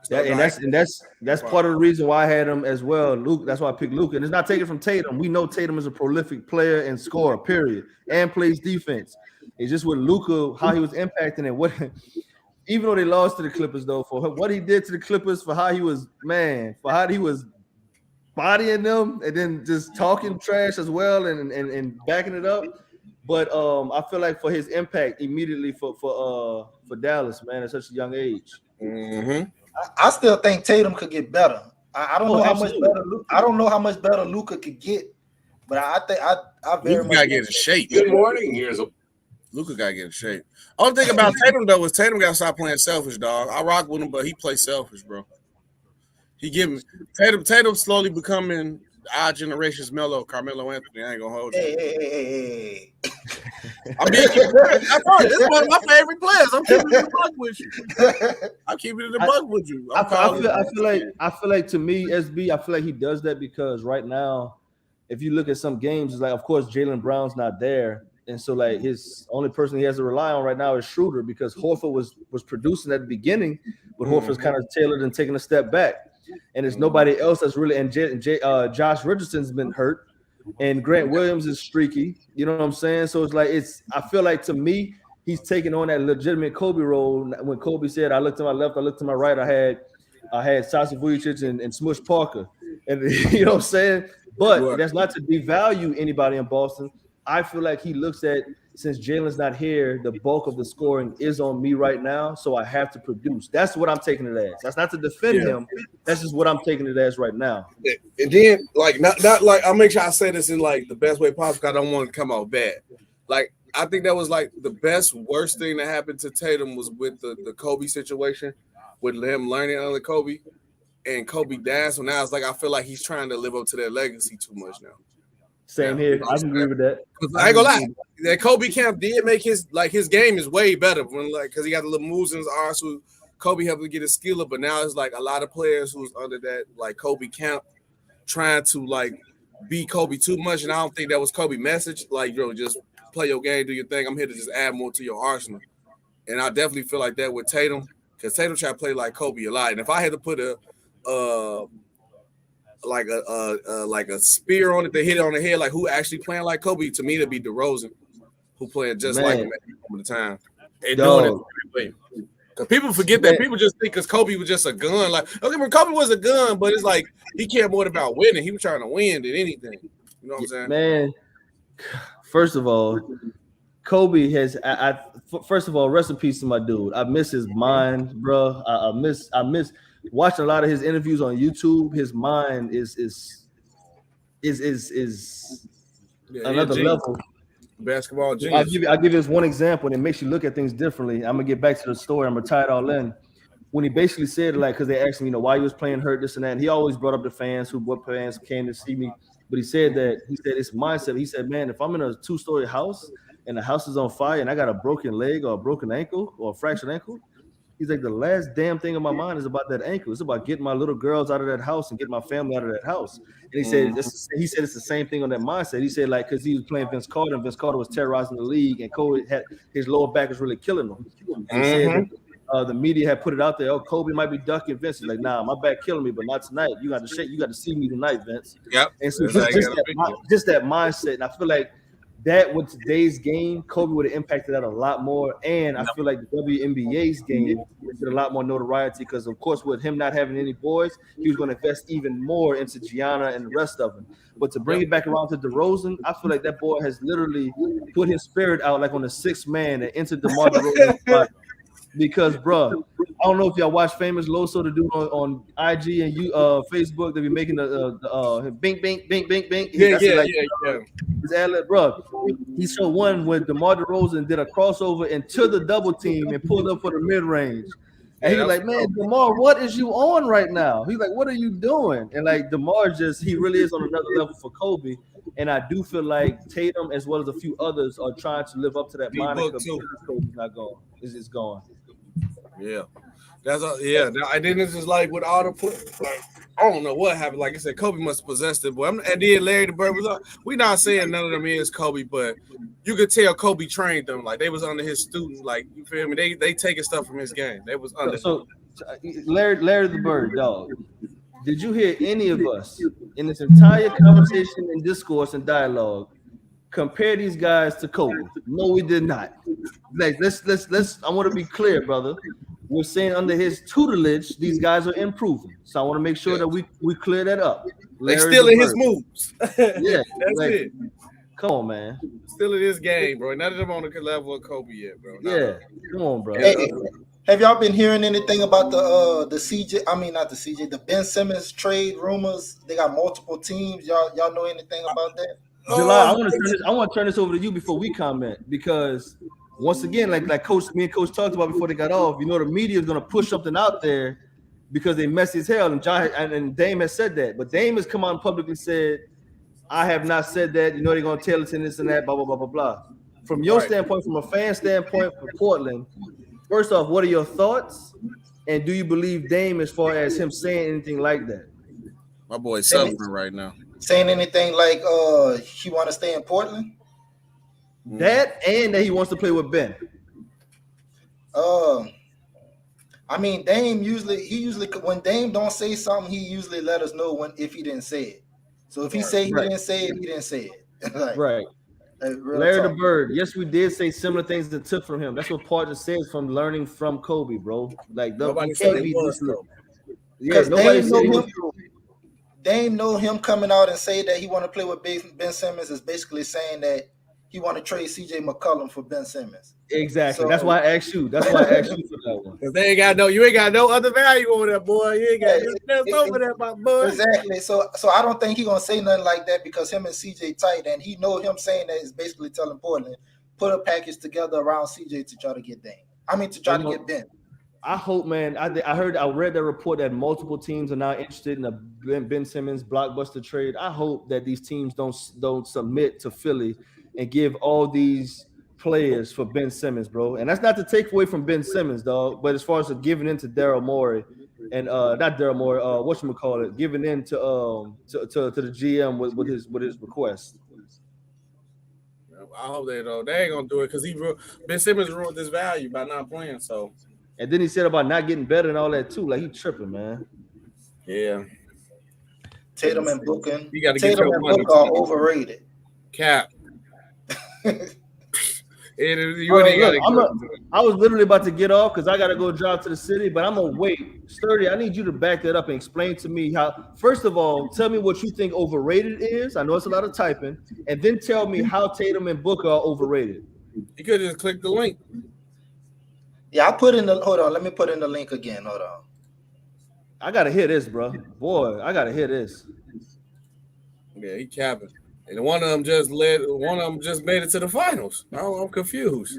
That's part of the reason why I had him as well. Luke, that's why I picked Luka. And it's not taken from Tatum. We know Tatum is a prolific player and scorer, period, and plays defense. It's just with Luka, how he was impacting and what. Even though they lost to the Clippers, though, for what he did to the Clippers, for how he was bodying them and then just talking trash as well and backing it up. But I feel like for his impact immediately for Dallas, man, at such a young age. I still think Tatum could get better. I don't know how much better. I don't know how much better Luka could get, but I think I very much gotta get in shape. Good morning. Luka gotta get in shape. Only thing about Tatum though is Tatum gotta stop playing selfish, dog. I rock with him, but he plays selfish, bro. Tatum slowly becoming our generation's Carmelo Anthony. I ain't gonna hold you. Hey. I'm being this is one of my favorite players. I'm keeping it a buck with you. I feel like to me, SB, I feel like he does that because right now, if you look at some games, it's like, of course, Jaylen Brown's not there. And so, like, his only person he has to rely on right now is Schroeder because Horford was producing at the beginning, but Horford's kind of tailored and taking a step back. And there's nobody else that's really – and Josh Richardson's been hurt, and Grant Williams is streaky. You know what I'm saying? So it's like I feel like to me, he's taking on that legitimate Kobe role. When Kobe said, I looked to my left, I looked to my right, I had Sasha Vujacic and Smush Parker. And you know what I'm saying? But that's not to devalue anybody in Boston. I feel like he looks at, since Jalen's not here, the bulk of the scoring is on me right now, so I have to produce. That's what I'm taking it as. That's not to defend him. That's just what I'm taking it as right now. And then, like, not like, I'll make sure I say this in, like, the best way possible. I don't want to come out bad. Like, I think that was, like, the worst thing that happened to Tatum was with the Kobe situation, with him learning under Kobe, and Kobe died. So now it's like I feel like he's trying to live up to that legacy too much now. Same here. I agree with that. I ain't gonna lie. That Kobe camp did make his game is way better when because he got the little moves in his arsenal. Kobe helped him get his skill up, but now it's like a lot of players who's under that like Kobe camp trying to like be Kobe too much, and I don't think that was Kobe's message. Like, just play your game, do your thing. I'm here to just add more to your arsenal, and I definitely feel like that with Tatum because Tatum try to play like Kobe a lot. And if I had to put a spear on it to hit it on the head, like who actually playing like Kobe, to me, it'd be DeRozan, who playing just like him at the moment of the time. And doing it the right way. Because people forget that. People just think because Kobe was just a gun. Like, okay, when Kobe was a gun, but it's like he cared more about winning. He was trying to win than anything. You know what I'm saying? Man, first of all, Kobe has. First of all, rest in peace to my dude. I miss his mind, bro. I miss watching a lot of his interviews on YouTube. His mind is another level. Basketball genius. I'll give you this one example, and it makes you look at things differently. I'm gonna get back to the story. I'm gonna tie it all in. When he basically said, like, because they asked him, why he was playing hurt, this and that. And he always brought up the fans, what fans came to see me. But he said it's mindset. He said, man, if I'm in a 2-story house and the house is on fire and I got a broken leg or a broken ankle or a fractured ankle, he's like, the last damn thing in my mind is about that ankle. It's about getting my little girls out of that house and getting my family out of that house. And he said it's the same thing on that mindset. He said, like, because he was playing Vince Carter, and Vince Carter was terrorizing the league, and Kobe had his lower back was really killing him. And he said the media had put it out there. Oh, Kobe might be ducking Vince. He's like, nah, my back killing me, but not tonight. You got to see me tonight, Vince. Yep. And so just that mindset. And I feel like that with today's game, Kobe would have impacted that a lot more. And I feel like the WNBA's game would get a lot more notoriety because, of course, with him not having any boys, he was going to invest even more into Gianna and the rest of them. But to bring it back around to DeRozan, I feel like that boy has literally put his spirit out like on the sixth man and entered DeMar DeRozan's spot. Because, bro, I don't know if y'all watch Famous Loso, the dude on IG and Facebook. They be making the bink, bink, bink, bink, bink. Yeah. His ad-lib, bro. He showed one when DeMar DeRozan did a crossover into the double team and pulled up for the mid range. And he was like, man, DeMar, what is you on right now? He's like, what are you doing? And like DeMar he really is on another level for Kobe. And I do feel like Tatum, as well as a few others, are trying to live up to that moniker because Kobe's not gone. It's gone. Yeah. And then it's just like with all the like, I don't know what happened. Like I said, Kobe must have possessed it, boy. And then Larry the Bird was up. We're not saying none of them is Kobe, but you could tell Kobe trained them. Like they was under his student. Like you feel me? They taking stuff from his game. They was under. So Larry the Bird, dog. Did you hear any of us in this entire conversation and discourse and dialogue compare these guys to Kobe? No, we did not. Like let's. I want to be clear, brother. We're saying under his tutelage, these guys are improving. So I want to make sure that we clear that up. They still in his moves. Yeah, that's like, it. Come on, man. Still in this game, bro. None of them on the level of Kobe yet, bro. Come on, bro. Hey, have y'all been hearing anything about the CJ? I mean, not the CJ, the Ben Simmons trade rumors. They got multiple teams. Y'all know anything about that? July, I want to turn this over to you before we comment because. Once again, like me and Coach talked about before they got off, the media is going to push something out there because they messy as hell. And and Dame has said that. But Dame has come out and publicly said, I have not said that. They're going to tell us in this and that, blah, blah, blah, blah, blah. From your standpoint, from a fan standpoint for Portland, first off, what are your thoughts? And do you believe Dame as far as him saying anything like that? My boy's suffering right now. Saying anything like he want to stay in Portland? That and that he wants to play with Ben. I mean, Dame usually when Dame don't say something, he usually let us know if he didn't say it. So if he say he didn't say it, he didn't say it. Like, right. Larry the Bird. Yes, we did say similar things that took from him. That's what Porter says from learning from Kobe, bro. Like nobody said it was Kobe. Yeah, nobody said him. Dame know him coming out and say that he want to play with Ben Simmons is basically saying that he want to trade CJ McCollum for Ben Simmons. Exactly. So, that's why I asked you. That's why I asked you for that one. Because you ain't got no other value over there, boy. You ain't got nothing over there, my boy. Exactly. So I don't think he gonna say nothing like that because him and CJ tight, and he know him saying that is basically telling Portland put a package together around CJ to try to get Dame. I mean to try to get Ben. I hope, man. I read that report that multiple teams are now interested in a Ben Simmons blockbuster trade. I hope that these teams don't submit to Philly and give all these players for Ben Simmons, bro. And that's not to take away from Ben Simmons, dog. But as far as giving in to Daryl Morey and not Daryl Morey, whatchamacallit, giving in to the GM with his request. I hope they ain't gonna do it because Ben Simmons ruined this value by not playing. So. And then he said about not getting better and all that too. Like he tripping, man. Yeah. Tatum and Booker. You got to get your money. Booker are overrated. Cap. I was literally about to get off because I got to go drive to the city, but I'm gonna wait. Sturdy, I need you to back that up and explain to me how. First of all, tell me what you think overrated is. I know it's a lot of typing, and then tell me how Tatum and Booker are overrated. You could just click the link. Yeah, I put in the. Hold on, let me put in the link again. Hold on. I gotta hear this, bro. Boy, I gotta hear this. Yeah, he capping. And one of them just made it to the finals. I'm confused.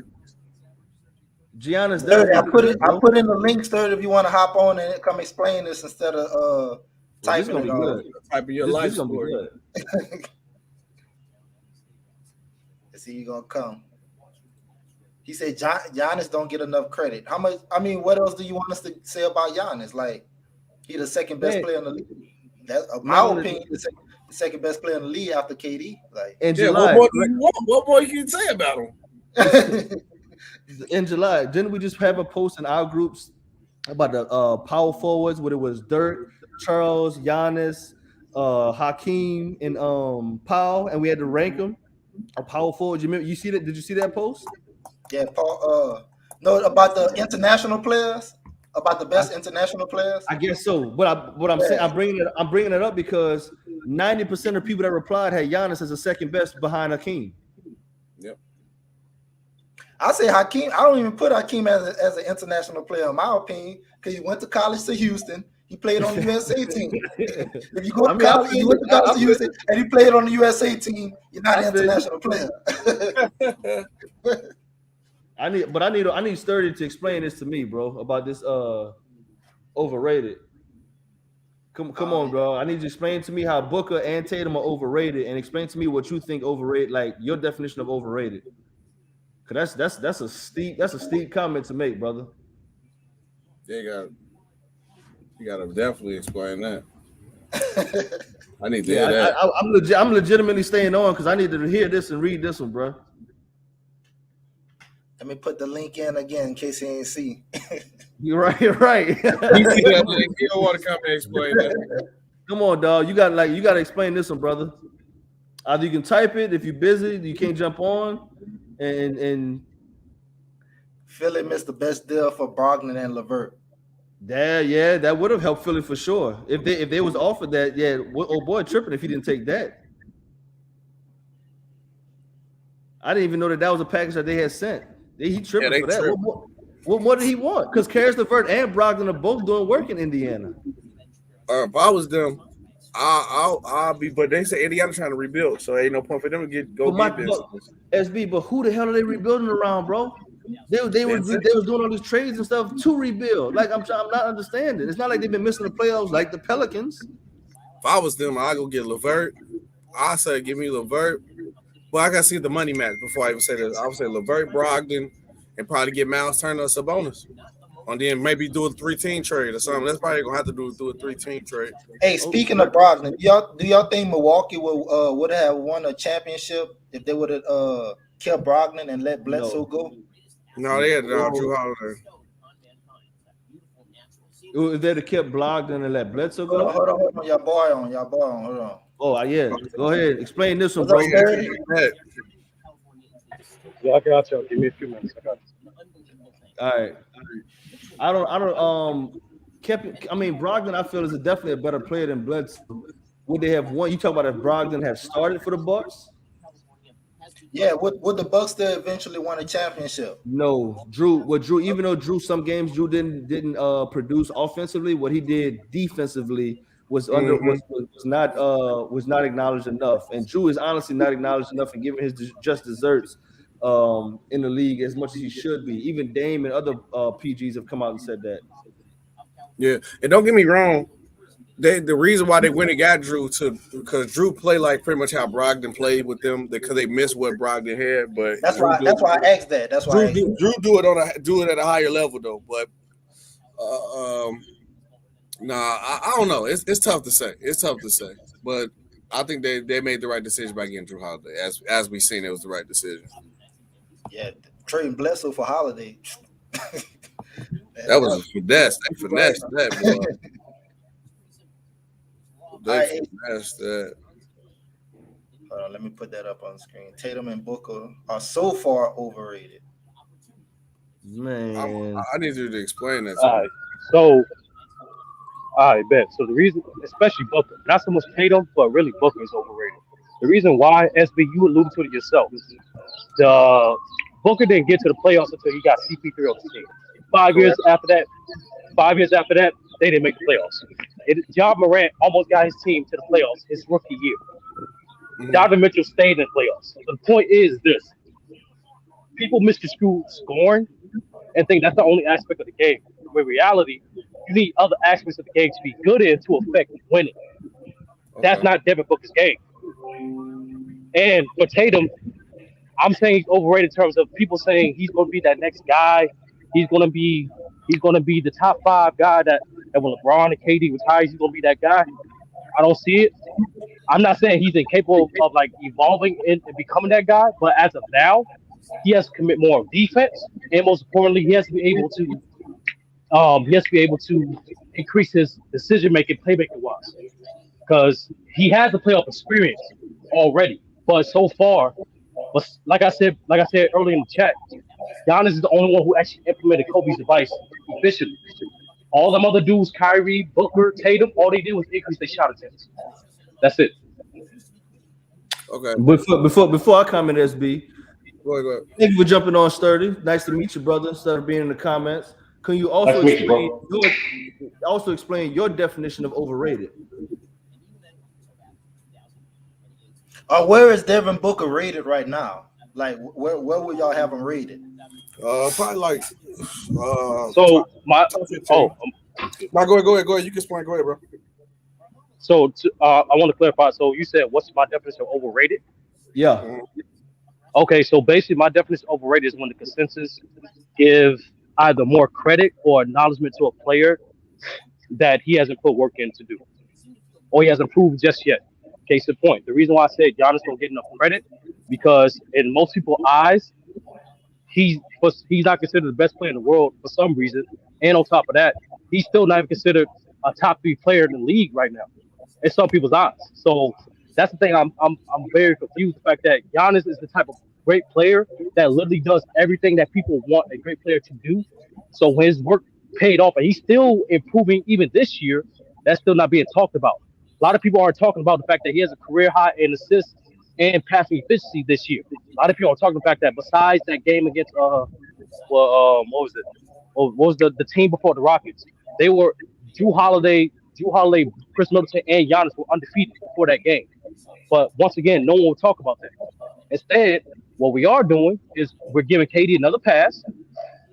Giannis, I put in the link, Sturdy, if you want to hop on and come explain this instead of typing it on. Typing your life story. Let's see, you gonna come. He said Giannis don't get enough credit. How much? I mean, what else do you want us to say about Giannis? Like, he the second best player in the league. That's my opinion. The second best player in the league after KD. Like, in July, what more you can say about him? In July, didn't we just have a post in our groups about the power forwards? Where it was Dirk, Charles, Giannis, Hakeem, and Powell, and we had to rank them. A power forward. You see that? Did you see that post? Yeah, Paul. No, about the international players, about the best international players. I guess so. But what I'm saying, I'm bringing it up because 90% of people that replied had Giannis as the second best behind Hakeem. Yep. I say Hakeem. I don't even put Hakeem as an international player, in my opinion, because he went to college to Houston. He played on the USA team. If you go to college, you went to college to Houston, and he played on the USA team, you're not an international player. I need Sturdy to explain this to me, bro, about this overrated. Come on, bro. I need you to explain to me how Booker and Tatum are overrated, and explain to me what you think overrated, like your definition of overrated. Cause that's a steep comment to make, brother. You gotta definitely explain that. I need to hear that. I'm legitimately staying on because I need to hear this and read this one, bro. Let me put the link in again in case you ain't see. You're right. You see that link? You don't want to come and explain that. Come on, dog. You gotta explain this one, brother. Either you can type it if you're busy, you can't jump on, and Philly missed the best deal for Brogdon and LeVert. That would have helped Philly for sure. If they was offered that, oh boy, tripping if he didn't take that. I didn't even know that was a package that they had sent. He tripping for that. What more did he want? Because Karis LeVert and Brogdon are both doing work in Indiana. If I was them, I'll be. But they say Indiana trying to rebuild, so ain't no point for them to go get this. SB, but who the hell are they rebuilding around, bro? They was doing all these trades and stuff to rebuild. Like I'm not understanding. It's not like they've been missing the playoffs like the Pelicans. If I was them, I'd go get LeVert. I say give me LeVert. Well, I gotta see the money match before I even say this. I would say LeVert, Brogdon, and probably get Miles Turner or Sabonis. And then maybe do a 3-team trade or something. That's probably gonna have to do a 3-team trade. Hey, speaking of Brogdon, do y'all think Milwaukee would have won a championship if they would have kept Brogdon and let Bledsoe go? No, they had Drew Holiday. If they'd have kept Brogdon and let Bledsoe go. Hold on, y'all boy on. Hold on. Oh yeah, go ahead. Explain this one, bro. Yeah, I got you. Give me a few minutes. I got you. All right. I don't. Brogdon, I feel is definitely a better player than Bledsoe. Would they have won? You talk about if Brogdon had started for the Bucks? Yeah, would the Bucks still eventually won a championship? No, Drew. Even though Drew, some games Drew didn't produce offensively, what he did defensively was not acknowledged enough. And Drew is honestly not acknowledged enough and given his just desserts in the league as much as he should be. Even Dame and other PGs have come out and said that. Yeah, and don't get me wrong. The reason why they went and got Drew because Drew played like pretty much how Brogdon played with them because they missed what Brogdon had. But that's why I asked that. That's why Drew do it at a higher level though. But I don't know. It's tough to say. But I think they made the right decision by getting Drew Holiday. As we seen, it was the right decision. Yeah, trading Bledsoe for Holiday. That was a finesse. They finessed that, boy. That. Hold on, let me put that up on the screen. Tatum and Booker are so far overrated. Man, I need you to explain that. All right, so I bet. So the reason, especially Booker, not so much Tatum, but really Booker is overrated. The reason why, SB, you alluded to it yourself. The Booker didn't get to the playoffs until he got CP3 on the team. 5 years after that, they didn't make the playoffs. John Morant almost got his team to the playoffs his rookie year. Mm-hmm. Donovan Mitchell stayed in the playoffs. So the point is this. People misconstrue scoring and think that's the only aspect of the game. In reality, you need other aspects of the game to be good in to affect winning. Okay. That's not Devin Booker's game. And for Tatum, I'm saying he's overrated in terms of people saying he's going to be that next guy. He's going to be the top 5 guy that when LeBron and KD retires, he's going to be that guy. I don't see it. I'm not saying he's incapable of like evolving and becoming that guy, but as of now, he has to commit more of defense, and most importantly, he has to be able to increase his decision making, playmaking wise, because he has the playoff experience already. But so far, But like I said earlier in the chat, Giannis is the only one who actually implemented Kobe's advice efficiently. All them other dudes, Kyrie, Booker, Tatum, all they did was increase their shot attempts. That's it. Okay. Before I comment, SB, Go ahead. thank you for jumping on, Sturdy. Nice to meet you, brother. Instead of being in the comments, can you Nice also to meet you, explain your definition of overrated? Where is Devin Booker rated right now? Like, where would y'all have him rated? Probably like. So my now go ahead. You can explain. Go ahead, bro. So I want to clarify. So you said, what's my definition of overrated? Yeah. Okay, so basically my definition of overrated is when the consensus give either more credit or acknowledgement to a player that he hasn't put work in to do, or he hasn't proved just yet. Case in point, the reason why I said Giannis don't get enough credit because in most people's eyes, he's not considered the best player in the world for some reason, and on top of that, he's still not even considered a top 3 player in the league right now in some people's eyes. So that's the thing. I'm very confused. The fact that Giannis is the type of great player that literally does everything that people want a great player to do. So when his work paid off, and he's still improving even this year, that's still not being talked about. A lot of people aren't talking about the fact that he has a career high in assists and passing efficiency this year. A lot of people are talking about the fact that besides that game against what was it? What was the team before the Rockets? They were Drew Holiday, Chris Middleton, and Giannis were undefeated before that game. But once again, no one will talk about that. Instead, what we are doing is we're giving KD another pass,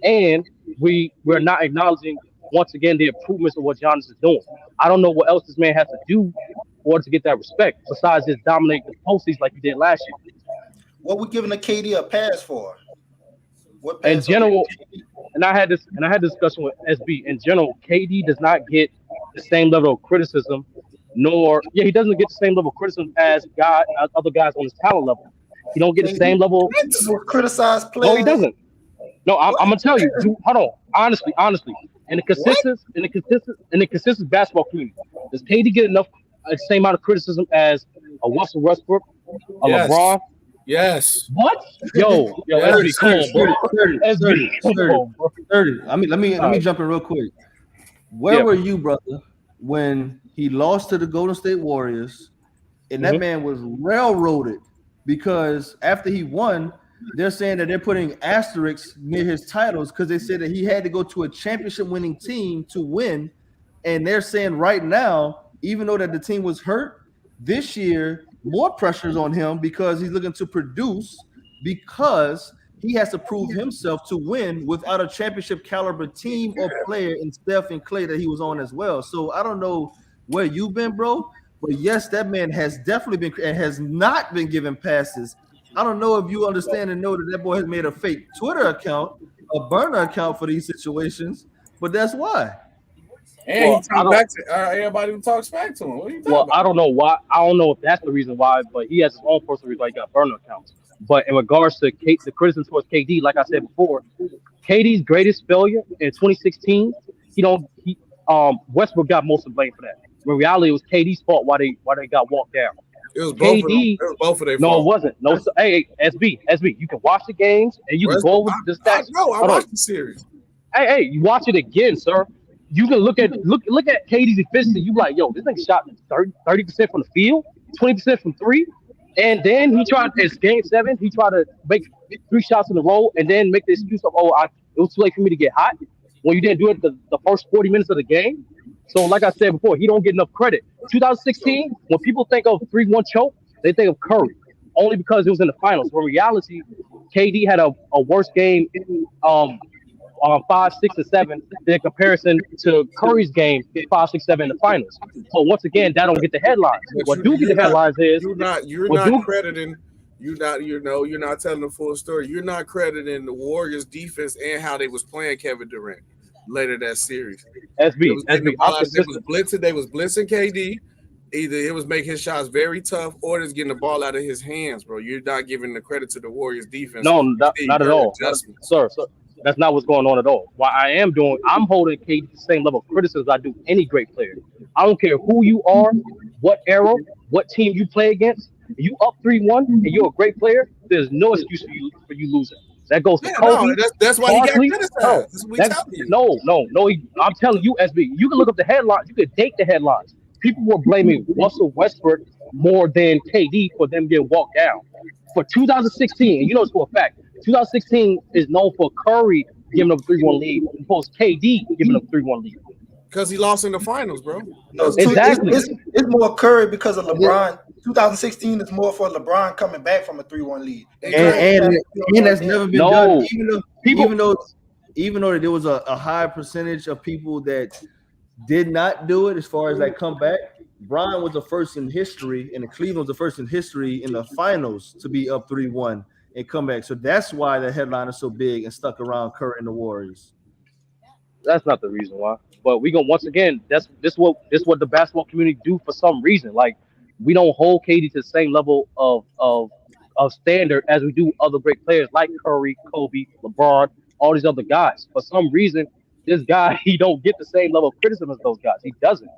and we're not acknowledging once again the improvements of what Giannis is doing. I don't know what else this man has to do in order to get that respect besides just dominate the postseason like he did last year. What we giving the KD a pass for? What In pass general, and I had this discussion with SB. In general, KD does not get the same level of criticism, he doesn't get the same level of criticism as other guys on his talent level. He don't get the same level. Criticized players. No, he doesn't. No, I'm gonna tell you. Dude, hold on. Honestly, in the consistent basketball community, does KD get enough the same amount of criticism as a Russell Westbrook, a LeBron? Yes. What? Yo, SB, come on, bro. SB, come on, bro. 30. Let me jump in real quick. Where were you, brother, when he lost to the Golden State Warriors, and that man was railroaded because after he won, they're saying that they're putting asterisks near his titles because they said that he had to go to a championship-winning team to win, and they're saying right now, even though that the team was hurt, this year more pressures on him because he's looking to produce because he has to prove himself to win without a championship caliber team or player in Steph and Clay that he was on as well. So I don't know where you've been, bro, but yes, that man has definitely been and has not been given passes. I don't know if you understand and know that boy has made a fake Twitter account, a burner account for these situations, but that's why. And he talks back to everybody who talks back to him. What are you talking about? I don't know why. I don't know if that's the reason why, but he has his own personal reason why he got burner accounts. But in regards to the criticism towards KD, like I said before, KD's greatest failure in 2016, Westbrook got most of the blame for that. In reality, it was KD's fault why they got walked down. It was both of them. It was both of their fault. No, it wasn't. No, hey, SB, you can watch the games and you can go over the stats. I watched the series. Hey, you watch it again, sir. You can look at KD's efficiency. You like, yo, this nigga shot 30% from the field, 20% from 3, and then he tried. It's game 7. He tried to make 3 shots in a row, and then make the excuse of, it was too late for me to get hot. When you didn't do it the first 40 minutes of the game. So, like I said before, he don't get enough credit. 2016, when people think of 3-1 choke, they think of Curry, only because it was in the finals. But in reality, KD had a worse game on 5, 6, and 7 in comparison to Curry's game 5, 6, 7 in the finals. But once again, that don't get the headlines. What do get the headlines is you're not crediting. You're not telling the full story. You're not crediting the Warriors defense and how they was playing Kevin Durant later that series. SB, they was blitzing KD. Either it was making his shots very tough or it's getting the ball out of his hands, bro. You're not giving the credit to the Warriors defense. No, not at all. Sir, that's not what's going on at all. What I'm holding KD to the same level of criticism as I do any great player. I don't care who you are, what era, what team you play against. If you up 3-1 and you're a great player, there's no excuse for you losing. That goes for Yeah, Kobe. no, that's why he got Barkley. criticized. No, That's what we telling you. no. I'm telling you, SB, you can look up the headlines. You can date the headlines. People were blaming Russell Westbrook more than KD for them getting walked down. For 2016, and you know it's for a fact, 2016 is known for Curry giving up a 3-1 lead, opposed to KD giving up a 3-1 lead. Because he lost in the finals, bro. No, Exactly. It's more Curry because of LeBron. 2016 is more for LeBron coming back from a 3-1 lead. And that's never been done. Even though there was a high percentage of people that did not do it as far as like come back. Bron was the first in history, and the Cleveland was the first in history in the finals to be up 3-1 and come back. So that's why the headline is so big and stuck around Curry and the Warriors. That's not the reason why. But we gonna once again, this what the basketball community do for some reason. Like we don't hold KD to the same level of standard as we do other great players like Curry, Kobe, LeBron, all these other guys. For some reason, this guy he don't get the same level of criticism as those guys. He doesn't.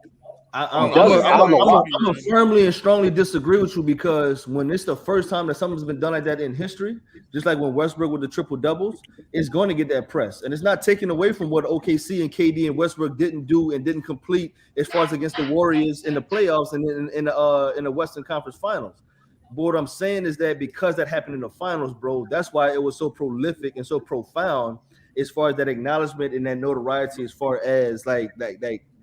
I'm gonna firmly and strongly disagree with you because when it's the first time that something's been done like that in history, just like when Westbrook with the triple doubles, it's going to get that press, and it's not taking away from what OKC and KD and Westbrook didn't do and didn't complete as far as against the Warriors in the playoffs and in the Western Conference Finals. But what I'm saying is that because that happened in the finals, bro, that's why it was so prolific and so profound as far as that acknowledgement and that notoriety as far as like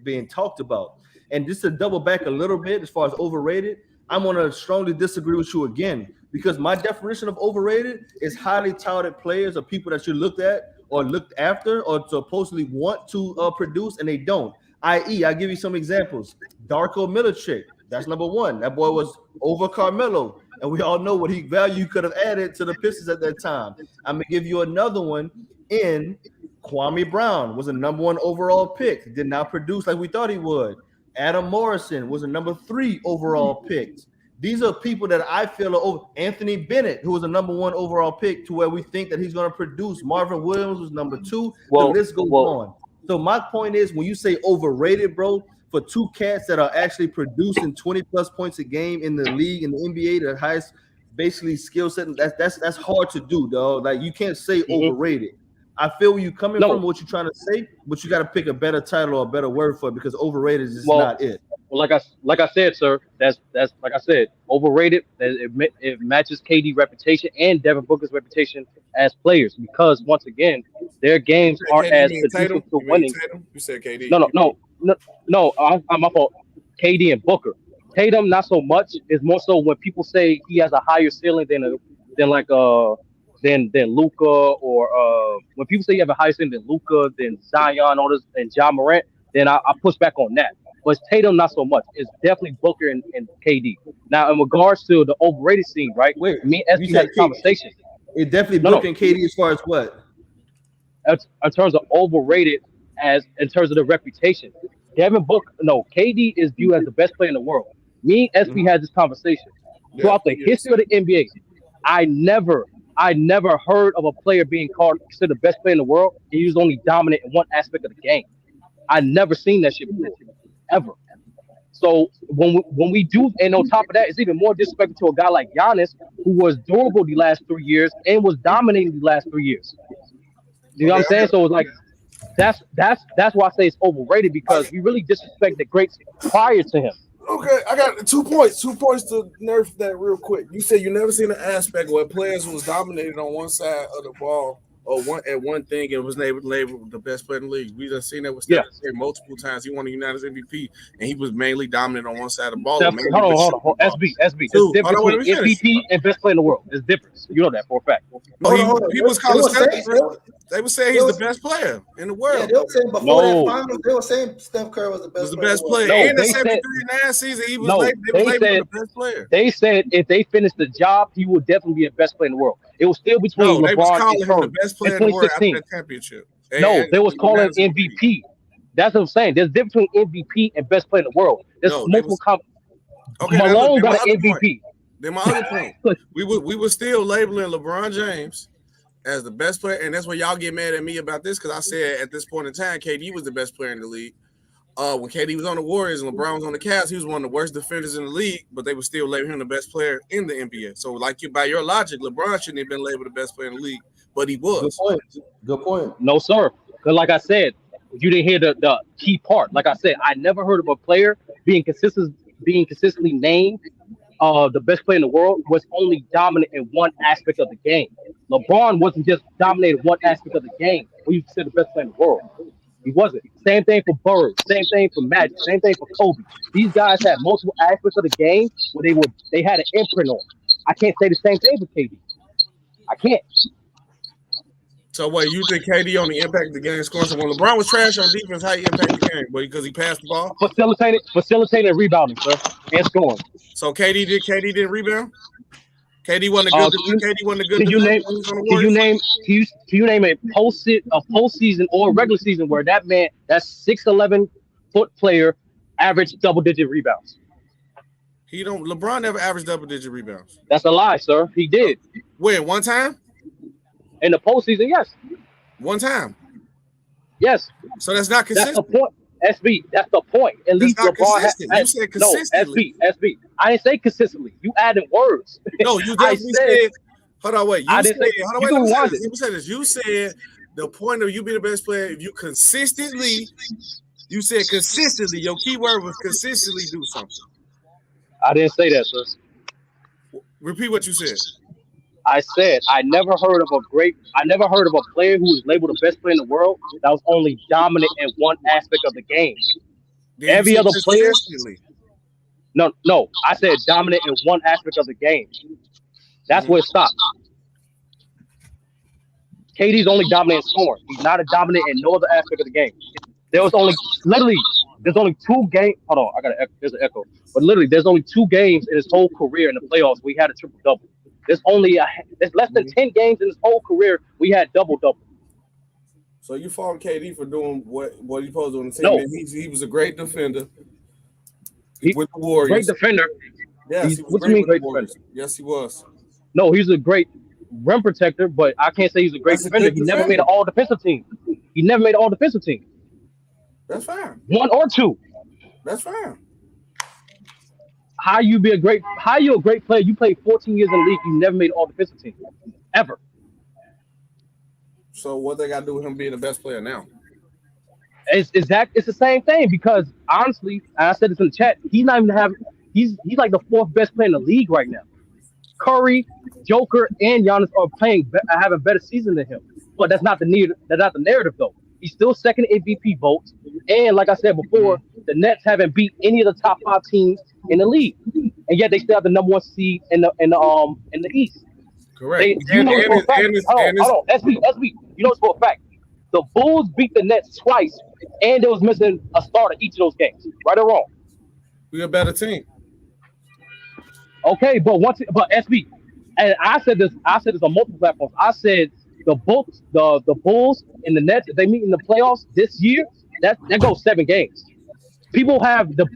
being talked about. And just to double back a little bit as far as overrated, I'm going to strongly disagree with you again because my definition of overrated is highly touted players or people that you looked at or looked after or supposedly want to produce and they don't. I.e., I'll give you some examples. Darko Milicic, that's number one. That boy was over Carmelo, and we all know what value could have added to the Pistons at that time. I'm going to give you another one in Kwame Brown, was a number one overall pick, did not produce like we thought he would. Adam Morrison was a number 3 overall pick. These are people that I feel are over. Anthony Bennett, who was a number 1 overall pick, to where we think that he's going to produce. Marvin Williams was number 2. The list goes on. So my point is, when you say overrated, bro, for two cats that are actually producing 20+ points a game in the league, in the NBA, the highest basically skill set, that's hard to do, dog. Like you can't say overrated. I feel where you're coming from, what you're trying to say, but you got to pick a better title or a better word for it because overrated is not it. Well, like I said, sir, that's like I said, overrated. It matches KD reputation and Devin Booker's reputation as players because once again, their games are as conducive to winning. You said KD. No. I'm up on KD and Booker. Tatum, not so much. It's more so when people say he has a higher ceiling than Luka, or when people say you have a higher ceiling than Luka, than Zion, all this, and Ja Morant, then I push back on that. But Tatum, not so much. It's definitely Booker and KD. Now, in regards to the overrated scene, right? Wait, me and SB had a conversation. It's definitely Booker and KD as far as what? In terms of overrated, as in terms of the reputation. Devin Booker, KD is viewed as the best player in the world. Me and SB had this conversation. Throughout the history of the NBA, I never heard of a player being considered the best player in the world, and he was only dominant in one aspect of the game. I never seen that shit before, ever. So when we do, and on top of that, it's even more disrespectful to a guy like Giannis, who was durable the last 3 years and was dominating the last 3 years. You know what I'm saying? So it's like that's why I say it's overrated because we really disrespect the greats prior to him. Okay, I got 2 points. 2 points to nerf that real quick. You said you never seen an aspect where players who was dominated on one side of the ball or one thing and was labeled the best player in the league. We just seen that with Steph Curry multiple times. He won the United's MVP, and he was mainly dominant on one side of the ball. Hold on. SB. There's difference between MVP and best player in the world. There's difference. You know that for a fact. He was calling Steph. They were saying he's the best player in the world. Yeah, they were saying before that finals, they were saying Steph Curry was the best player. And the 73-9 season, he was labeled the best player. They said if they finished the job, he would definitely be the best player in the world. It was still between LeBron they was calling and Curry. him the best player in the world after that championship. They was calling him MVP. That's what I'm saying. There's a difference between MVP and best player in the world. There's multiple Malone got an MVP. Then my other point, we were still labeling LeBron James as the best player, and that's why y'all get mad at me about this because I said at this point in time, KD was the best player in the league. when KD was on the Warriors and LeBron was on the Cavs, he was one of the worst defenders in the league, but they would still label him the best player in the NBA. So, like by your logic, LeBron shouldn't have been labeled the best player in the league, but he was. Good point. No, sir. Because like I said, you didn't hear the key part. Like I said, I never heard of a player being consistently named the best player in the world was only dominant in one aspect of the game. LeBron wasn't just dominating one aspect of the game when you consider the best player in the world. He wasn't. Same thing for Bird. Same thing for Magic. Same thing for Kobe. These guys had multiple aspects of the game where they had an imprint on. I can't say the same thing for KD. I can't. So what, you think KD only impacted the game scoring? So when LeBron was trash on defense, how he impacted the game? But because he passed the ball? Facilitating and rebounding, sir. And scoring. So KD didn't rebound? KD wasn't a good Can you name a postseason or a regular season where that 6'11" foot player averaged double-digit rebounds? LeBron never averaged double-digit rebounds. That's a lie, sir. He did. When? One time? In the postseason, yes. One time? Yes. So that's not consistent. That's the point. SB, that's the point. At least LeBron you said consistently. No, SB. I didn't say consistently. You added words. No, you definitely said. Hold on, wait. You said the point of you being the best player if you consistently. You said consistently. Your key word was consistently do something. I didn't say that, sir. Repeat what you said. I said I never heard of a player who was labeled the best player in the world that was only dominant in one aspect of the game. Every other player. No. I said dominant in one aspect of the game. That's where it stopped. KD's only dominant in scoring. He's not a dominant in no other aspect of the game. There's only two games. Hold on, there's an echo. But literally, there's only 2 games in his whole career in the playoffs where he had a triple double. There's less than 10 games in his whole career we had double. So you fault KD for doing what he supposed to do on the team? No. He was a great defender with the Warriors. Great defender. Yes, what do you mean great defender? Yes, he was. No, he's a great rim protector, but I can't say he's a great defender. He never made an all-defensive team. That's fine. 1 or 2. That's fine. How you a great player? You played 14 years in the league. You never made an all-defensive team. Ever. So what they got to do with him being the best player now? It's the same thing because honestly, and I said this in the chat, he's like the 4th best player in the league right now. Curry, Joker, and Giannis are having better season than him. But that's not the narrative though. He's still second MVP votes. And like I said before, the Nets haven't beat any of the top 5 teams in the league. And yet they still have the number 1 seed in the East. Correct. Hold on. SB. You know it's for a fact. The Bulls beat the Nets twice, and they was missing a starter each of those games. Right or wrong? We're a better team. Okay, but SB, and I said this on multiple platforms. I said the Bulls and the Nets, if they meet in the playoffs this year, that goes 7 games. People have the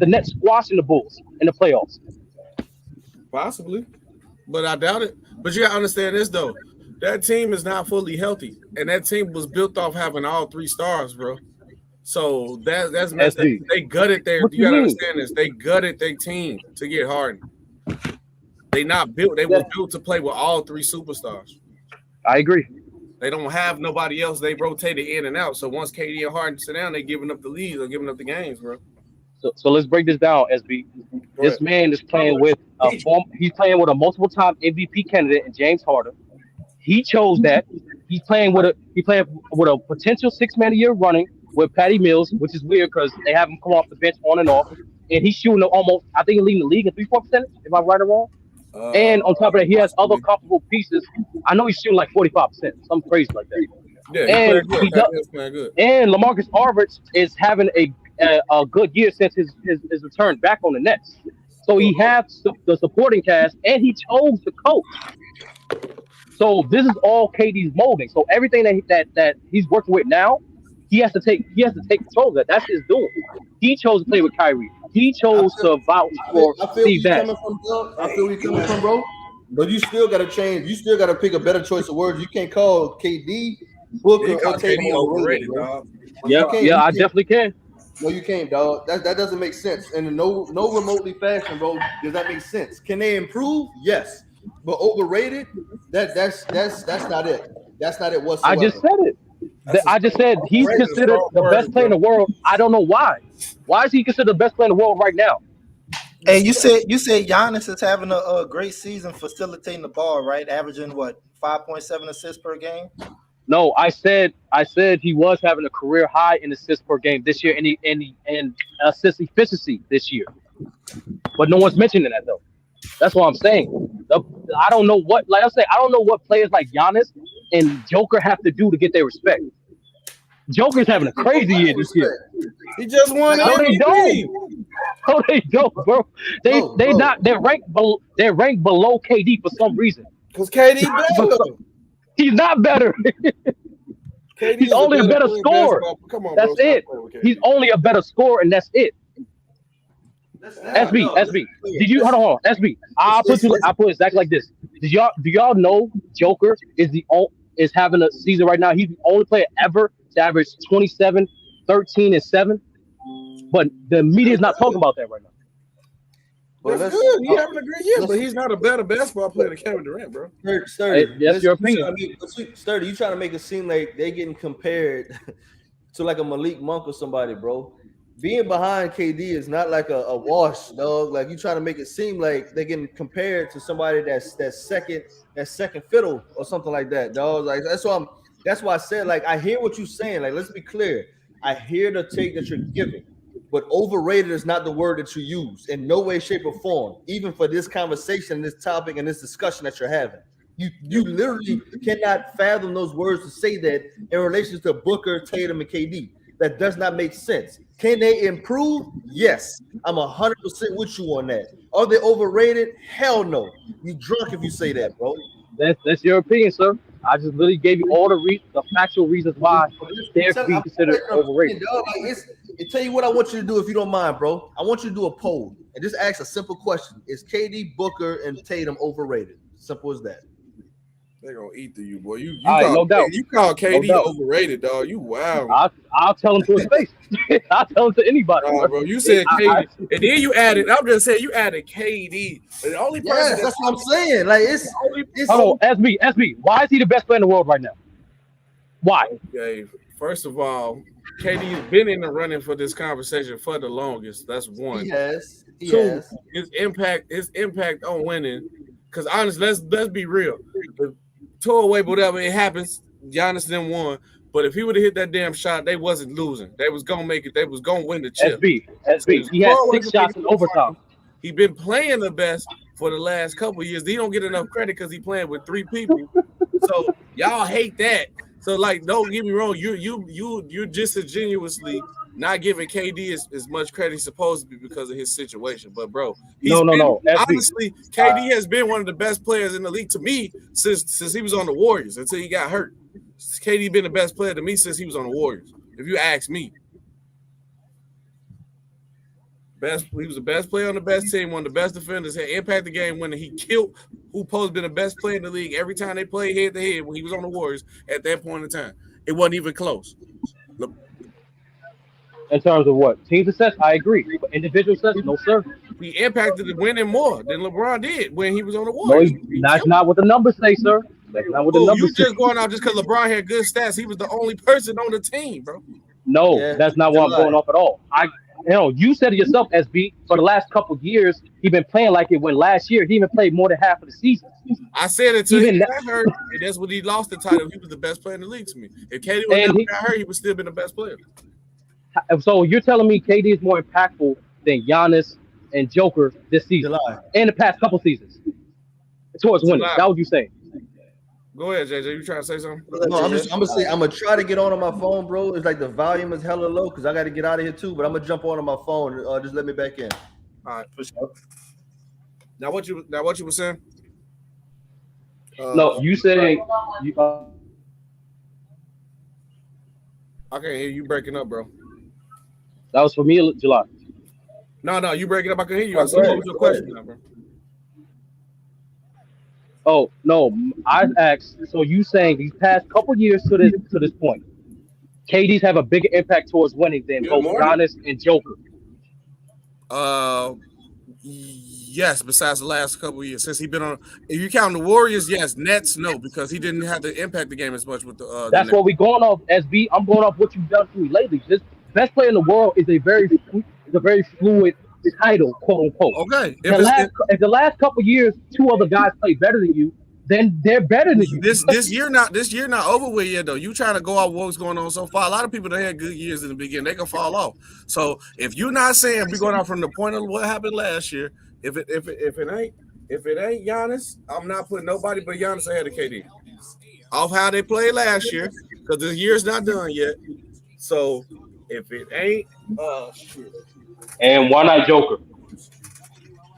Nets squashing the Bulls in the playoffs. Possibly, but I doubt it. But you gotta understand this though. That team is not fully healthy, and that team was built off having all 3 stars, bro. So that's messed up. They gutted their. You gotta understand this. They gutted their team to get Harden. They was built to play with all 3 superstars. I agree. They don't have nobody else. They rotated in and out. So once KD and Harden sit down, they giving up the leads or giving up the games, bro. So let's break this down, SB. This man is playing with he's playing with a multiple-time MVP candidate in James Harden. He chose that. He's playing with a potential 6-man a year running with Patty Mills, which is weird because they have him come off the bench on and off. And he's shooting almost, I think he's leading the league at 3-4%, if I'm right or wrong. And on top of that, he has other comparable pieces. I know he's shooting like 45%, something crazy like that. Yeah, he's playing good. And LaMarcus Aldridge is having a good year since his return back on the Nets. So he has the supporting cast, and he chose the coach. So this is all KD's molding. So everything that he's working with now, he has to take control of that. That's his doing. He chose to play with Kyrie. He chose to vouch for Steve Nash. I feel where you're coming from, bro. But you still got to change. You still got to pick a better choice of words. You can't call KD Booker or KD overrated, bro. Yeah, I definitely can. No, you can't, dog. That doesn't make sense. And in no remotely fashion, bro, does that make sense? Can they improve? Yes. But overrated? That's not it. That's not it whatsoever. I just said it. I just said he's Overrated is a considered strong the word, best player in the bro. world. I don't know why. Why is he considered the best player in the world right now? Hey, you said Giannis is having a great season facilitating the ball, right? Averaging what 5.7 assists per game. No, I said he was having a career high in assists per game this year and assist efficiency this year. But no one's mentioning that though. That's what I'm saying. I don't know what, like I say, I don't know what players like Giannis and Joker have to do to get their respect. Joker's having a crazy year this year. He just won No, they MVP. don't. No, they don't, bro. They're ranked below KD for some reason. Because KD better. He's not better. KD He's only a better scorer. Come on, that's bro. it. He's only a better scorer, and that's it. SB. Did you hold on? SB. I'll put it exactly like this. Do y'all know Joker is having a season right now? He's the only player ever to average 27, 13, and 7. But the media is not talking about that right now. That's good. He's having a great year, but he's not a better basketball player than Kevin Durant, bro. Sturdy, That's your opinion. Sturdy, you trying to make it seem like they're getting compared to like a Malik Monk or somebody, bro. Being behind KD is not like a wash, dog. Like you trying to make it seem like they're getting compared to somebody that's second fiddle or something like that, dog. Like that's why I said, like, I hear what you're saying. Like, let's be clear. I hear the take that you're giving, but overrated is not the word that you use in no way, shape, or form, even for this conversation, this topic, and this discussion that you're having. You literally cannot fathom those words to say that in relation to Booker, Tatum, and KD. That does not make sense. Can they improve? Yes. I'm 100% with you on that. Are they overrated? Hell no. You drunk if you say that, bro. That's your opinion, sir. I just literally gave you all the factual reasons why they're being considered overrated. Like, tell you what I want you to do if you don't mind, bro. I want you to do a poll and just ask a simple question. Is KD, Booker, and Tatum overrated? Simple as that. They're gonna eat through you, boy. You no doubt. You call KD No overrated, dog. You wow. I'll tell him to his face. I'll tell him to anybody. Bro, you said KD, and then you added. I'm just saying you added KD. The only person that's what I'm saying. Like it's hold on, SB. Why is he the best player in the world right now? Why? Okay, first of all, KD has been in the running for this conversation for the longest. That's one. He has. Two, his impact on winning. Because honestly, let's be real. The tour away, whatever it happens, Giannis then won. But if he would have hit that damn shot, they wasn't losing. They was gonna make it. They was gonna win the chip. SB. He had 6 shots in overtime. He been playing the best for the last couple of years. He don't get enough credit because he playing with 3 people. So y'all hate that. So like, don't get me wrong. You're disingenuously not giving KD as much credit he's supposed to be because of his situation. But bro, no. Honestly, KD has been one of the best players in the league to me since he was on the Warriors until he got hurt. KD been the best player to me since he was on the Warriors. If you ask me, he was the best player on the best team, one of the best defenders, had impact the game when he killed who supposed to be the best player in the league every time they played head to head when he was on the Warriors at that point in time. It wasn't even close. In terms of what? Team success, I agree. But individual success, no, sir. He impacted the winning more than LeBron did when he was on the Warriors. No, that's not what the numbers say, sir. That's not what the numbers say. You just going out just because LeBron had good stats. He was the only person on the team, bro. No, that's not what I'm going off at all. You said it yourself, SB. For the last couple of years, he been playing like it. When last year, he even played more than half of the season. I said it to him. Got hurt, and that's when he lost the title. He was the best player in the league to me. If KD would got hurt, he would still been the best player. So you're telling me KD is more impactful than Giannis and Joker this season and the past couple seasons towards winning? That's what you saying? Go ahead, JJ. You trying to say something? No, I'm gonna try to get on my phone, bro. It's like the volume is hella low because I got to get out of here too. But I'm gonna jump on my phone. Just let me back in. All right, for sure. Now what you were saying? No, you saying I can't hear you breaking up, bro. That was for me, July. No, you breaking up. I can hear you. I see what was your question, now, bro. Oh no, I asked. So you saying these past couple years to this point, KD's have a bigger impact towards winning than both Giannis and Joker. Yes. Besides the last couple of years, since he's been on, if you count the Warriors, yes. Nets, no, because he didn't have to impact the game as much with the. That's what we going off, SB. I'm going off what you've done for me lately. This best player in the world is a very fluid title, quote unquote. Okay. If the last couple of years, two other guys play better than you, then they're better than you. This year not over with yet though. You trying to go off what's going on so far. A lot of people that had good years in the beginning, they can fall off. So if you're not saying we're going off from the point of what happened last year, if it ain't Giannis, I'm not putting nobody but Giannis ahead of KD. Off how they played last year, because the year's not done yet. So if it ain't shit. And why not Joker?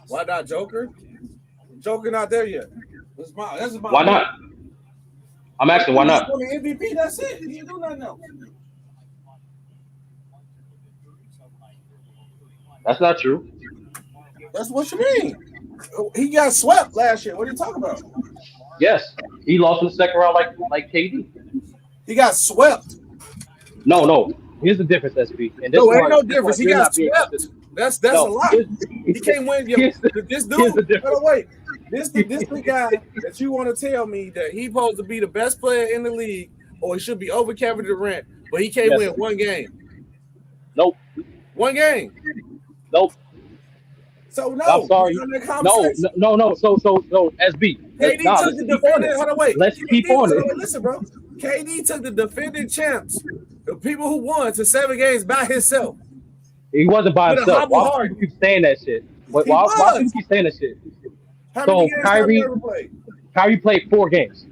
Why not Joker? Joker not there yet. That's my why not? I'm asking why not? MVP, that's it. He didn't do nothing else. That's not true. That's what you mean. He got swept last year. What are you talking about? Yes, he lost in the second round like KD. He got swept. No. Here's the difference, SB. And no, ain't no difference. He got swept. That's a lot. He can't win. This dude. Wait. This the guy that you want to tell me that he's supposed to be the best player in the league, or he should be over Kevin Durant, but he can't win one game. Nope. One game. Nope. So no. I'm sorry. No. So SB. KD took the defending. Hold on, wait. Let's keep on it. Listen, bro. KD took the defending champs, the people who won, to 7 games by himself. He wasn't by himself. Why do you keep saying that shit? Why do you keep saying that shit? So Kyrie played 4 games.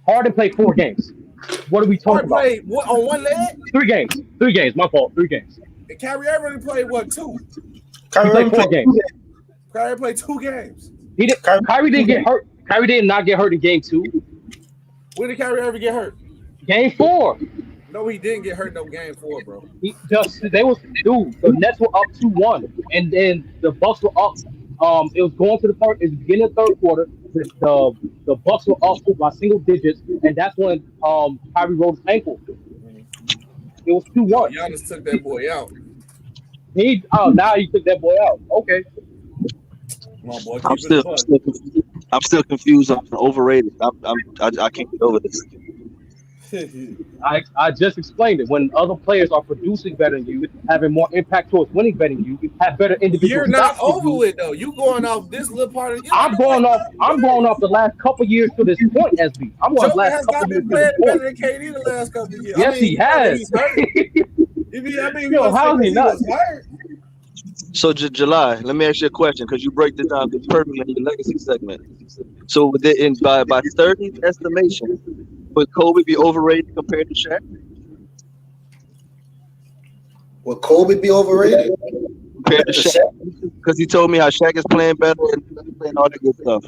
Harden played 4 games. What are we talking about? Played what, on one leg? 3 games. 3 games. My fault. 3 games. And Kyrie only played what, 2? Kyrie played 4 games. Kyrie played 2 games. Kyrie didn't get hurt. Kyrie did not get hurt in game 2. When did Kyrie ever get hurt? Game 4. No, he didn't get hurt no game 4, bro. The Nets were up 2-1, and then the Bucks were up. It was going to the beginning of the third quarter. The Bucks were up by single digits, and that's when Kyrie rolled his ankle. It was 2-1. Giannis took that boy out. Now he took that boy out. Okay. Come on, boy. I'm still confused on overrated. I can't get over this. I just explained it. When other players are producing better than you, having more impact towards winning better than you, have better individual. You're not over with though. You going off this little part of. I'm going off the last couple years to this point, SB. I'm going last couple years. Better than KD the last couple of years. Yes, he has. How is he not? So July, let me ask you a question because you break this down perfectly in your legacy segment. So by 30 estimation, would Kobe be overrated compared to Shaq? Would Kobe be overrated compared to Shaq? Because he told me how Shaq is playing better and playing all that good stuff.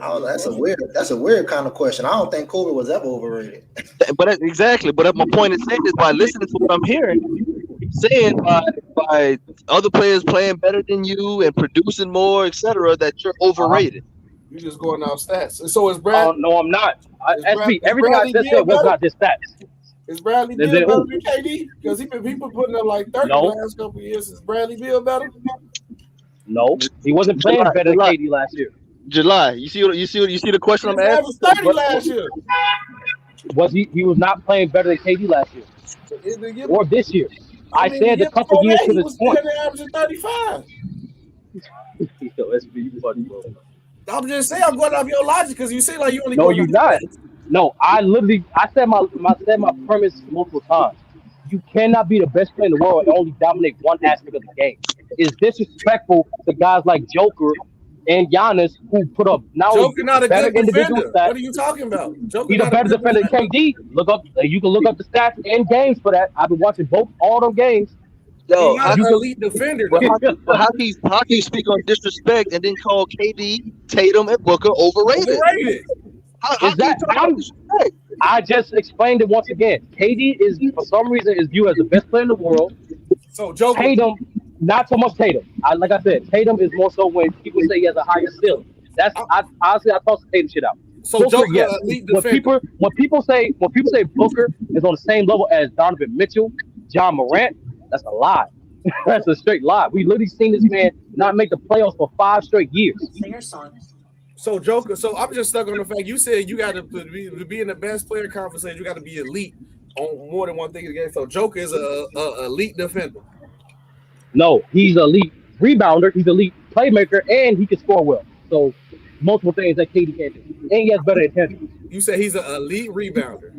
Oh, that's a weird kind of question. I don't think Kobe was ever overrated. But exactly. But my point is saying is by listening to what I'm hearing, saying by other players playing better than you and producing more, etc., that you're overrated. You're just going off stats. And so is Brad. No, I'm not. Everything I just said was not just stats. Is Bradley Beal better than KD? Because he been putting up like 30 the last couple of years. Is Bradley Beal better? No, he wasn't playing better than KD last year. July, you see the question I'm asking? He was 30 last year. Was he was not playing better than KD last year or this year? I said a couple years to this point. Averaging 35. Yo, SB, funny, bro. I'm just saying, I'm going off your logic because you say like you only. No, you're not. No, I said my premise multiple times. You cannot be the best player in the world and only dominate one aspect of the game. It's disrespectful to guys like Joker and Giannis who put up Joker not a better good individual defender. stats. What are you talking about? Joker He's a better defender than KD. You can look up the stats and games for that. I've been watching all them games. Yo, he's not an elite defender. How can you speak on disrespect and then call KD, Tatum, and Booker overrated? I just explained it once again. KD is for some reason is viewed as the best player in the world. So Joker, Tatum, not so much Tatum. Like I said, Tatum is more so when people say he has a higher ceiling. Honestly, I toss the Tatum shit out. So Booker, Joker, yes. elite When defender. people say Booker is on the same level as Donovan Mitchell, John Morant, that's a lie. That's a straight lie. We literally seen this man not make the playoffs for 5 straight years. So Joker, so I'm just stuck on the fact you said you got to be in the best player conversation. You got to be elite on more than one thing again. So Joker is a elite defender. No, he's an elite rebounder, he's an elite playmaker, and he can score well. So multiple things that KD can't do. And he has better intentions. You say he's an elite rebounder.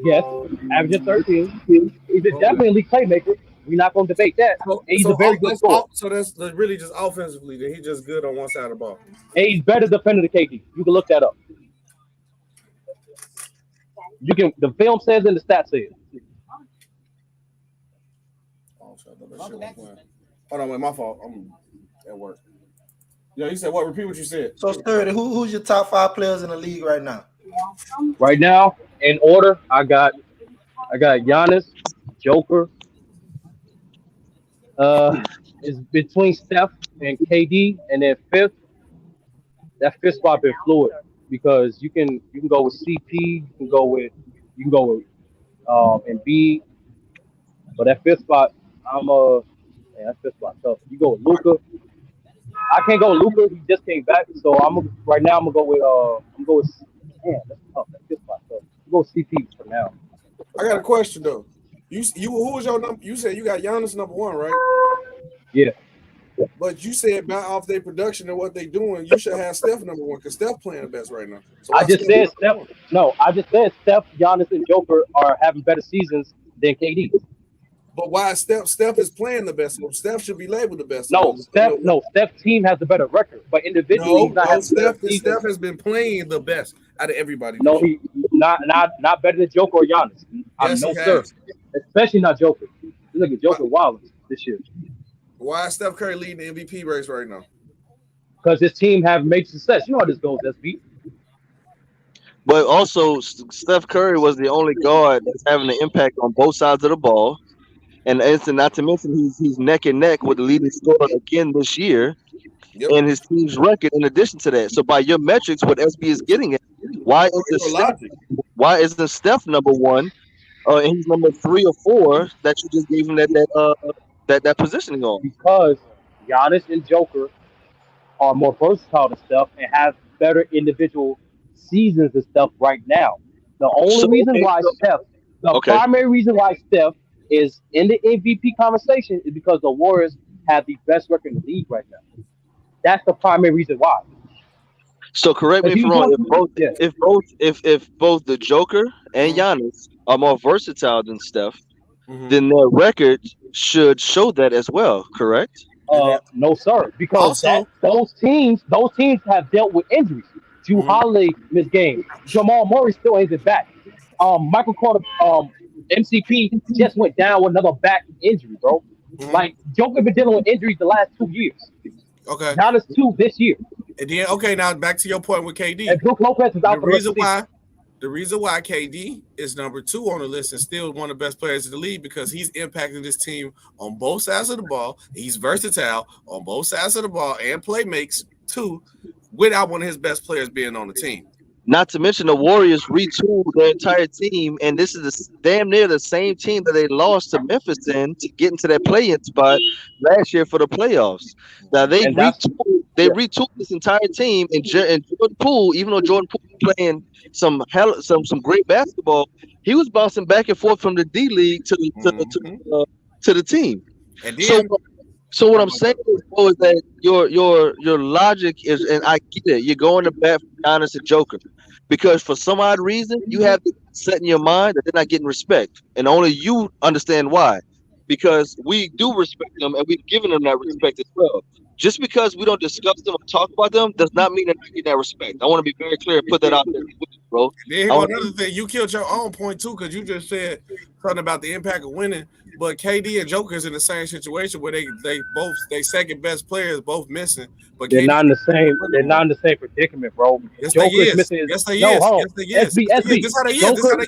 Yes, averaging 13. He's definitely an elite playmaker. We're not going to debate that. And he's a very good scorer. So that's really just offensively that he's just good on one side of the ball. And he's better defender than KD. You can look that up. You can. The film says and the stats say it. Hold on, wait, my fault. I'm at work. Yeah, you said what? Repeat what you said. So, Sturdy, who's your top 5 players in the league right now? Right now, in order, I got Giannis, Joker. It's between Steph and KD, and then fifth. That fifth spot been fluid because you can go with CP, you can go with Embiid, but that fifth spot, that fifth spot tough. You go with Luka. I can't go with Luka. He just came back, so right now I'm gonna go with. Damn, that's tough. That fifth spot tough. I'm go with CP for now. I got a question though. You who was your number? You said you got Giannis number 1, right? Yeah. But you said about off their production and what they doing, you should have Steph number 1 because Steph playing the best right now. So I just said Steph. No, I just said Steph, Giannis, and Joker are having better seasons than KD. But why is Steph is playing the best? Steph should be labeled the best. Steph's team has the better record, but individually, Steph has been playing the best out of everybody. No, he not better than Joker or Giannis. Yes, no, sir. Especially not Joker. Look at Joker wild this year. Why is Steph Curry leading the MVP race right now? Because his team have made success. You know how this goes, SB. But also, Steph Curry was the only guard that's having an impact on both sides of the ball. And not to mention, he's neck and neck with the leading scorer again this year, and his team's record. In addition to that, so by your metrics, what SB is getting at, why isn't Steph number 1, and he's number 3 or 4 that you just gave him that positioning on? Because Giannis and Joker are more versatile than Steph and have better individual seasons and stuff right now. The only primary reason why Steph is in the MVP conversation is because the Warriors have the best record in the league right now. That's the primary reason why. So correct me if I'm wrong. If both the Joker and Giannis are more versatile than Steph, then their record should show that as well. Correct? No, sir. Because those teams have dealt with injuries. Drew Holiday missed games. Jamal Murray still ain't back. Michael Carter, MCP just went down with another back injury, bro. Like Joker been dealing with injuries the last 2 years. Okay. Giannis 2 this year. And then now back to your point with KD. And Brook Lopez is out the reason why KD is number 2 on the list and still one of the best players in the league because he's impacting this team on both sides of the ball. He's versatile on both sides of the ball and play makes too, without one of his best players being on the team. Not to mention the Warriors retooled their entire team, and this is damn near the same team that they lost to Memphis in to get into that play-in spot last year for the playoffs. Now they retooled this entire team, and Jordan Poole, even though Jordan Poole was playing some great basketball, he was bouncing back and forth from the D League to the team. And then, so what I'm saying is that your logic is, and I get it, you're going to bat for Giannis and Joker because for some odd reason you have it set in your mind that they're not getting respect, and only you understand why. Because we do respect them, and we've given them that respect as well. Just because we don't discuss them or talk about them does not mean they're not getting that respect. I want to be very clear and put that out there, bro. Then another thing, you killed your own point too, because you just said something about the impact of winning. But KD and Joker's in the same situation where they second best players both missing. But they're not in the same. They're not in the same predicament, bro. Yes, Joker's missing. Yes, they is. Yes, they is. This how they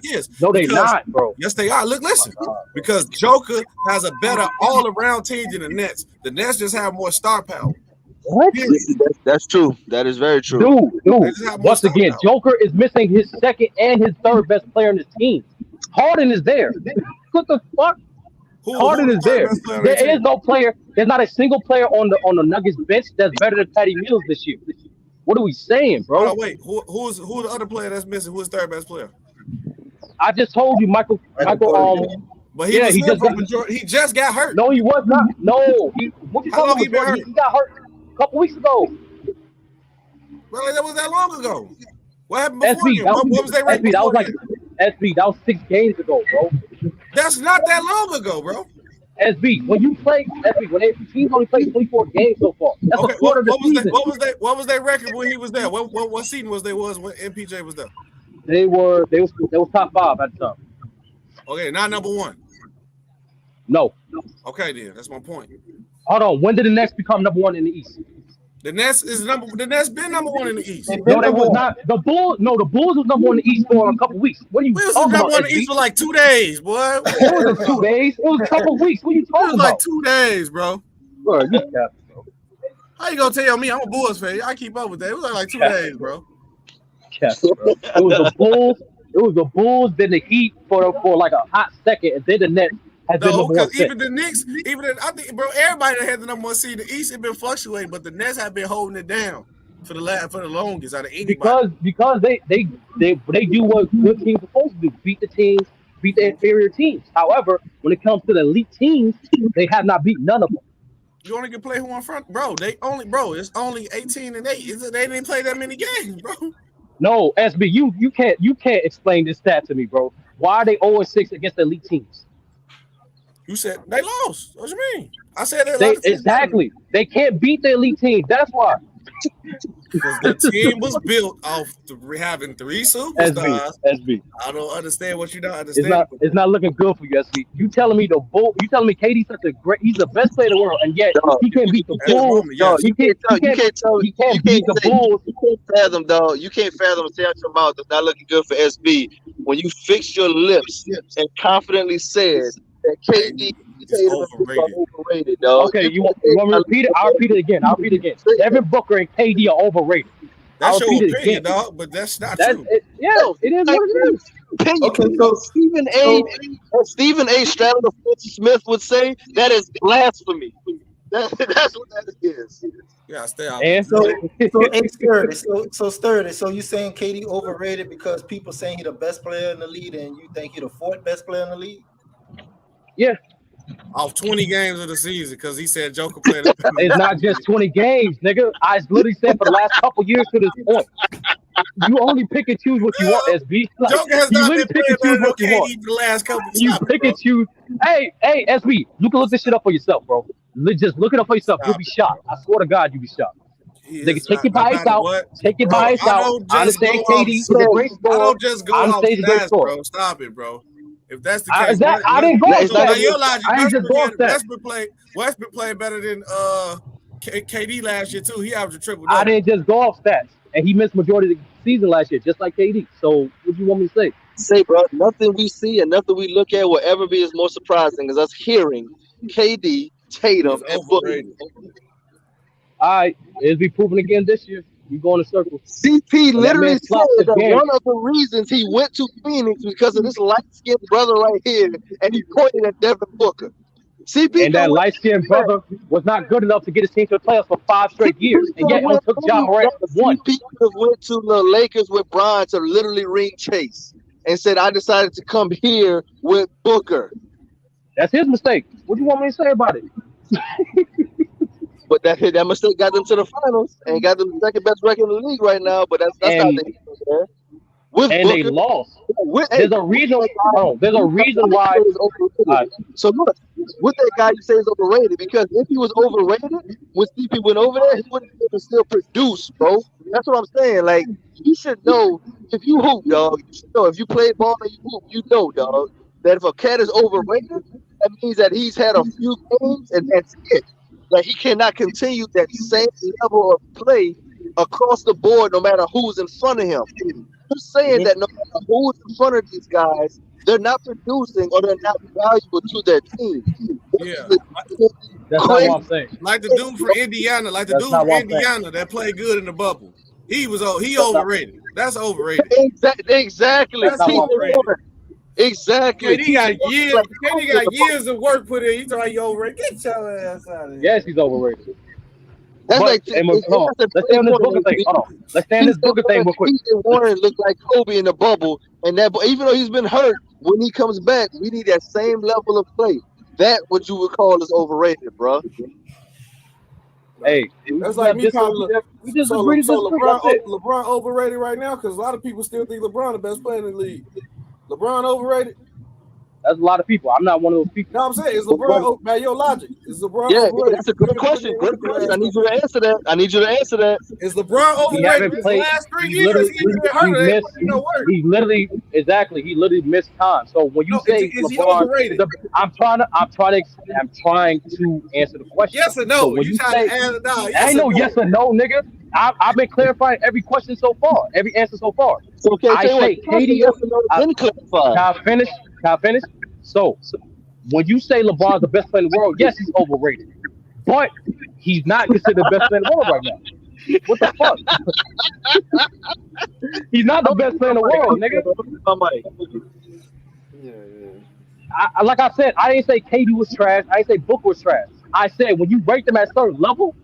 is. No, they're not, bro. Yes, they are. Look, listen. Because Joker has a better all-around team than the Nets. The Nets just have more star power. What? That's true. That is very true. Dude. They just have more Once stuff again, now. Joker is missing his second and his third best player in his team. Harden is there. What the fuck? Harden Who's is the third there. best player on their There is team? no player. There's not a single player on the Nuggets bench that's better than Patty Mills this year. What are we saying, bro? Oh, wait. Who's the other player that's missing? Who's the third best player? I just told you, Michael. But he Yeah, was he here just for got- majority. He just got hurt. No, he was not. No, what you How long talking he been about? hurt? He got hurt a couple weeks ago. Well, like, that was that long ago. What happened before SB, then? that What was, was their record SB, that was before like then? SB. That was 6 games ago, bro. That's not that long ago, bro. SB, when you play SB, when teams only play 24 games so far, that's Okay, a quarter of the season. what was their record when he was there? What season was when MPJ was there? They was top 5 at the time. Okay, not number 1. No, Okay, then that's my point. hold on. When did the Nets become number 1 in the East? The Nets been number 1 in the East. No, they was not. The Bulls was number 1 in the East for a couple weeks. What are you We was talking number about? 1 in the SB? East for like 2 days, boy. It was 2 days. It was a couple weeks. What are you It talking was like about? 2 days, bro. Bro, you cap, bro. How you gonna tell me I'm a Bulls fan? I keep up with that. It was like 2 days, bro. Cap, bro. It was the Bulls. It was the Bulls. Then the Heat for like a hot second, and then the Nets has been No, number 1 because since. even the Knicks, I think, bro, everybody that had the number 1 seed in the East, it been fluctuating, but the Nets have been holding it down for the longest out of anybody. Because they do what good teams are supposed to do: beat the teams, beat the inferior teams. However, when it comes to the elite teams, they have not beat none of them. You only can play who in front, bro. It's only 18-8. They didn't play that many games, bro. No, SB, you can't explain this stat to me, bro. Why are they 0-6 against the elite teams? You said they lost. What you mean? I said Exactly. They can't beat the elite teams. That's why. Because the team was built off having 3 superstars. SB. I don't understand what you don't understand. It's not looking good for you, SB. You telling me KD's such a great, he's the best player in the world, and yet he can't beat the Bulls. You can't beat the Bulls. You can't fathom, dog. You can't fathom say out your mouth that's not looking good for SB when you fixed your lips and confidently said that KD is overrated, dog. Okay, you want me to repeat it? I'll repeat it again. Devin Booker and KD are overrated. That's your opinion, dog, but that's not true. It is what it is. Okay, so Stephen A. Smith would say that is blasphemy. That's what that is. Yeah, stay out. And So Sturdy. So you saying KD overrated because people saying he the best player in the league, and you think he the 4th best player in the league? yeah, Off 20 games of the season because he said Joker played. it's not just 20 games, nigga. I literally said for the last couple years to this point. You only pick and choose what you want, SB. Like, Joker has you not literally been pick and playing choose what you better want. than KD the last couple of You pick and choose. Hey, SB, you can look this shit up for yourself, bro. Just look it up for yourself. You'll be shocked. I swear to God, you'll be shocked. Nigga, take your bias out. Take your bias out. I understand KD is a great scorer. I don't just go off stats, bro. Stop it, bro. If that's the case, I didn't go off stats. I ain't just go off stats. Westbrook played better than KD last year too. He averaged a triple. I didn't just go off stats, and he missed majority of the season last year, just like KD. So, what do you want me to say? Say, bro, nothing we see and nothing we look at will ever be as more surprising as us hearing KD, Tatum, and Booker. All right, it'll be proven again this year. You go in a circle. CP literally said that game. one of the reasons he went to Phoenix was because of this light-skinned brother right here, and he pointed at Devin Booker. CP and that light-skinned brother was not good enough to get his team to the playoffs for 5 straight years, and yet only took Ja Morant one. CP went to the Lakers with Bron to literally ring Chase and said, "I decided to come here with Booker." That's his mistake. What do you want me to say about it? But that mistake got them to the finals and got them the second best record in the league right now. But that's not the there. With and Booker, they lost. There's a reason. There's a reason why. So look, with that guy you say is overrated, because if he was overrated, when CP went over there, he wouldn't be able to still produce, bro. That's what I'm saying. Like, you should know if you hoop, dog. You should know if you play ball and you hoop, you know, dog, that if a cat is overrated, that means that he's had a few games and that's it. Like, he cannot continue that same level of play across the board, no matter who's in front of him. You're saying that no matter who's in front of these guys, they're not producing or they're not valuable to their team. Yeah. That's not what I'm saying. Like the dude from Indiana, that played good in the bubble. He overrated. That's overrated. Exactly. That's overrated. Exactly. KD got years of work put in. You talking he overrated? Get your ass out of here. Yes, he's overrated. That's But, like let's stay on this Booker thing. Hold on. Let's stay on this Booker thing real quick. Warren looked like Kobe in the bubble, and that even though he's been hurt, when he comes back, we need that same level of play. That what you would call is overrated, bro. Hey, that's like me calling. We just agree to disagree. LeBron overrated right now because a lot of people still think LeBron the best player in the league. LeBron overrated. That's a lot of people. I'm not one of those people. No, I'm saying is LeBron. Man, your logic is LeBron. Yeah, overrated? that's a good question. Good question. I need you to answer that. Is LeBron overrated? His last 3 years, he's been hurt. He literally missed time. So when you say is he LeBron, overrated? I'm trying to answer the question. Yes or no? So when you say, ain't no yes or no, nigga. I've been clarifying every question so far, every answer so far. So I say KD. Can I finish? So when you say LeBron's the best player in the world, yes, he's overrated, but he's not considered the best player in the world right now. What the fuck? He's not the best player in the world, nigga. Like I said, I didn't say KD was trash. I didn't say Booker was trash. I said when you rate them at a certain level,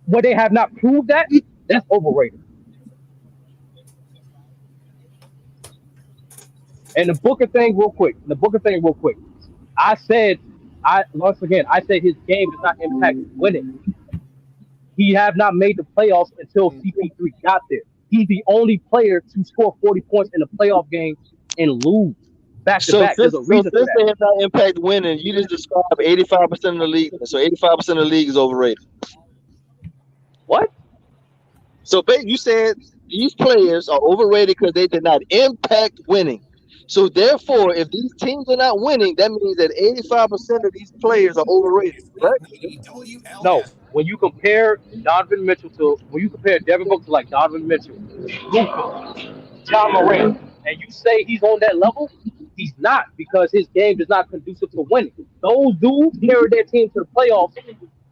where they have not proved that, that's overrated. And the Booker thing, real quick. I said his game does not impact winning. He have not made the playoffs until CP3 got there. He's the only player to score 40 points in a playoff game and lose back to back. There's a reason for that. They have not impact winning. You just described 85% of the league. So 85% of the league is overrated. What? So you said these players are overrated because they did not impact winning. So therefore, if these teams are not winning, that means that 85% of these players are overrated, right? No. When you compare Devin Booker to like Donovan Mitchell, Luka, John Morant, and you say he's on that level, he's not, because his game is not conducive to winning. Those dudes carried their team to the playoffs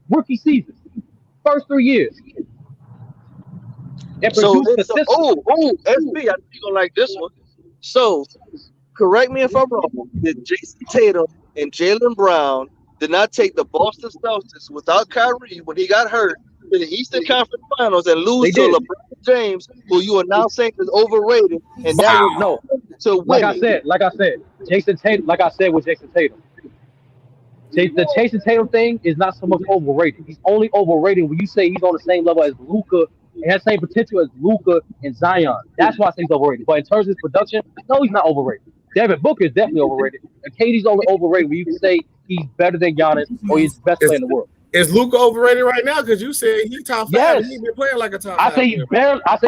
rookie season, first 3 years. And SB, I think you're gonna like this one. So, correct me if I'm wrong. Did Jason Tatum and Jaylen Brown did not take the Boston Celtics without Kyrie when he got hurt to the Eastern Conference Finals and lose to LeBron James, who you are now saying is overrated? And now to win. Like I said, Jason Tatum. Like I said with Jason Tatum, the Jason Tatum thing is not so much overrated. He's only overrated when you say he's on the same level as Luka. It has the same potential as Luka and Zion. That's why I say he's overrated. But in terms of his production, no, he's not overrated. Devin Booker is definitely overrated. And KD's only overrated when you can say he's better than Giannis or he's the best player in the world. Is Luka overrated right now? Because you said he's top 5. Yes. He's been playing like a top 5. I say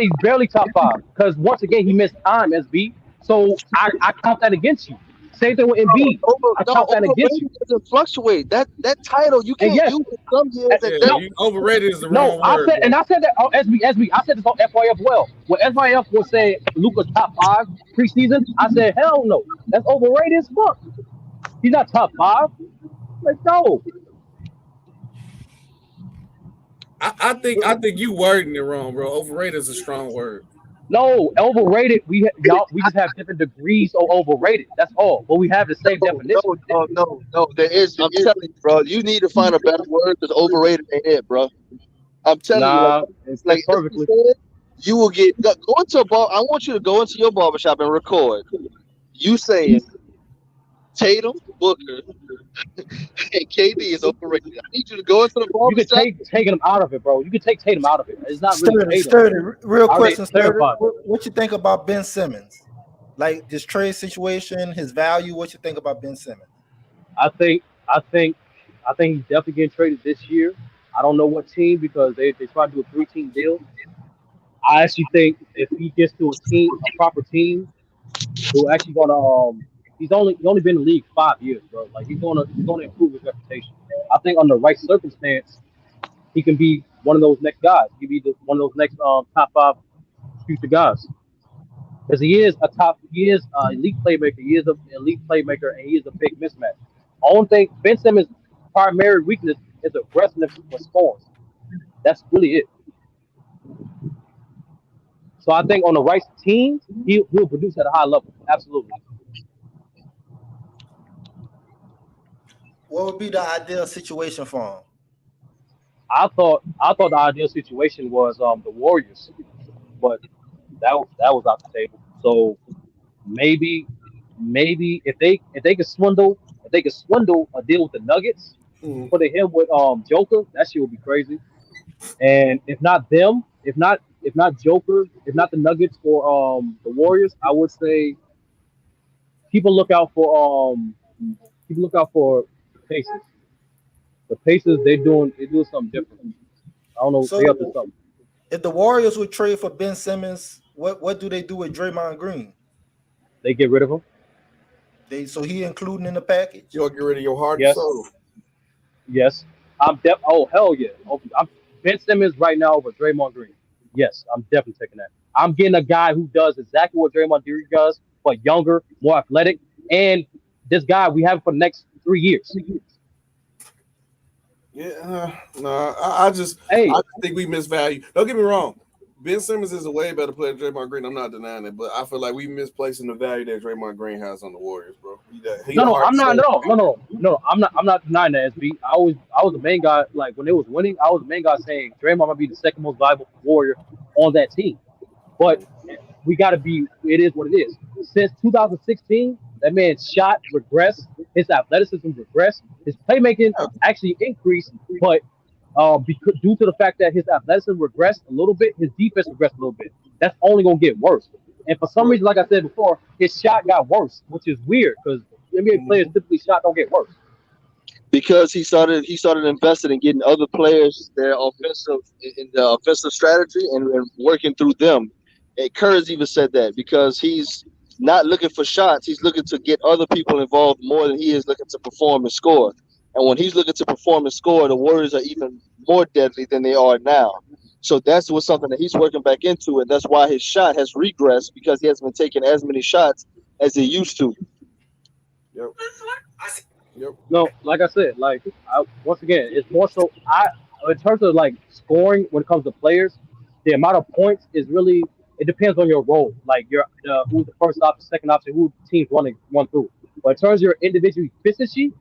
he's barely top 5. Because once again, he missed time, SB. So I count that against you. Same thing with Embiid. I count that against you. It doesn't fluctuate. That title you can't use it some years. Overrated is the wrong word. I said that on SB. I said this on FYF well. When FYF was saying Luka's top 5 preseason, I said hell no. That's overrated as fuck. He's not top 5. Like no. I think you wording it wrong, bro. Overrated is a strong word. No, overrated. We just have different degrees of overrated. That's all. But we have the same definition. No. There is. I'm telling you, bro. You need to find a better word because overrated ain't it, bro. I'm telling you, like perfectly. You will get go into a bar. I want you to go into your barbershop and record. You saying Tatum, Booker, and KD is overrated. I need you to go into the barbershop. You can take him out of it, bro. You can take Tatum out of it. It's not really Tatum. Real question, Sturdy. What you think about Ben Simmons? Like this trade situation, his value. What you think about Ben Simmons? I think he's definitely getting traded this year. I don't know what team because they try to do a 3-team deal. I actually think if he gets to a proper team, who actually gonna He's only been in the league 5 years, bro. Like he's gonna improve his reputation. I think under the right circumstance, he can be one of those next guys. He can be one of those next top 5 future guys. Because he is elite playmaker. He is an elite playmaker, and he is a big mismatch. Only thing Ben Simmons' primary weakness his aggressiveness for scoring. That's really it. So I think on the right team, he'll produce at a high level. Absolutely. What would be the ideal situation for him? I thought the ideal situation was the Warriors, but that was off the table. So maybe if they could swindle a deal with the Nuggets, putting him with Joker, that shit would be crazy. And if not them, if not Joker, if not the Nuggets or the Warriors, I would say people look out for the Pacers. The Pacers they're doing something different. I don't know. They up to So something. if the Warriors would trade for Ben Simmons, what do they do with Draymond Green? They get rid of him. So he including in the package? You'll get rid of your heart and Yes. soul. Yes. Oh hell yeah. I'm Ben Simmons right now over Draymond Green. Yes, I'm definitely taking that. I'm getting a guy who does exactly what Draymond Green does, but younger, more athletic, and this guy we have for the next 3 years. Yeah, no, I just think we misvalue. Don't get me wrong. Ben Simmons is a way better player than Draymond Green. I'm not denying it, but I feel like we misplacing the value that Draymond Green has on the Warriors, bro. I'm not denying that, SB. I was the main guy. Like when it was winning, I was the main guy saying Draymond might be the second most valuable Warrior on that team. But we got to be. It is what it is. Since 2016, that man's shot regressed, his athleticism regressed, his playmaking actually increased, but because due to the fact that his athleticism regressed a little bit, his defense regressed a little bit. That's only gonna get worse. And for some reason, like I said before, his shot got worse, which is weird because NBA players typically shot don't get worse. Because he started investing in getting other players their offensive in the offensive strategy and working through them. And Kerr's even said that because he's not looking for shots, he's looking to get other people involved more than he is looking to perform and score. And when he's looking to perform and score, the Warriors are even more deadly than they are now. So that's something that he's working back into, and that's why his shot has regressed because he hasn't been taking as many shots as he used to. Yep. No, like I said, once again, it's more so. In terms of like scoring when it comes to players, the amount of points is really it depends on your role. Like who's the first option, second option, who the team's run through. But in terms of your individual efficiency,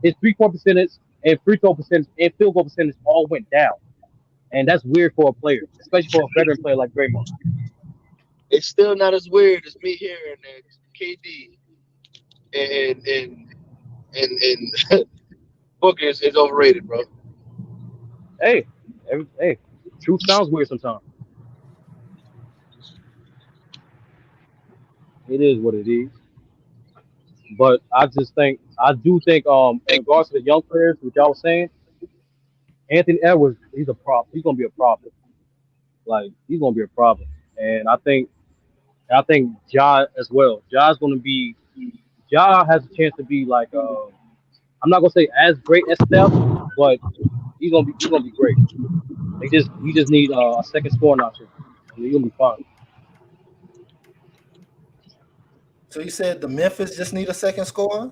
his 3-point percentage and free throw percentage and field goal percentage all went down, and that's weird for a player, especially for a veteran player like Draymond. It's still not as weird as me hearing that KD and Booker is overrated, bro. Hey, truth sounds weird sometimes. It is what it is. But I do think, in regards to the young players, which y'all was saying, Anthony Edwards, he's a problem. He's gonna be a problem. Like he's gonna be a problem, and I think Ja as well. Ja has a chance to be like I'm not gonna say as great as Steph, but he's gonna be great. He just need a second scoring option, and he's gonna be fine. So you said the Memphis just need a second scorer?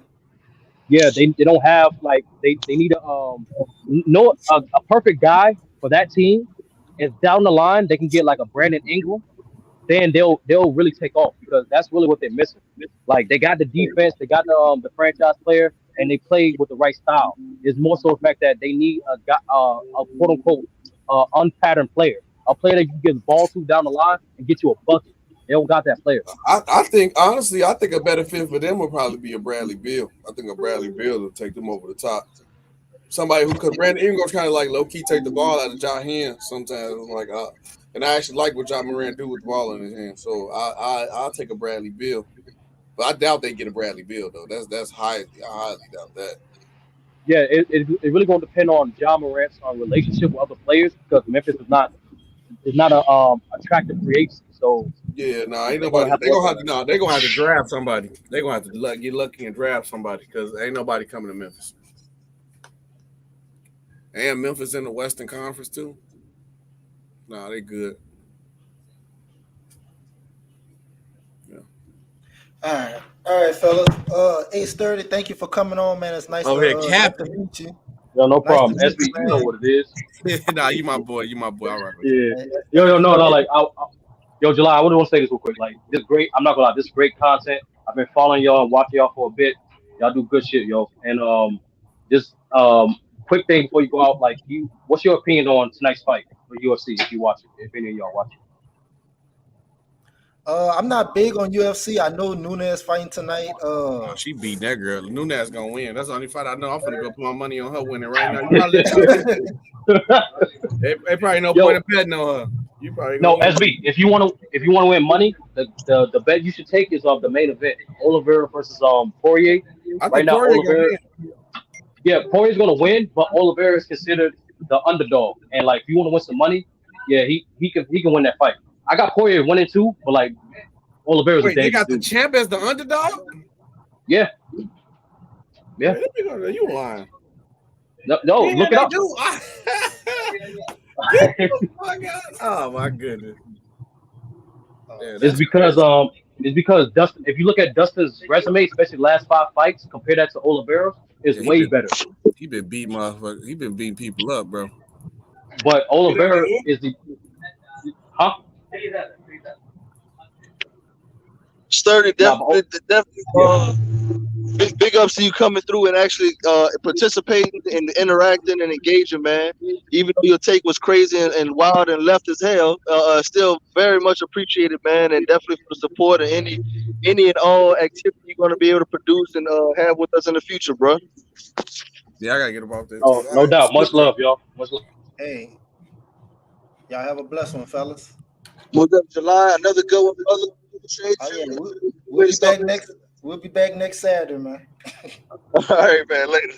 Yeah, they don't have like they need a perfect guy for that team. And down the line they can get like a Brandon Ingram, then they'll really take off because that's really what they're missing. Like they got the defense, they got the franchise player, and they play with the right style. It's more so the fact that they need a quote unquote unpatterned player, a player that you can get the ball to down the line and get you a bucket. They don't got that player. I think honestly, I think a better fit for them would probably be a Bradley Beal. I think a Bradley Beal will take them over the top. Somebody who could Brandon Ingram's kind of like low key take the ball out of Ja's hands sometimes. Like, and I actually like what Ja Morant do with the ball in his hand. So I'll take a Bradley Beal, but I doubt they get a Bradley Beal though. That's highly doubt that. Yeah, it really going to depend on Ja Morant's relationship with other players because Memphis is not a attractive free agency. So yeah, ain't nobody. They're gonna have to draft somebody. They're gonna have to get lucky and draft somebody because ain't nobody coming to Memphis. And Memphis in the Western Conference too. Nah, they good. Yeah. All right, fellas. 8:30. Thank you for coming on, man. It's nice to meet you. Yo, no problem. Nice to meet SB, you know what it is. Nah, you my boy. You my boy. All right. Yeah. Yo, no, like, yo, July, I would want to say this real quick. Like, this great. I'm not gonna lie, this is great content. I've been following y'all and watching y'all for a bit. Y'all do good shit, yo. And just quick thing before you go out, like, what's your opinion on tonight's fight for UFC? If you watch it, if any of y'all watch it. I'm not big on UFC. I know Nunes fighting tonight. Oh, she beat that girl. Nunes gonna win. That's the only fight I know. I'm finna go put my money on her winning right now. They probably no point in betting on her. You probably no, win. SB. If you want to win money, the bet you should take is the main event, Oliveira versus Poirier. Right now, Oliveira. Yeah, Poirier's gonna win, but Oliveira is considered the underdog. And like, if you want to win some money, yeah, he can win that fight. I got Poirier 1-2, but like, Oliveira's a dangerous they got the dude. champ as the underdog? Yeah. Yeah. You lying. No, look it up. Oh my goodness. Yeah, it's because Dustin, if you look at Dustin's resume, especially the last 5 fights, compare that to Oliveira, it's way better. He been beating motherfuckers. He been beating people up, bro. But Oliveira is the Sturdy, definitely. Big ups to you coming through and actually participating and interacting and engaging, man. Even though your take was crazy and wild and left as hell, still very much appreciated, man. And definitely for the support and any and all activity you're going to be able to produce and have with us in the future, bro. Yeah, I gotta get about this. Oh, no doubt. Much love, y'all. Much love. Hey, y'all have a blessed one, fellas. What's up, July? Another good one, brother. We'll be back next Saturday, man. All right, man. Later.